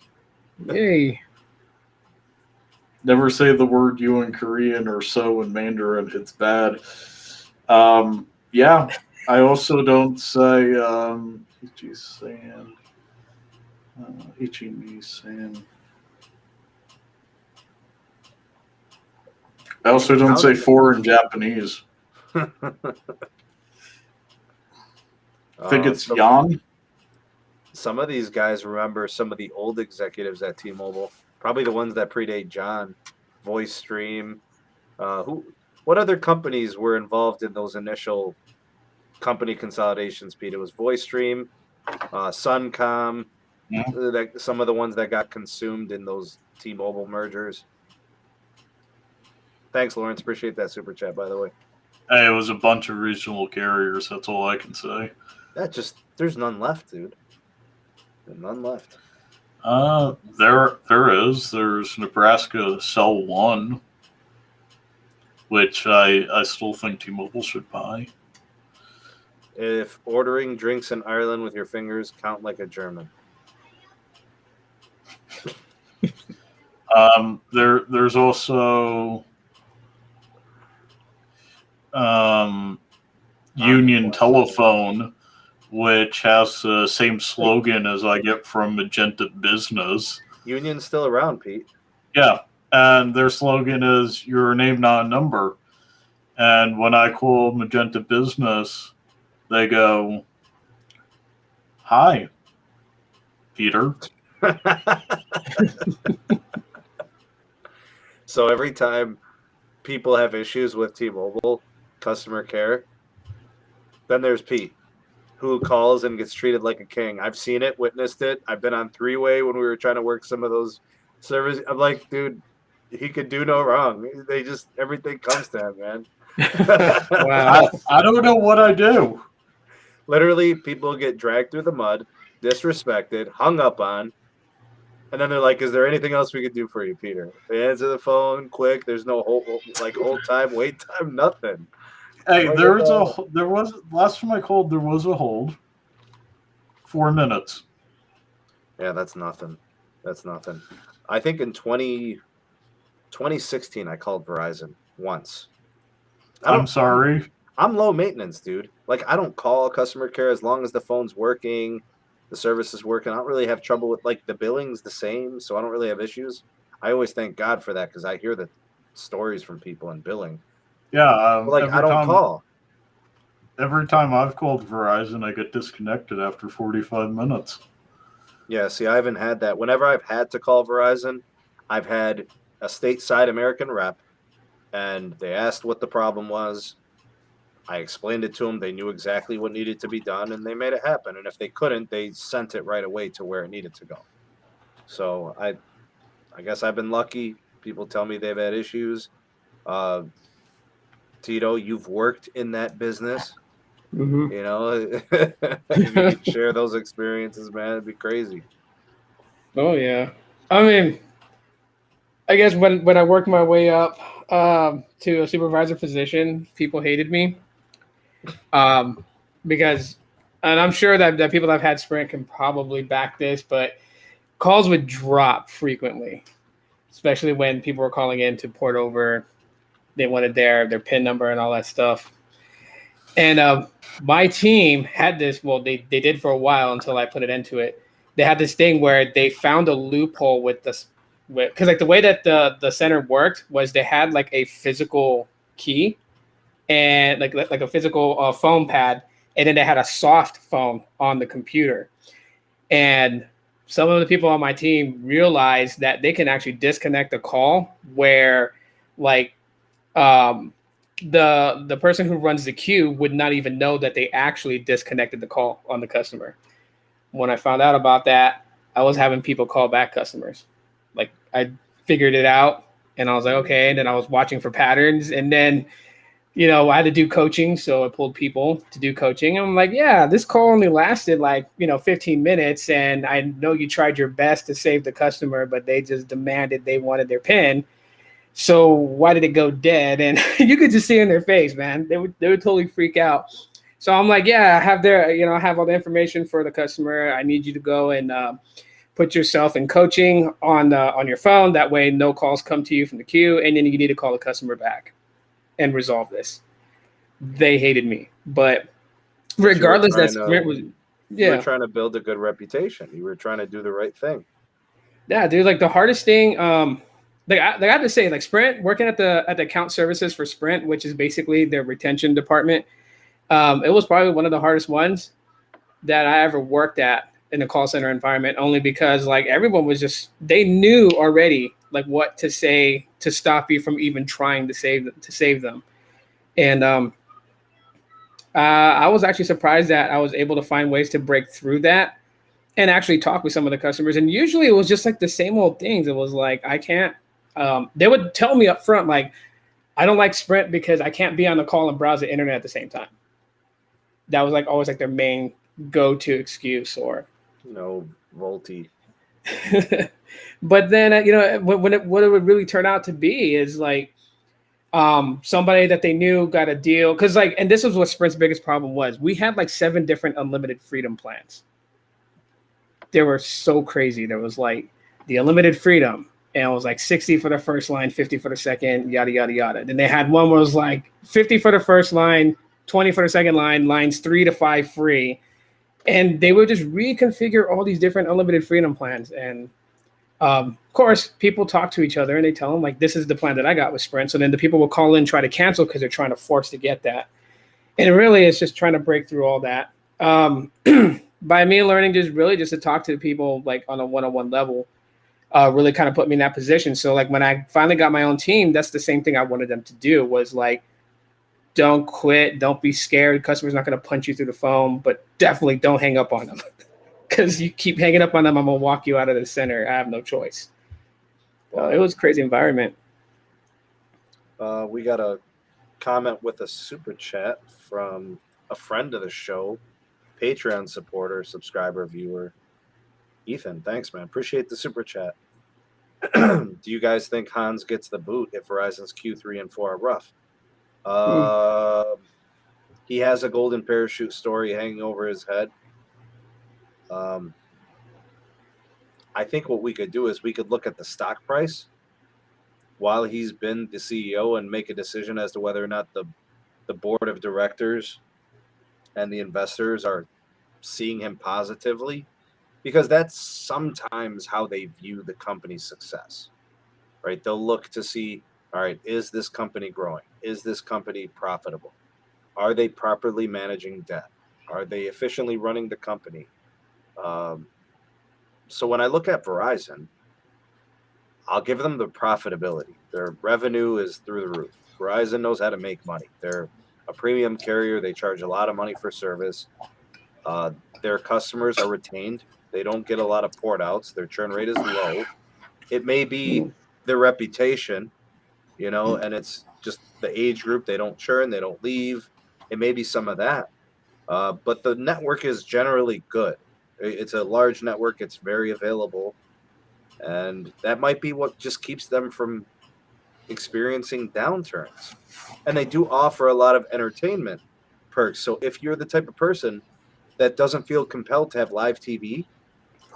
Yay. Never say the word you in Korean or so in Mandarin. It's bad. Yeah, I also don't say Ichi-san. Ichi-ni-san. I also don't say four in Japanese. I think it's Yan. Some of these guys remember some of the old executives at T-Mobile. Probably the ones that predate John. VoiceStream. What other companies were involved in those initial company consolidations, Pete? It was VoiceStream, Suncom, some of the ones that got consumed in those T-Mobile mergers. Thanks, Lawrence. Appreciate that super chat, by the way. Hey, it was a bunch of regional carriers. That's all I can say. There's none left, dude. There's none left. There is. There's Nebraska Cell 1, which I still think T-Mobile should buy. If ordering drinks in Ireland with your fingers count like a German. There's also Union Telephone, which has the same slogan as I get from Magenta Business. Union's still around, Pete. Yeah, and their slogan is "Your name, not a number." And when I call Magenta Business, they go, "Hi, Peter." So every time people have issues with T-Mobile customer care, then there's Pete, who calls and gets treated like a king. I've seen it, witnessed it. I've been on three-way when we were trying to work some of those services. I'm like, dude, he could do no wrong. Everything comes to him, man. Wow. I don't know what I do. Literally, people get dragged through the mud, disrespected, hung up on, and then they're like, is there anything else we could do for you, Peter? They answer the phone quick. There's no hold time, wait time, nothing. Hey, there was last time I called, there was a hold. 4 minutes. Yeah, that's nothing. I think in 2016, I called Verizon once. I'm sorry. I'm low maintenance, dude. Like, I don't call customer care as long as the phone's working, the service is working. I don't really have trouble with, like, the billing's the same, so I don't really have issues. I always thank God for that because I hear the stories from people in billing. Yeah, I don't call. Every time I've called Verizon, I get disconnected after 45 minutes. Yeah, see, I haven't had that. Whenever I've had to call Verizon, I've had a stateside American rep, and they asked what the problem was. I explained it to them. They knew exactly what needed to be done, and they made it happen. And if they couldn't, they sent it right away to where it needed to go. So I guess I've been lucky. People tell me they've had issues. Tito, you've worked in that business. Mm-hmm. You know, if you could share those experiences, man, it'd be crazy. Oh, yeah. I mean, I guess when I worked my way up to a supervisor position, people hated me. Because, and I'm sure that people that have had Sprint can probably back this, but calls would drop frequently, especially when people were calling in to port over. They wanted their PIN number and all that stuff. And my team had this, well, they did for a while until I put it into it. They had this thing where they found a loophole with this, because like the way that the center worked was they had like a physical key and like a physical phone pad, and then they had a soft phone on the computer. And some of the people on my team realized that they can actually disconnect the call where like the person who runs the queue would not even know that they actually disconnected the call on the customer. When I found out about that, I was having people call back customers. Like I figured it out and I was like, okay. And then I was watching for patterns, and then, you know, I had to do coaching. So I pulled people to do coaching. And I'm like, yeah, this call only lasted like, 15 minutes. And I know you tried your best to save the customer, but they just demanded they wanted their PIN. So why did it go dead? And you could just see in their face, man, they would totally freak out. So I'm like, yeah, I have I have all the information for the customer. I need you to go and put yourself in coaching on your phone. That way, no calls come to you from the queue, and then you need to call the customer back and resolve this. They hated me, but regardless, you were trying to build a good reputation. You were trying to do the right thing. Yeah, dude. Like the hardest thing, I have to say, like Sprint, working at the account services for Sprint, which is basically their retention department. It was probably one of the hardest ones that I ever worked at in a call center environment, only because like everyone was they knew already like what to say to stop you from even trying to save them. And I was actually surprised that I was able to find ways to break through that and actually talk with some of the customers. And usually it was just like the same old things. It was like, I can't, they would tell me up front, like, I don't like Sprint because I can't be on the call and browse the internet at the same time. That was like always like their main go-to excuse, or Volty. But then what it would really turn out to be is like somebody that they knew got a deal, because like, and this was what Sprint's biggest problem was. We had like 7 different unlimited freedom plans. They were so crazy. There was like the unlimited freedom, and it was like 60 for the first line, 50 for the second, yada yada yada. Then they had one where it was like 50 for the first line, 20 for the second line, lines 3 to 5 free. And they would just reconfigure all these different unlimited freedom plans. And of course, people talk to each other and they tell them, like, this is the plan that I got with Sprint. So then the people will call in, try to cancel because they're trying to force to get that. And really, it's just trying to break through all that. By me learning just to talk to people like on a one-on-one level, really kind of put me in that position. So like when I finally got my own team, that's the same thing I wanted them to do, was like, don't quit. Don't be scared. The customer's not going to punch you through the phone, but definitely don't hang up on them, because you keep hanging up on them, I'm going to walk you out of the center. I have no choice. It was a crazy environment. We got a comment with a super chat from a friend of the show, Patreon supporter, subscriber, viewer, Ethan. Thanks, man. Appreciate the super chat. Do you guys think Hans gets the boot if Verizon's Q3 and 4 are rough? He has a golden parachute story hanging over his head. I think what we could do is we could look at the stock price while he's been the CEO and make a decision as to whether or not the board of directors and the investors are seeing him positively, because that's sometimes how they view the company's success, right? They'll look to see, all right, is this company growing? Is this company profitable? Are they properly managing debt? Are they efficiently running the company? So when I look at Verizon, I'll give them the profitability. Their revenue is through the roof. Verizon knows how to make money. They're a premium carrier. They charge a lot of money for service. Their customers are retained. They don't get a lot of port outs. Their churn rate is low. It may be their reputation, and it's just the age group. They don't churn. They don't leave. It may be some of that. But the network is generally good. It's a large network. It's very available. And that might be what just keeps them from experiencing downturns. And they do offer a lot of entertainment perks. So if you're the type of person that doesn't feel compelled to have live TV,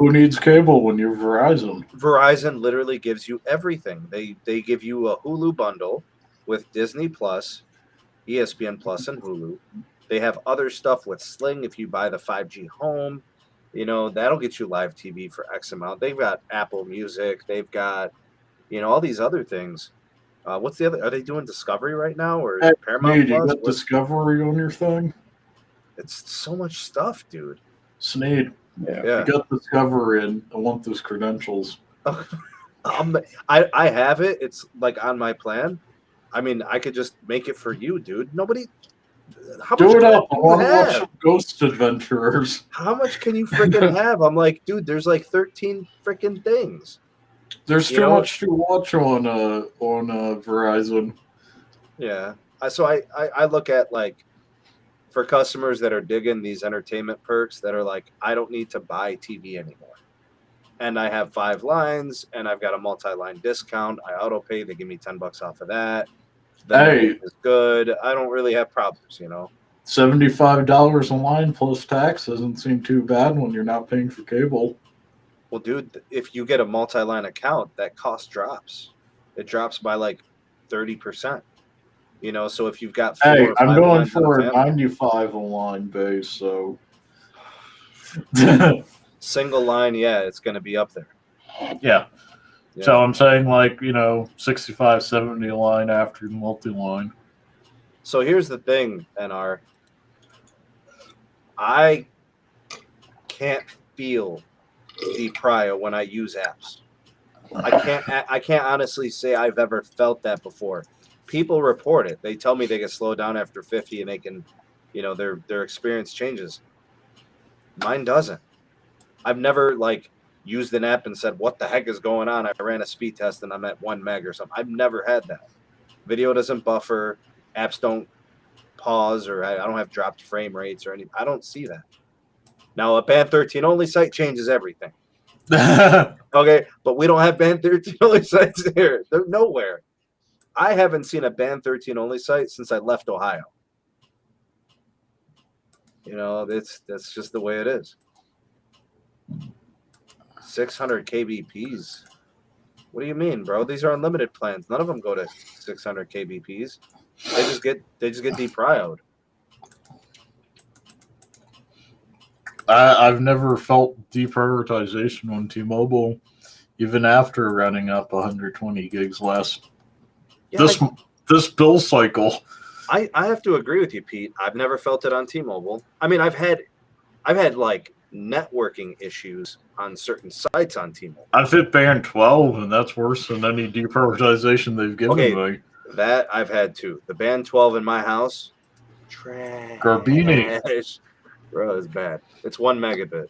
Who needs cable when you're Verizon? Verizon literally gives you everything. They give you a Hulu bundle with Disney Plus, ESPN Plus, and Hulu. They have other stuff with Sling if you buy the 5G home. You know, that'll get you live TV for X amount. They've got Apple Music. They've got, you know, all these other things. What's the other? Are they doing Discovery right now or Hey, Paramount you Plus? got Discovery on your thing? It's so much stuff, dude. Sneed. Yeah. You got Discovery and I want those credentials. I have it. It's like on my plan. I mean, I could just make it for you, dude. Nobody. How Do much it can up. I you want to watch have? some Ghost Adventurers. How much can you freaking have? I'm like, dude, there's like 13 freaking things. There's You too know- much to watch on Verizon. Yeah. So I look at like for customers that are digging these entertainment perks that are like, I don't need to buy TV anymore. And I have 5 lines and I've got a multi-line discount. I auto pay. They give me $10 off of that. Hey. Is good. I don't really have problems, you know. $75 a line plus tax doesn't seem too bad when you're not paying for cable. Well, dude, if you get a multi-line account, that cost drops. It drops by like 30%. You know, so if you've got 4 Hey, or I'm 5 going lines in for a a family, 95 a line base, so single line, yeah, it's going to be up there. yeah. Yeah. So I'm saying like, 65, 70 a line after the multi-line. So here's the thing, NR. I can't feel the prio when I use apps. I can't honestly say I've ever felt that before. People report it. They tell me they get slowed down after 50 and they can, their experience changes. Mine doesn't. I've never like used an app and said, what the heck is going on? I ran a speed test and I'm at 1 meg or something. I've never had that. Video doesn't buffer. Apps don't pause, or I don't have dropped frame rates or anything. I don't see that. Now, a band 13 only site changes everything. Okay, but we don't have band 13 only sites here. They're nowhere. I haven't seen a band 13 only site since I left Ohio. That's just the way it is. 600 kbps. What do you mean, bro? These are unlimited plans. None of them go to 600 kbps. They just get deprioed. I've never felt deprioritization on T-Mobile, even after running up 120 gigs less. Yeah, This bill cycle. I have to agree with you, Pete. I've never felt it on T-Mobile. I mean, I've had like networking issues on certain sites on T-Mobile. I've hit band 12, and that's worse than any deprioritization they've given me. That I've had too. The band 12 in my house, trash. Garbini. Bro, it's bad. It's 1 megabit.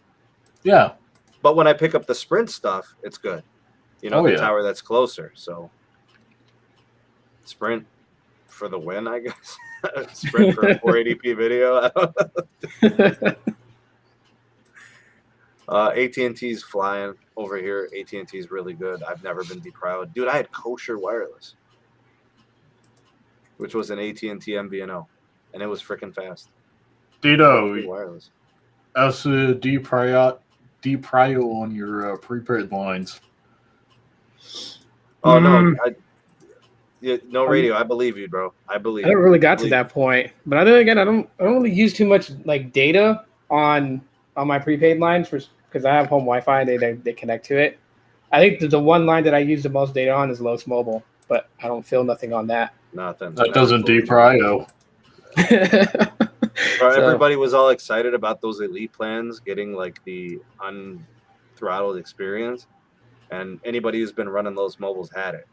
Yeah. But when I pick up the Sprint stuff, it's good. The tower that's closer. So Sprint for the win, I guess. Sprint for 480p video. AT&T's flying over here. AT&T's really good. I've never been deprioed. Dude, I had kosher wireless, which was an AT&T MVNO, and it was freaking fast. Dito, wireless. as a deprio on your prepaid lines. Oh, no. No radio. I believe you, bro. I believe I never really got to that point. But then again, I don't really use too much like data on my prepaid lines because I have home Wi-Fi and they connect to it. I think the one line that I use the most data on is Los Mobile, but I don't feel nothing on that. Nothing. That doesn't deprio. Bro, everybody was all excited about those elite plans getting like the unthrottled experience, and anybody who's been running those mobiles had it.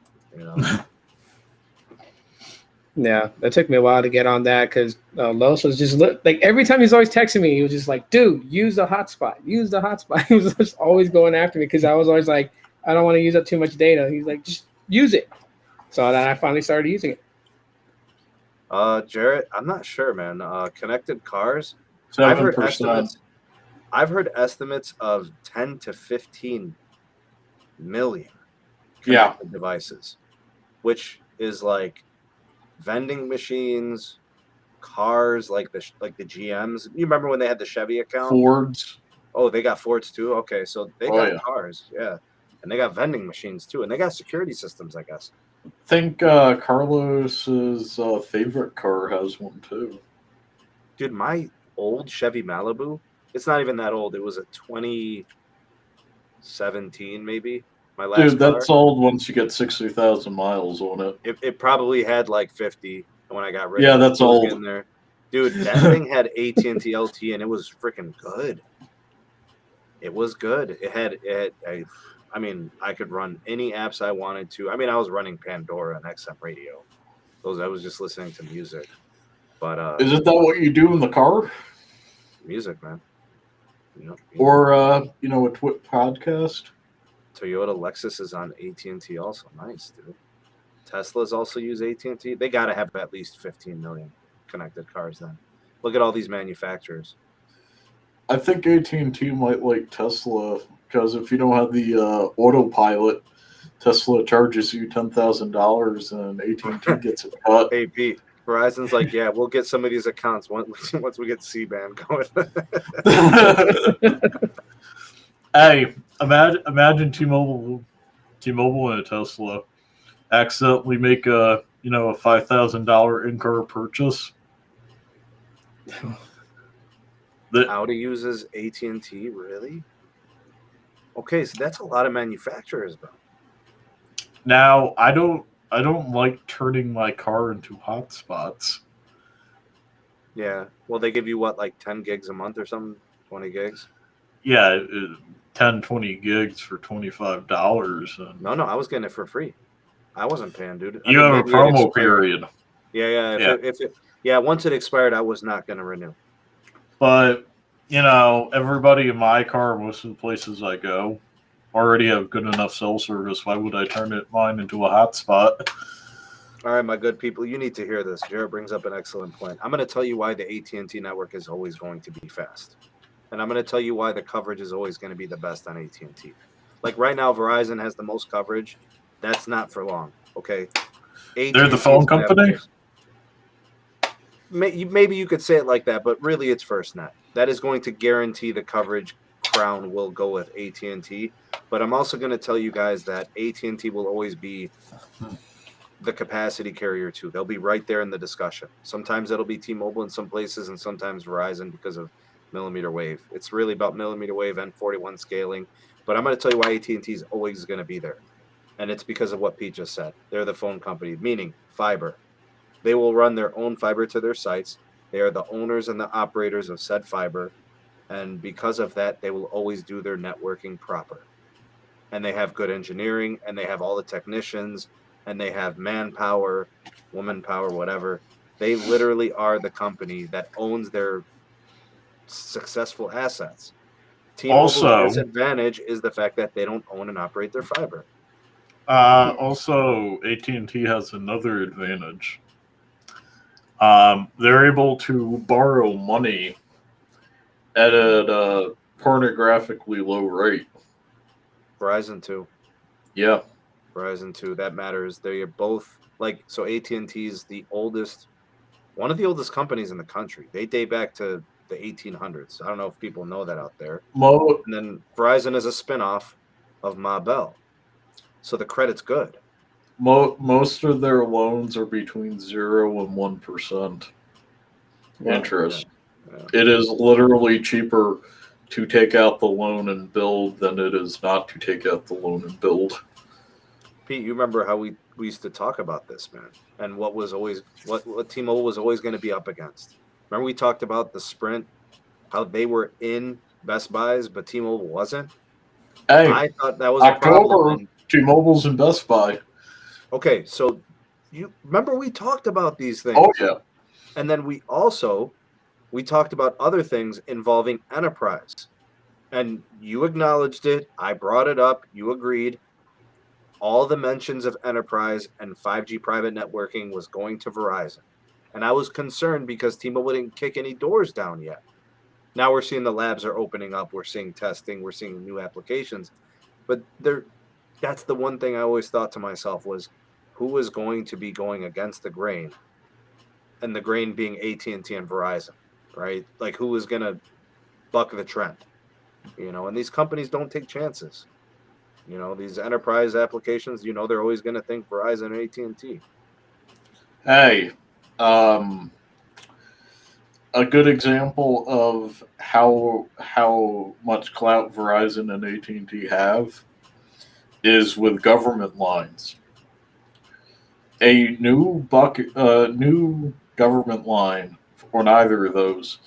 Yeah, it took me a while to get on that because Los was just like every time he's always texting me, he was just like, "Dude, use the hotspot. Use the hotspot." He was just always going after me because I was always like, "I don't want to use up too much data." He's like, "Just use it." So then I finally started using it. Jarrett, I'm not sure, man. Connected cars. 7%. I've heard estimates of 10 to 15 million Yeah. connected devices, which is like vending machines, cars, like the GMs. You remember when they had the Chevy account? Fords. Oh, they got Fords too? Okay, so they Oh, got yeah. cars, yeah. And they got vending machines too, and they got security systems, I guess. I think Carlos's favorite car has one too. Dude, my old Chevy Malibu, it's not even that old. It was a 2017, maybe. My last Dude, car. that's old once you get 60,000 miles on it. It probably had like 50 when I got rid Yeah, of it. that's It was old. getting there. Dude, that thing had AT&T LTE, and it was freaking good. It was good. I mean, I could run any apps I wanted to. I mean, I was running Pandora and XM radio. I was just listening to music. But Isn't that what you do in the car? music, man. You know, Or, a Twit podcast? Toyota Lexus is on AT&T also. Nice, dude. Teslas also use AT&T. They got to have at least 15 million connected cars then. Look at all these manufacturers. I think AT&T might like Tesla, because if you don't have the autopilot, Tesla charges you $10,000 and AT&T gets a cut. Hey, Pete, Verizon's like, yeah, we'll get some of these accounts once we get C-band going. Hey, imagine T-Mobile and a Tesla accidentally make a $5,000 in-car purchase. Audi uses AT&T, really? Okay, so that's a lot of manufacturers, bro. Now, I don't like turning my car into hotspots. Yeah. Well, they give you what, like 10 gigs a month or something? 20 gigs? Yeah, 10, 20 gigs for $25. And No, I was getting it for free. I wasn't paying, dude. you have a maybe it promo expired. period. Yeah. Once it expired, I was not going to renew. But, everybody in my car, most of the places I go, already have good enough cell service. Why would I turn mine into a hotspot? All right, my good people, you need to hear this. Jared brings up an excellent point. I'm going to tell you why the AT&T network is always going to be fast. And I'm going to tell you why the coverage is always going to be the best on AT&T. Like right now, Verizon has the most coverage. That's not for long, okay? They're the phone company? Maybe you could say it like that, but really it's FirstNet. That is going to guarantee the coverage crown will go with AT&T. But I'm also going to tell you guys that AT&T will always be the capacity carrier too. They'll be right there in the discussion. Sometimes it'll be T-Mobile in some places and sometimes Verizon because of millimeter wave. It's really about millimeter wave and 41 scaling. But I'm going to tell you why AT&T is always going to be there. And it's because of what Pete just said. They're the phone company, meaning fiber. They will run their own fiber to their sites. They are the owners and the operators of said fiber. And because of that, they will always do their networking proper. And they have good engineering, and they have all the technicians, and they have manpower, woman power, whatever. They literally are the company that owns their successful assets. T-Mobile's disadvantage is the fact that they don't own and operate their fiber. Also, AT&T has another advantage. They're able to borrow money at a pornographically low rate. Verizon too. Yeah. Verizon too. That matters. They are both so AT&T is one of the oldest companies in the country. They date back to the 1800s. I don't know if people know that out there. And then Verizon is a spinoff of Ma Bell. So the credit's good. Most of their loans are between 0 and 1% interest. Yeah. It is literally cheaper to take out the loan and build than it is not to take out the loan and build. Pete, you remember how we used to talk about this, man, and what T-Mobile was always going to be up against. Remember we talked about the Sprint, how they were in Best Buys, but T-Mobile wasn't? Hey, I thought that was a problem. T-Mobile's in Best Buy. Okay, so you remember we talked about these things. Oh, yeah. And then we talked about other things involving enterprise. And you acknowledged it. I brought it up. You agreed. All the mentions of enterprise and 5G private networking was going to Verizon. And I was concerned because T-Mobile didn't kick any doors down yet. Now we're seeing the labs are opening up. We're seeing testing. We're seeing new applications. But that's the one thing I always thought to myself was, who is going to be going against the grain? And the grain being AT&T and Verizon, right? Like, who is going to buck the trend? You know, and these companies don't take chances. You know, these enterprise applications, you know, they're always going to think Verizon and AT&T. Hey, a good example of how much clout Verizon and AT&T have is with government lines. A new government line on either of those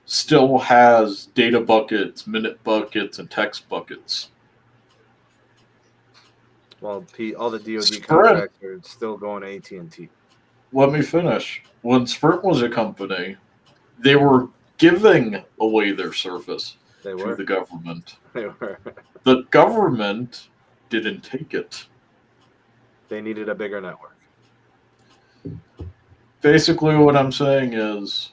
still has data buckets, minute buckets, and text buckets. Well, all the DoD Sprint. contracts are still going to AT&T. Let me finish. When Sprint was a company, they were giving away their service to the government. They were. The government didn't take it. They needed a bigger network. Basically, what I'm saying is,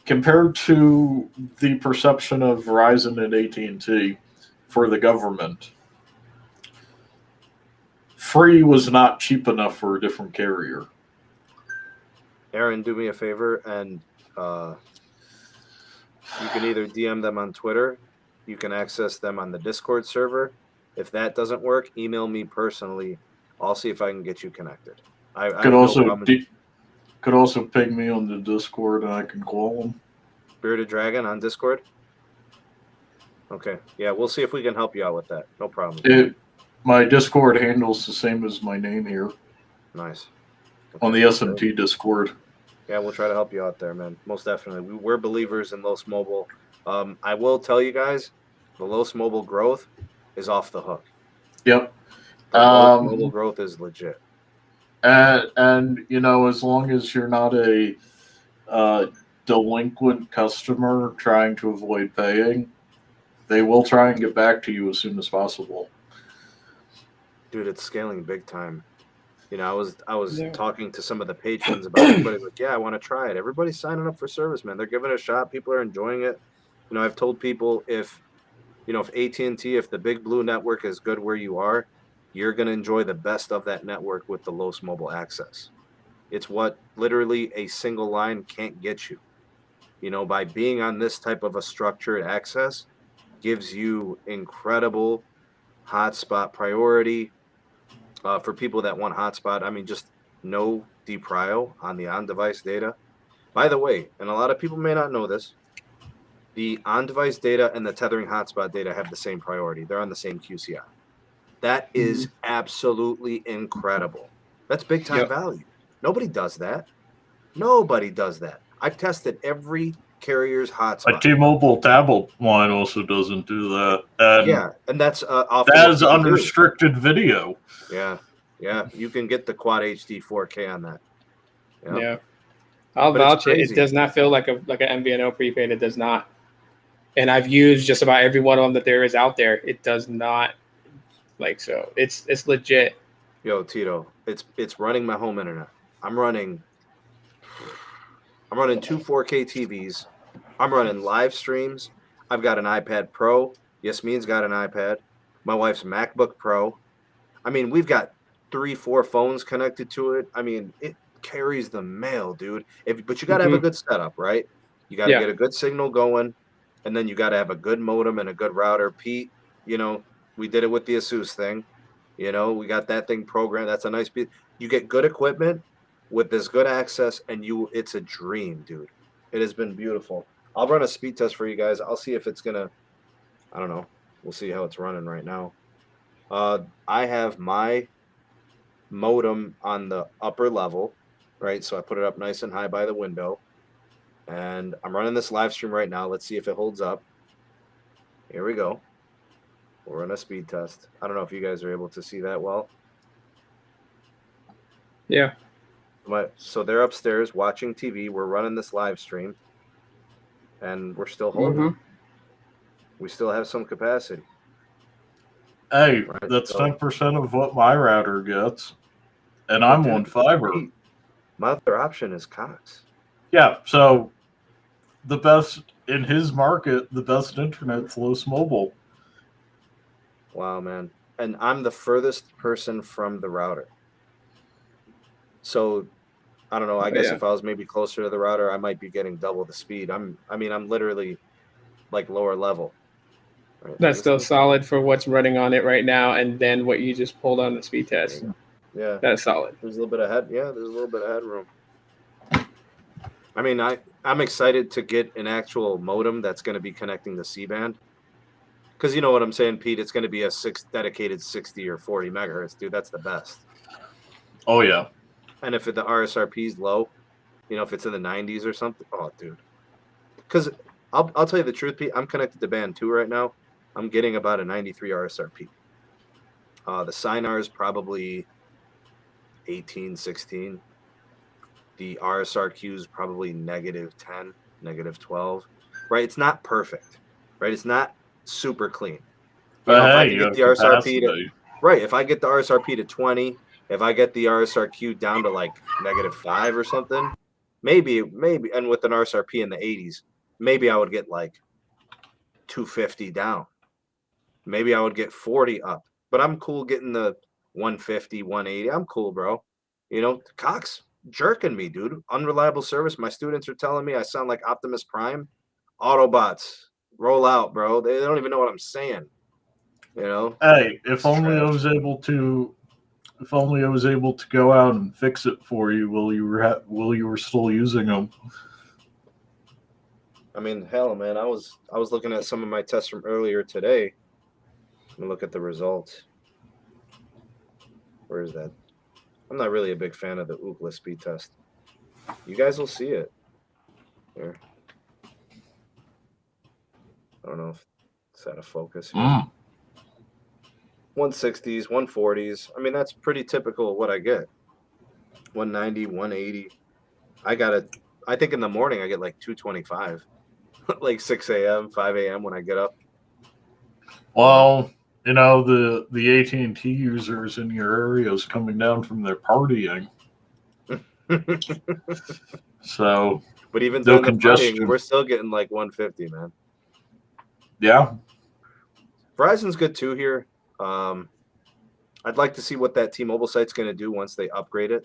compared to the perception of Verizon and AT&T for the government, free was not cheap enough for a different carrier. Aaron, do me a favor, and you can either DM them on Twitter, you can access them on the Discord server. If that doesn't work, email me personally. I'll see if I can get you connected. Could also ping me on the Discord, and I can call them. Bearded Dragon on Discord? Okay. Yeah, we'll see if we can help you out with that. No problem. My Discord handle's the same as my name here. Nice. Okay. On the SMT Discord. Yeah, we'll try to help you out there, man. Most definitely. We're believers in Los Mobile. I will tell you guys, the Los Mobile growth is off the hook. Yep. Los Mobile growth is legit. And you know, as long as you're not a delinquent customer trying to avoid paying, they will try and get back to you as soon as possible. Dude, it's scaling big time. You know, I was talking to some of the patrons about it. Everybody's like, yeah, I want to try it. Everybody's signing up for service, man. They're giving it a shot. People are enjoying it. You know, I've told people if AT&T, if the Big Blue network is good where you are, you're going to enjoy the best of that network with the Los Mobile access. It's what literally a single line can't get you. You know, by being on this type of a structured access gives you incredible hotspot priority. For people that want hotspot, I mean, just no deprio on the on-device data. By the way, and a lot of people may not know this, the on-device data and the tethering hotspot data have the same priority. They're on the same QCI. That is absolutely incredible. That's big-time value. Nobody does that. Nobody does that. I've tested every carrier's hotspot. A T-Mobile tablet line also doesn't do that. And and that's that is unrestricted video. Yeah, you can get the Quad HD 4K on that. Yeah, I'll vouch it. It does not feel like an MVNO prepaid. It does not. And I've used just about every one of them that there is out there. It does not so. It's legit. Yo, Tito, it's running my home internet. I'm running 2 4K TVs. I'm running live streams. I've got an iPad Pro. Yasmin's got an iPad. My wife's MacBook Pro. I mean, we've got 3-4 phones connected to it. I mean, it carries the mail, dude. But you got to have a good setup, right? You got to get a good signal going, and then you got to have a good modem and a good router. Pete, you know, we did it with the Asus thing. You know, we got that thing programmed. That's a nice piece. You get good equipment with this good access, and it's a dream, dude. It has been beautiful. I'll run a speed test for you guys. I'll see if it's gonna. I don't know. We'll see how it's running right now. I have my modem on the upper level, right? So I put it up nice and high by the window, and I'm running this live stream right now. Let's see if it holds up. Here we go. We'll run a speed test. I don't know if you guys are able to see that well. Yeah. So they're upstairs watching TV. We're running this live stream, and we're still holding. We still have some capacity. Hey, that's 10% of what my router gets, and I'm on fiber. My other option is Cox. Yeah, so the best in his market, the best internet's Los Mobile. Wow, man. And I'm the furthest person from the router. So I don't know. I guess if I was maybe closer to the router, I might be getting double the speed. I'm literally like lower level. Right, That's still solid for what's running on it right now, and then what you just pulled on the speed test. Yeah, That's solid. there's a little bit of head. Yeah, there's a little bit of headroom. I mean, I'm excited to get an actual modem that's going to be connecting the C-band. Because you know what I'm saying, Pete? It's going to be a dedicated 60 or 40 megahertz, dude. That's the best. Oh, yeah. And if the RSRP is low, if it's in the 90s or something, oh, dude. Because I'll tell you the truth, Pete. I'm connected to band 2 right now. I'm getting about a 93 RSRP. The Sinar is probably 18, 16. The RSRQ is probably -10, -12. Right? It's not perfect. Right? It's not super clean. But if I hey, can you get have the RSRP capacity. if I get the RSRP to 20, if I get the RSRQ down to like -5 or something, maybe, and with an RSRP in the 80s, maybe I would get like 250 down. Maybe I would get 40 up. But I'm cool getting the 150, 180. I'm cool, bro. Cox jerking me, dude. Unreliable service. My students are telling me I sound like Optimus Prime. Autobots, roll out, bro. They don't even know what I'm saying. Hey, if only I was able to go out and fix it for you while you were still using them. I mean, hell, man. I was looking at some of my tests from earlier today. Let me look at the results. Where is that? I'm not really a big fan of the Ookla speed test. You guys will see it. Here. I don't know if it's out of focus here. 160s, 140s. I mean, that's pretty typical of what I get. 190, 180. I think in the morning I get like 225. Like 6 a.m., 5 a.m. when I get up. Well, the AT&T users in your area is coming down from their partying. So, but even no during the congestion. partying, we're still getting like 150, man. Yeah. Verizon's good too here. I'd like to see what that T-Mobile site's going to do once they upgrade it.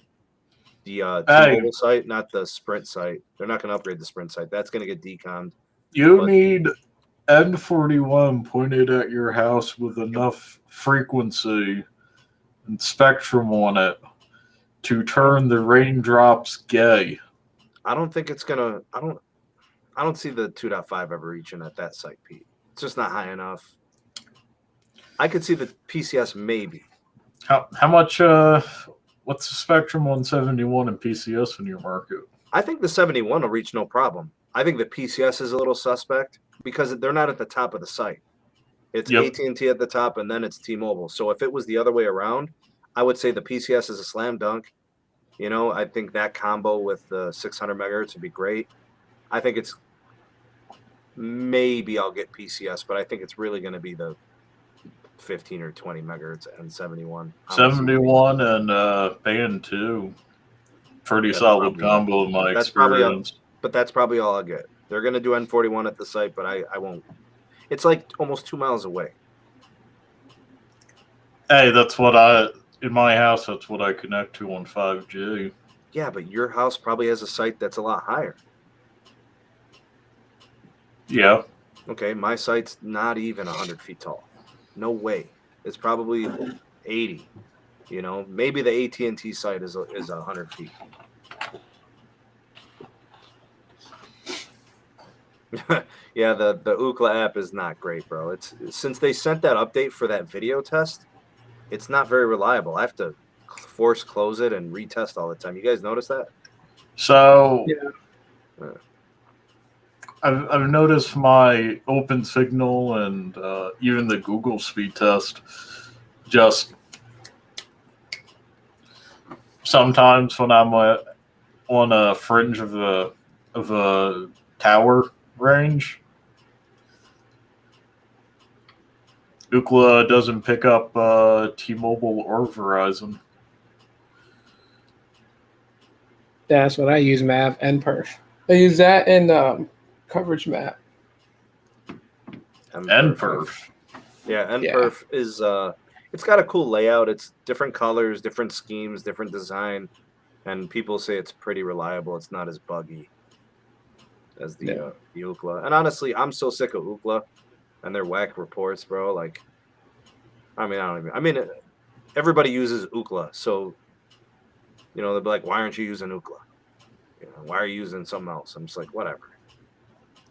The T-Mobile site, not the Sprint site. They're not going to upgrade the Sprint site. That's going to get decommed. You need N41 pointed at your house with enough frequency and spectrum on it to turn the raindrops gay. I don't think it's gonna. I don't see the 2.5 ever reaching at that site, Pete. It's just not high enough. I could see the PCS maybe. How much? What's the spectrum on 71 and PCS in your market? I think the 71 will reach no problem. I think the PCS is a little suspect because they're not at the top of the site. It's AT&T at the top, and then it's T-Mobile. So if it was the other way around, I would say the PCS is a slam dunk. I think that combo with the 600 megahertz would be great. I think it's maybe I'll get PCS, but I think it's really going to be the 15 or 20 megahertz and 71. 71 and band 2. Pretty solid combo in my experience. But that's probably all I'll get. They're going to do N41 at the site, but I won't. It's like almost 2 miles away. Hey, in my house, that's what I connect to on 5G. Yeah, but your house probably has a site that's a lot higher. Yeah. Okay, my site's not even 100 feet tall. No way. It's probably 80. Maybe the AT&T site is 100 feet. Yeah, the Ookla app is not great, bro. It's since they sent that update for that video test, it's not very reliable. I have to force close it and retest all the time. You guys notice that? So, I've noticed my open signal and even the Google speed test just sometimes when I'm on a fringe of a tower range, Ookla doesn't pick up T-Mobile or Verizon. That's what I use, Mav and Perf. I use that and coverage map. And Perf. Yeah, and Perf is it's got a cool layout. It's different colors, different schemes, different design, and people say it's pretty reliable. It's not as buggy. as the Ookla. And honestly, I'm so sick of Ookla and their whack reports, bro. Like, I mean, everybody uses Ookla, so they'll be like, "Why aren't you using Ookla? Why are you using something else?" I'm just like, whatever.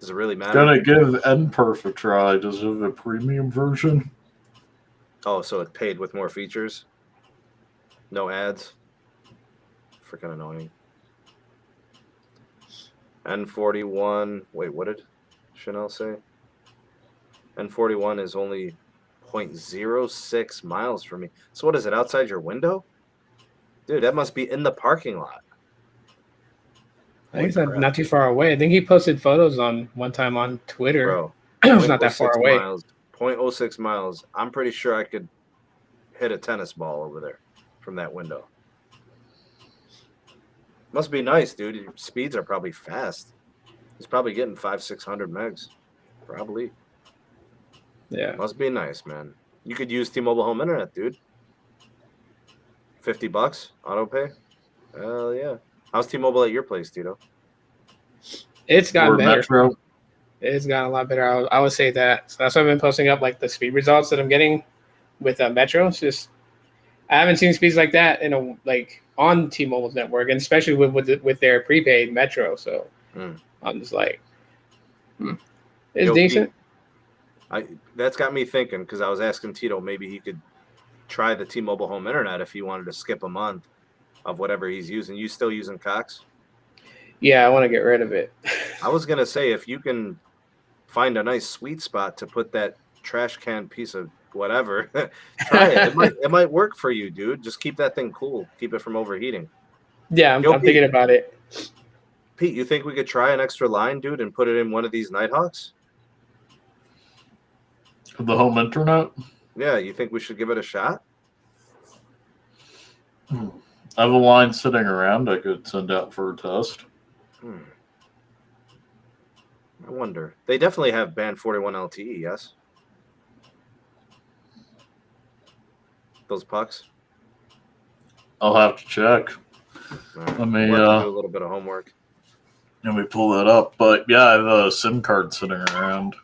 Does it really matter? Gonna give NPerf a try. Does it have a premium version? Oh, so it's paid with more features? No ads? Freaking annoying. N41. Wait, what did Chanel say? N41 is only 0.06 miles from me. So what is it, outside your window? Dude, that must be in the parking lot. I think it's not too far away. I think he posted photos one time on Twitter. Bro, it's not that far away. 0.06 miles. I'm pretty sure I could hit a tennis ball over there from that window. Must be nice, dude. Your speeds are probably fast. He's probably getting 500-600 megs. Probably. Yeah. Must be nice, man. You could use T-Mobile Home Internet, dude. $50 auto pay. Hell yeah. How's T-Mobile at your place, Tito? It's gotten better. Metro. It's gotten a lot better. I would say that. So that's why I've been posting up like the speed results that I'm getting with Metro. It's just I haven't seen speeds like that on T-Mobile's network, and especially with their prepaid Metro. So I'm just like, it's decent. That's got me thinking, because I was asking Tito maybe he could try the T-Mobile Home Internet if he wanted to skip a month of whatever he's using. You still using Cox? Yeah, I want to get rid of it. I was gonna say, if you can find a nice sweet spot to put that trash can piece of whatever, try it. It might work for you, dude. Just keep that thing cool. Keep it from overheating. Yeah, I'm thinking about it. Pete, you think we could try an extra line, dude, and put it in one of these Nighthawks? The home internet? Yeah, you think we should give it a shot? I have a line sitting around I could send out for a test. I wonder. They definitely have band 41 LTE, yes? Those pucks? I'll have to check. Right. Let me do a little bit of homework. Let me pull that up. But yeah, I have a SIM card sitting around.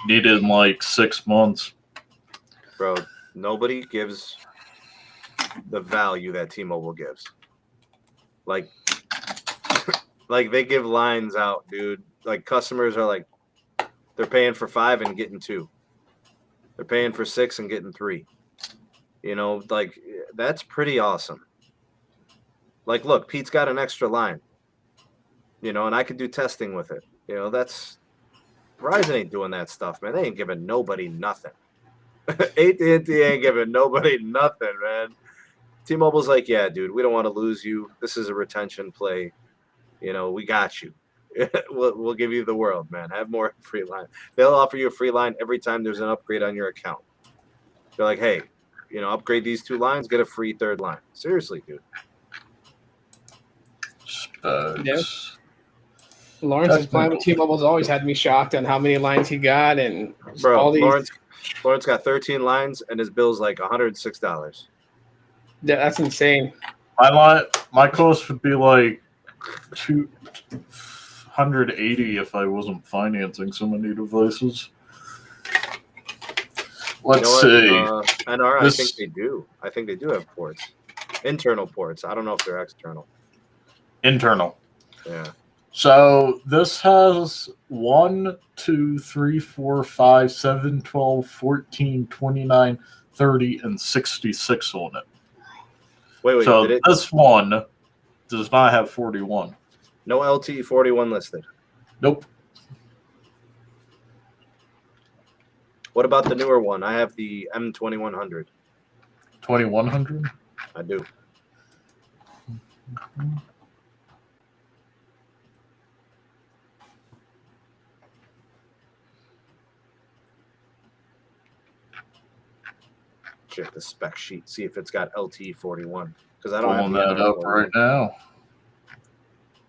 Needed in like 6 months. Bro, nobody gives the value that T-Mobile gives. Like they give lines out, dude. Like customers are like, they're paying for 5 and getting 2. They're paying for 6 and getting 3. Like that's pretty awesome. Like, look, Pete's got an extra line. And I could do testing with it. That's Verizon ain't doing that stuff, man. They ain't giving nobody nothing. AT&T ain't giving nobody nothing, man. T-Mobile's like, yeah, dude, we don't want to lose you. This is a retention play. We got you. We'll give you the world, man. Have more free line. They'll offer you a free line every time there's an upgrade on your account. They're like, hey, upgrade these 2 lines, get a free 3rd line. Seriously, dude. Yes. Lawrence's plan with T-Mobile's always had me shocked on how many lines he got, and bro, all these. Lawrence got 13 lines, and his bill's like $106. Yeah, that's insane. My cost would be like $280 if I wasn't financing so many devices. Let's see. NR, I think they do. I think they do have ports, internal ports. I don't know if they're external. Internal. Yeah. So this has 1, 2, 3, 4, 5, 7, 12, 14, 29, 30, and 66 on it. Wait. So this one does not have 41. No LTE 41 listed. Nope. What about the newer one? I have the M2100. 2100? I do. Check the spec sheet, see if it's got LTE 41. Because I don't have that up right now.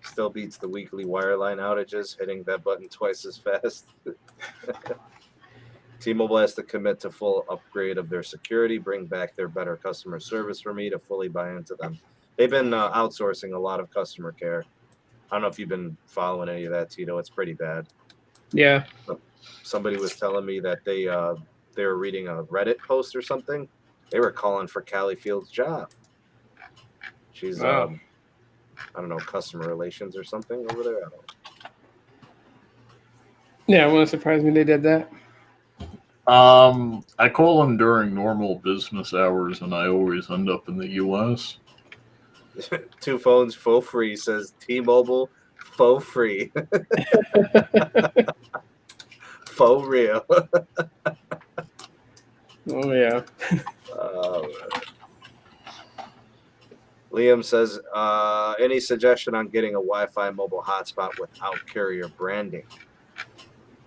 Still beats the weekly wireline outages, hitting that button twice as fast. T-Mobile has to commit to full upgrade of their security, bring back their better customer service for me to fully buy into them. They've been outsourcing a lot of customer care. I don't know if you've been following any of that, Tito. It's pretty bad. Yeah. Somebody was telling me that they were reading a Reddit post or something. They were calling for Callie Field's job. She's Wow. I don't know, customer relations or something over there. I don't know. Yeah, it wouldn't surprise me they did that. I call them during normal business hours, and I always end up in the U.S. 2 phones for free, says T-Mobile for free. For real. Oh yeah. Liam says, any suggestion on getting a Wi-Fi mobile hotspot without carrier branding?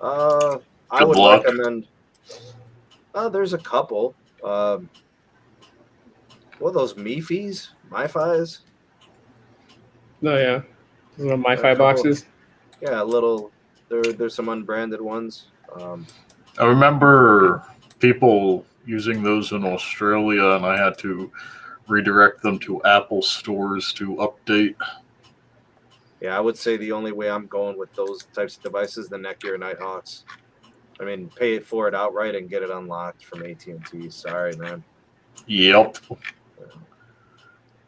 I would luck. recommend. There's a couple. What are those MiFis? MiFis? Oh yeah. Little A MiFi couple. boxes. Yeah, little. There's some unbranded ones. I remember people using those in Australia, and I had to redirect them to Apple stores to update. Yeah, I would say the only way I'm going with those types of devices, the Netgear Nighthawks. I mean, pay it for it outright and get it unlocked from AT&T. Sorry, man. Yep. It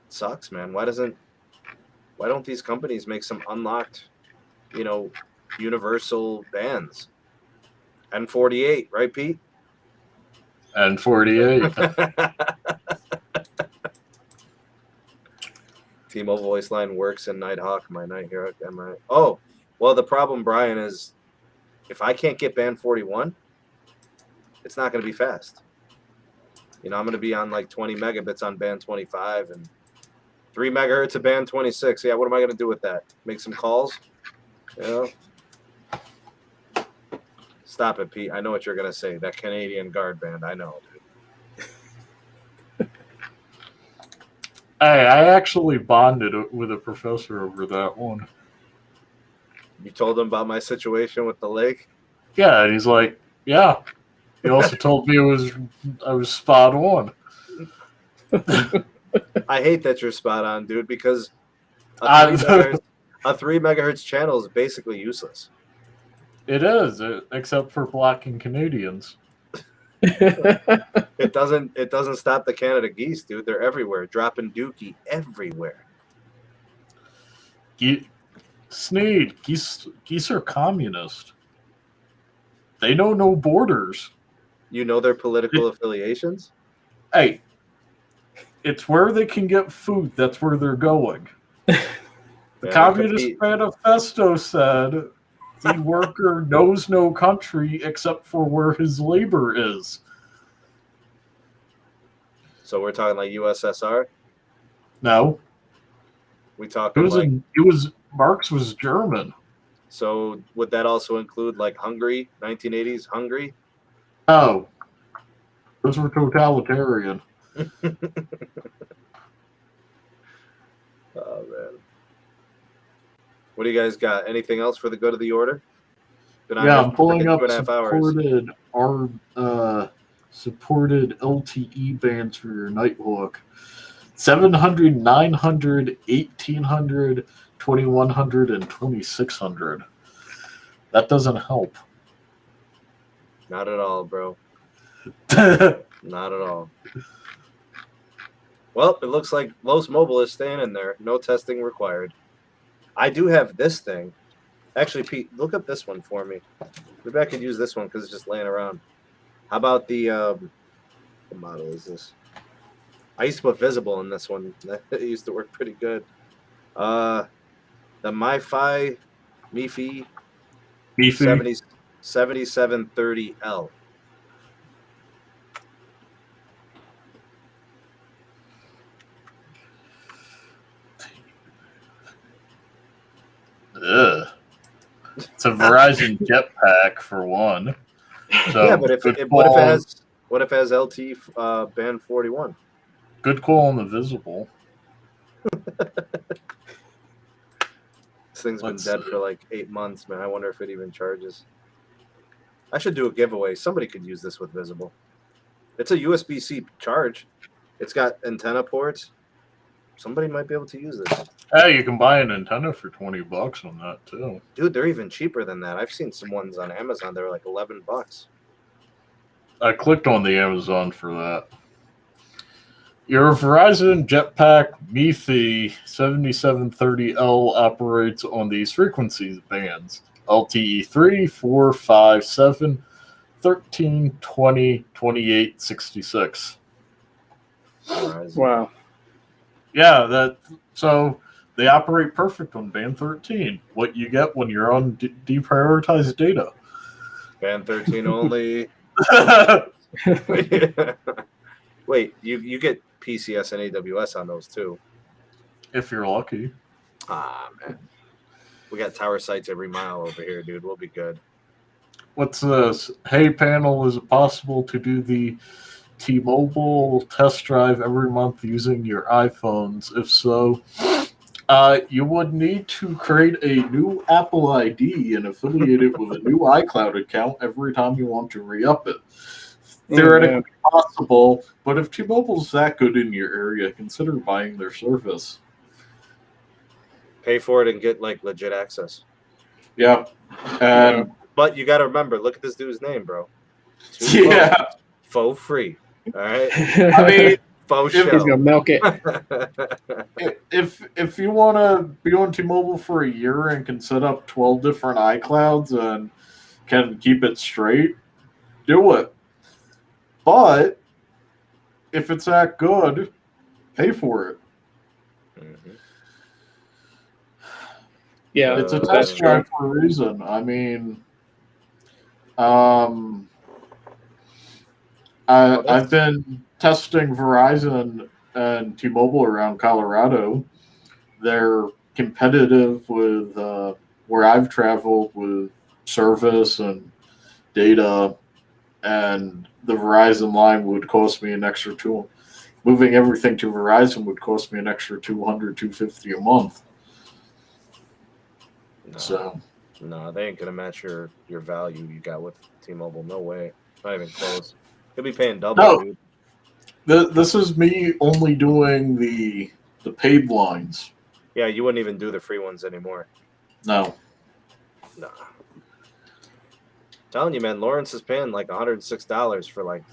sucks, man. Why don't these companies make some unlocked, universal bands? N48, right, Pete? And 48. T-Mobile voice line works in Nighthawk. My Nighthawk. Am I? Oh, well, the problem, Brian, is if I can't get band 41, it's not going to be fast. I'm going to be on like 20 megabits on band 25 and 3 megahertz of band 26. Yeah, what am I going to do with that? Make some calls? Stop it, Pete. I know what you're going to say. That Canadian guard band. I know, dude. Hey, I actually bonded with a professor over that one. You told him about my situation with the lake? Yeah, and he's like, yeah. He also told me I was spot on. I hate that you're spot on, dude, because I'm- a 3 megahertz channel is basically useless. It is, except for blocking Canadians. It doesn't stop the Canada geese, dude. They're everywhere, dropping dookie everywhere. Sneed, geese are communist. They know no borders. You know their political affiliations? Hey, it's where they can get food. That's where they're going. The Communist Manifesto said the worker knows no country except for where his labor is. So we're talking like USSR? No. We talking Marx was German. So would that also include like Hungary, 1980s Hungary? Oh. Those were totalitarian. Oh, man. What do you guys got? anything else for the good of the order? I'm pulling up 2.5 hours. supported LTE bands for your Nighthawk. 700, 900, 1800, 2100, and 2600. That doesn't help. Not at all, bro. Not at all. Well, it looks like Los Mobile is staying in there. No testing required. I do have this thing. Actually, Pete, look up this one for me. Maybe I could use this one because it's just laying around. How about the what model is this? I used to put Visible in this one. It used to work pretty good. The MiFi 7730L. Ugh. It's a Verizon jetpack for one. So Yeah, but what if it has LT band 41? Good call on the Visible. This thing's been dead for like 8 months, man. I wonder if it even charges. I should do a giveaway. Somebody could use this with Visible. It's a USB-C charge. It's got antenna ports. somebody might be able to use this. Hey, you can buy an antenna for $20 on that too. Dude, they're even cheaper than that. I've seen some ones on Amazon. They're like $11. I clicked on the Amazon for that. Your Verizon Jetpack MiFi 7730L operates on these frequency bands: LTE 3, 4, 5, 7, 13, 20, 28, 66. Wow. Yeah, so they operate perfect on band 13. What you get when you're on deprioritized data. Band 13 only. Wait, you get PCS and AWS on those too. If you're lucky. Ah, man. We got tower sites every mile over here, dude. We'll be good. What's this? Hey, panel, is it possible to do the T-Mobile test drive every month using your iPhones? If so, you would need to create a new Apple ID and affiliate it with a new iCloud account every time you want to re-up it. Theoretically possible, but if T-Mobile's that good in your area, consider buying their service. Pay for it and get like legit access. Yeah. And but you got to remember, look at this dude's name, bro. yeah. Faux free. All right. I mean, faux He's show. gonna milk it. If you want to be on T-Mobile for a year and can set up 12 different iClouds and can keep it straight, do it. But if it's that good, pay for it. Mm-hmm. Yeah, It's a that's test true. drive for a reason. I mean, I've been testing Verizon and T-Mobile around Colorado. They're competitive with where I've traveled with service and data, and the Verizon line would cost me an extra moving everything to Verizon would cost me an extra $200, $250 a month. No, they ain't gonna match your value you got with T-Mobile. No way. Not even close. You'll be paying double, dude. This is me only doing the paid lines. Yeah, you wouldn't even do the free ones anymore. No. Nah. Telling you, man, Lawrence is paying like $106 for like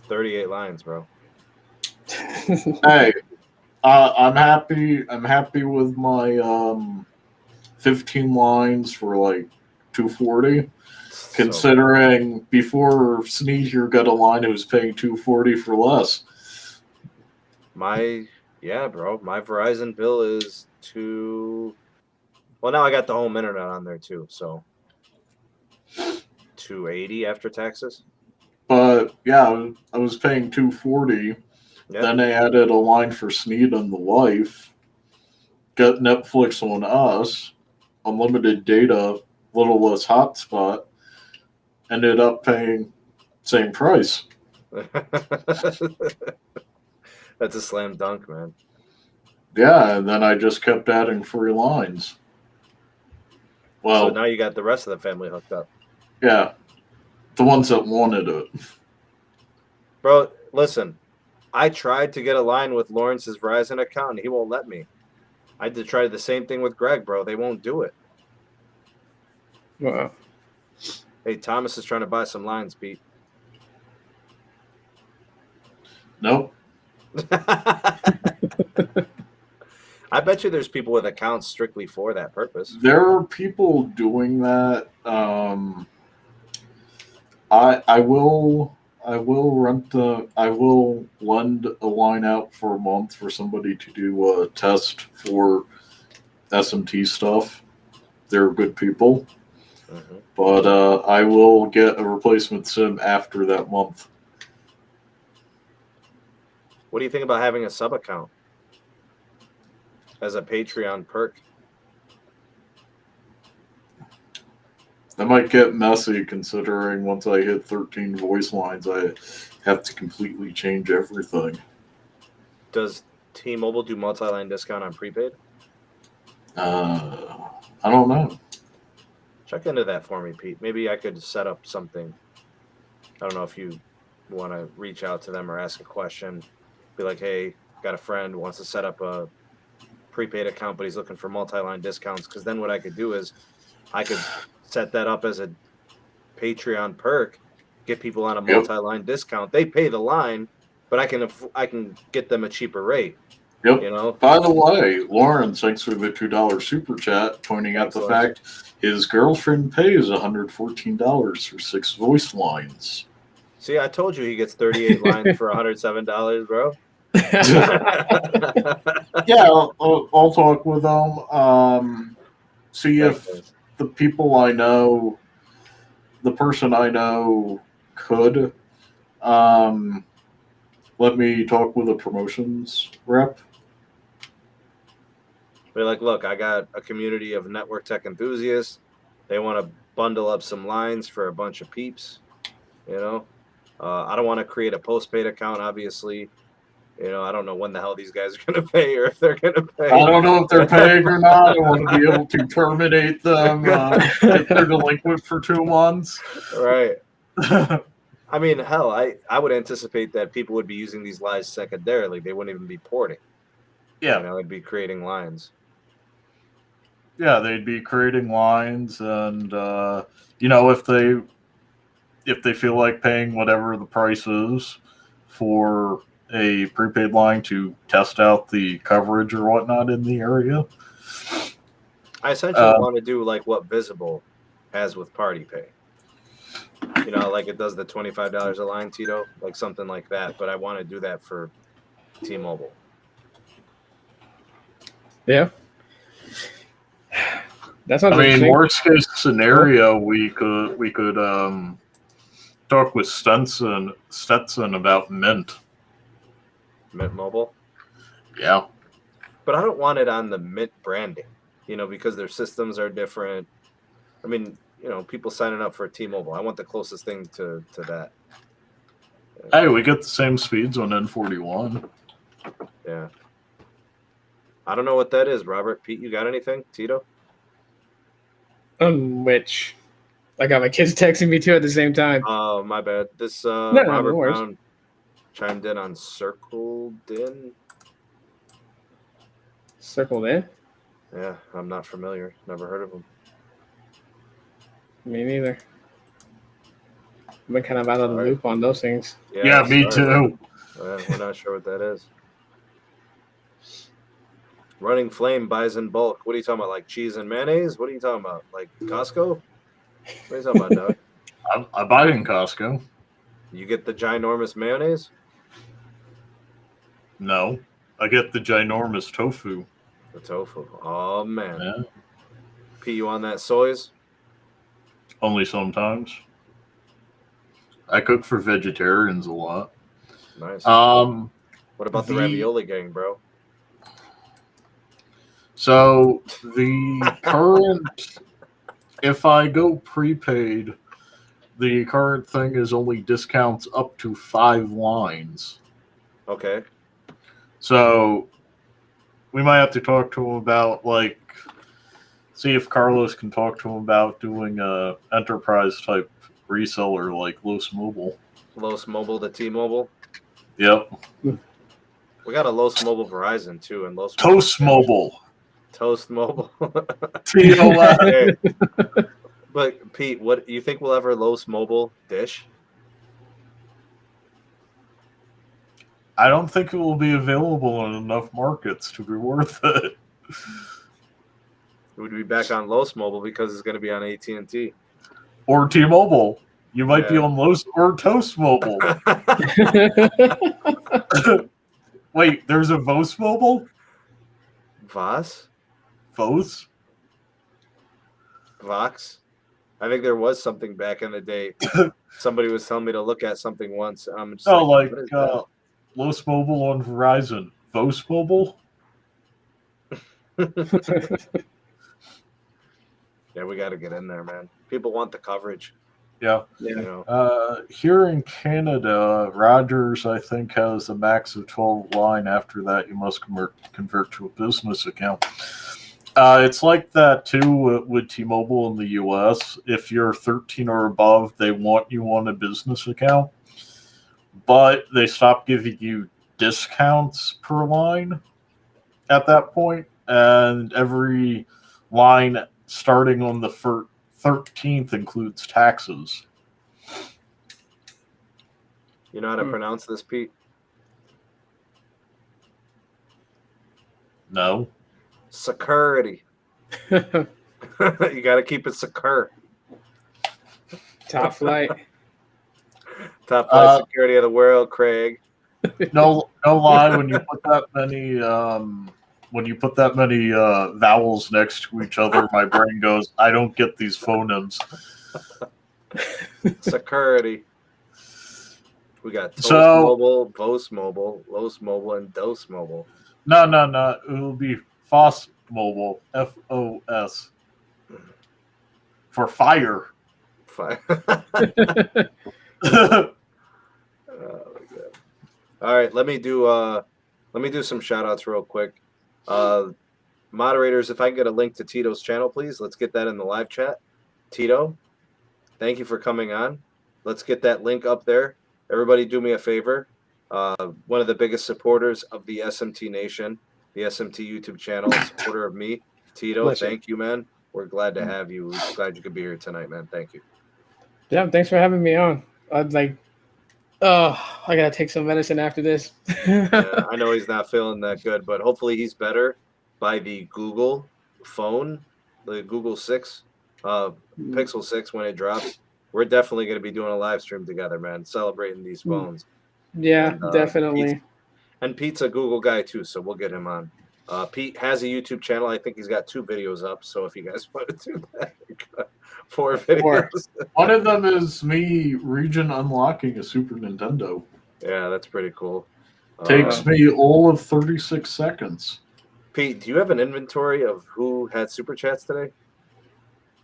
38 lines, bro. Hey, I'm happy. I'm happy with my 15 lines for like $240. Considering before Sneezer got a line, it was paying $240 for less. My Verizon bill is well, now I got the home internet on there too, so $280 after taxes. But yeah, I was paying $240. Yeah. Then they added a line for Sneed and the wife. Got Netflix on us, unlimited data, little less hotspot. Ended up paying same price. That's a slam dunk, man. Yeah, and then I just kept adding free lines. Well, So now you got the rest of the family hooked up. yeah, the ones that wanted it. Bro, listen, I tried to get a line with Lawrence's Verizon account, and he won't let me. I had to try the same thing with Greg, bro. They won't do it. Wow. Hey, Thomas is trying to buy some lines, Pete. Nope. I bet you there's people with accounts strictly for that purpose. There are people doing that. I will lend a line out for a month for somebody to do a test for SMT stuff. They're good people. Mm-hmm. But I will get a replacement SIM after that month. What do you think about having a sub account as a Patreon perk? That might get messy considering once I hit 13 voice lines, I have to completely change everything. Does T-Mobile do multi-line discount on prepaid? I don't know. Check into that for me, Pete. Maybe I could set up something. I don't know if you want to reach out to them or ask a question. Be like, hey, got a friend who wants to set up a prepaid account, but he's looking for multi-line discounts. Because then what I could do is I could set that up as a Patreon perk, get people on a multi-line discount. They pay the line, but I can get them a cheaper rate. Yep. You know. By the way, Lauren, thanks for the $2 super chat, pointing out the fact his girlfriend pays $114 for 6 voice lines. See, I told you he gets 38 lines for $107, bro. Yeah, I'll talk with them. See if the people I know, the person I know could let me talk with a promotions rep. We're like, look, I got a community of network tech enthusiasts. They want to bundle up some lines for a bunch of peeps. You know, I don't want to create a postpaid account, obviously. You know, I don't know when the hell these guys are going to pay or if they're going to pay. I don't know if they're paying or not. I want to be able to terminate them if they're delinquent for 2 months. Right. I mean, hell, I would anticipate that people would be using these lines secondarily. They wouldn't even be porting. Yeah. You know, they'd be creating lines. Yeah, they'd be creating lines, and you know, if they feel like paying whatever the price is for a prepaid line to test out the coverage or whatnot in the area. I essentially want to do like what Visible has with Party Pay. You know, like it does the $25 a line, Tito, like something like that. But I want to do that for T-Mobile. Yeah. That's what I mean, worst case scenario, we could talk with Stetson about Mint Mobile. Yeah. But I don't want it on the Mint branding, you know, because their systems are different. I mean, you know, people signing up for T-Mobile. I want the closest thing to that. Hey, we get the same speeds on N41. Yeah. I don't know what that is, Robert. Pete, you got anything? Tito? Which I got my kids texting me too at the same time. Oh, my bad. This no Robert worries. Brown chimed in on Circled In. Circled In? Yeah, I'm not familiar. Never heard of him. Me neither. I've been kind of out of the loop on those things. Yeah, me too. We're not sure what that is. Running Flame buys in bulk. What are you talking about? Like cheese and mayonnaise? What are you talking about? Like Costco? What are you talking about, Doug? I buy it in Costco. You get the ginormous mayonnaise? No, I get the ginormous tofu. The tofu. Oh, man. Yeah. P, you on that soys? Only sometimes. I cook for vegetarians a lot. Nice. What about the ravioli gang, bro? So the current, if I go prepaid, the current thing is only discounts up to 5 lines. Okay. So we might have to talk to him about, like, see if Carlos can talk to him about doing a enterprise type reseller like Los Mobile. Los Mobile to T-Mobile? Yep. We got a Los Mobile Verizon too, and Los Toast Mobile. Toast Mobile. TOS. Hey. But Pete, what you think we'll ever Los Mobile Dish? I don't think it will be available in enough markets to be worth it. It would be back on Los Mobile because it's going to be on AT&T. Or T-Mobile. You might be on Los or Toast Mobile. Wait, there's a Vos Mobile? Voss? Vos? Vox? I think there was something back in the day. Somebody was telling me to look at something once. I'm just like what is that? Los Mobile on Verizon. Vos Mobile? Yeah, we got to get in there, man. People want the coverage. Yeah. You know. Here in Canada, Rogers, I think, has a max of 12 line. After that, you must convert to a business account. It's like that, too, with T-Mobile in the U.S. If you're 13 or above, they want you on a business account. But they stop giving you discounts per line at that point. and every line starting on the 13th includes taxes. You know how to pronounce this, Pete? No. Security. You got to keep it secure. Top flight. Top flight security of the world, Craig. No lie. When you put that many vowels next to each other, my brain goes, I don't get these phonemes. Security. We got Toast So- Mobile, Post Mobile, Los Mobile, and Dose Mobile. No. It will be FOS Mobile, FOS. For fire. Fine. Oh my God. All right, let me do some shout outs real quick. Moderators, if I can get a link to Tito's channel, please. Let's get that in the live chat. Tito, thank you for coming on. Let's get that link up there. Everybody do me a favor. One of the biggest supporters of the SMT Nation, the SMT YouTube channel, supporter of me, Tito. Pleasure. Thank you, man. We're glad to have you. We're glad you could be here tonight, man. Thank you. Yeah, thanks for having me on. I'm like, oh, I gotta take some medicine after this. Yeah, I know he's not feeling that good, but hopefully he's better by the Google phone, the Google 6, Pixel 6 when it drops. We're definitely going to be doing a live stream together, man, celebrating these phones. Yeah, And, definitely. Pete's a Google guy too, so we'll get him on. Pete has a YouTube channel. I think he's got 2 videos up, so if you guys want to do that, 4 videos. One of them is me region unlocking a Super Nintendo. Yeah, that's pretty cool. Takes me all of 36 seconds. Pete, do you have an inventory of who had super chats today?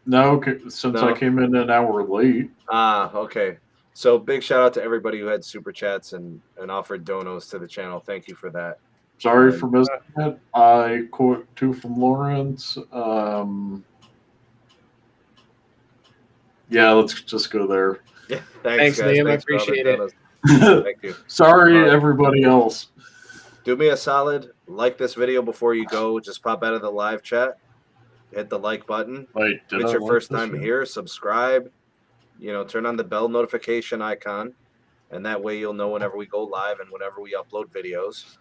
No, since I came in an hour late. Okay. So big shout out to everybody who had super chats and offered donos to the channel. Thank you for that. Sorry for missing it. I quote 2 from Lawrence. Yeah, let's just go there. Yeah, Thanks, guys. Liam. I Thanks for all the appreciate it. donos. Thank you. Sorry, everybody else. Do me a solid. Like this video before you go. Just pop out of the live chat. Hit the like button. Wait, If it's your first time here, subscribe. Turn on the bell notification icon. And that way you'll know whenever we go live and whenever we upload videos.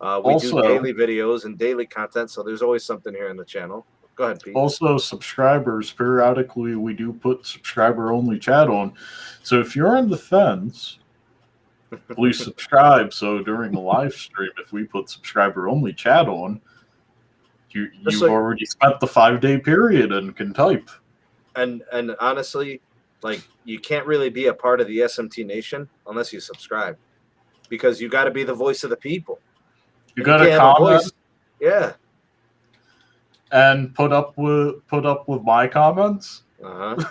We do daily videos and daily content, so there's always something here in the channel. Go ahead, Pete. Also, subscribers, periodically we do put subscriber-only chat on. So if you're on the fence, please subscribe. So during the live stream, if we put subscriber-only chat on, you've already spent the 5-day period and can type. And honestly, like, you can't really be a part of the SMT Nation unless you subscribe, because you got to be the voice of the people. You got to comment, yeah, and put up with my comments. Let's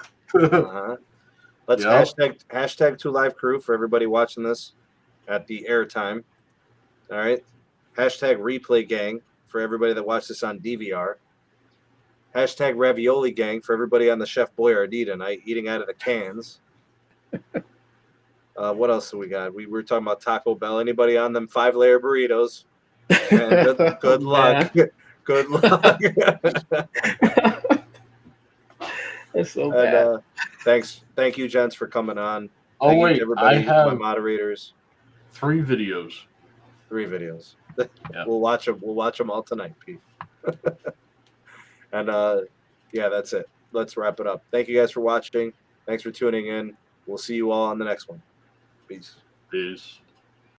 hashtag 2LiveCrew for everybody watching this at the airtime. All right, hashtag Replay Gang for everybody that watched this on DVR. Hashtag Ravioli Gang for everybody on the Chef Boyardee tonight, eating out of the cans. What else do we got? We were talking about Taco Bell. Anybody on them 5-layer burritos? Man, good luck. Good luck. It's so bad. Thank you, gents, for coming on. Oh, Thank you wait, to everybody, I have my moderators. 3 videos. 3 videos. Yeah. We'll watch them. We'll watch them all tonight, Pete. And yeah, that's it. Let's wrap it up. Thank you guys for watching. Thanks for tuning in. We'll see you all on the next one. Peace. Peace.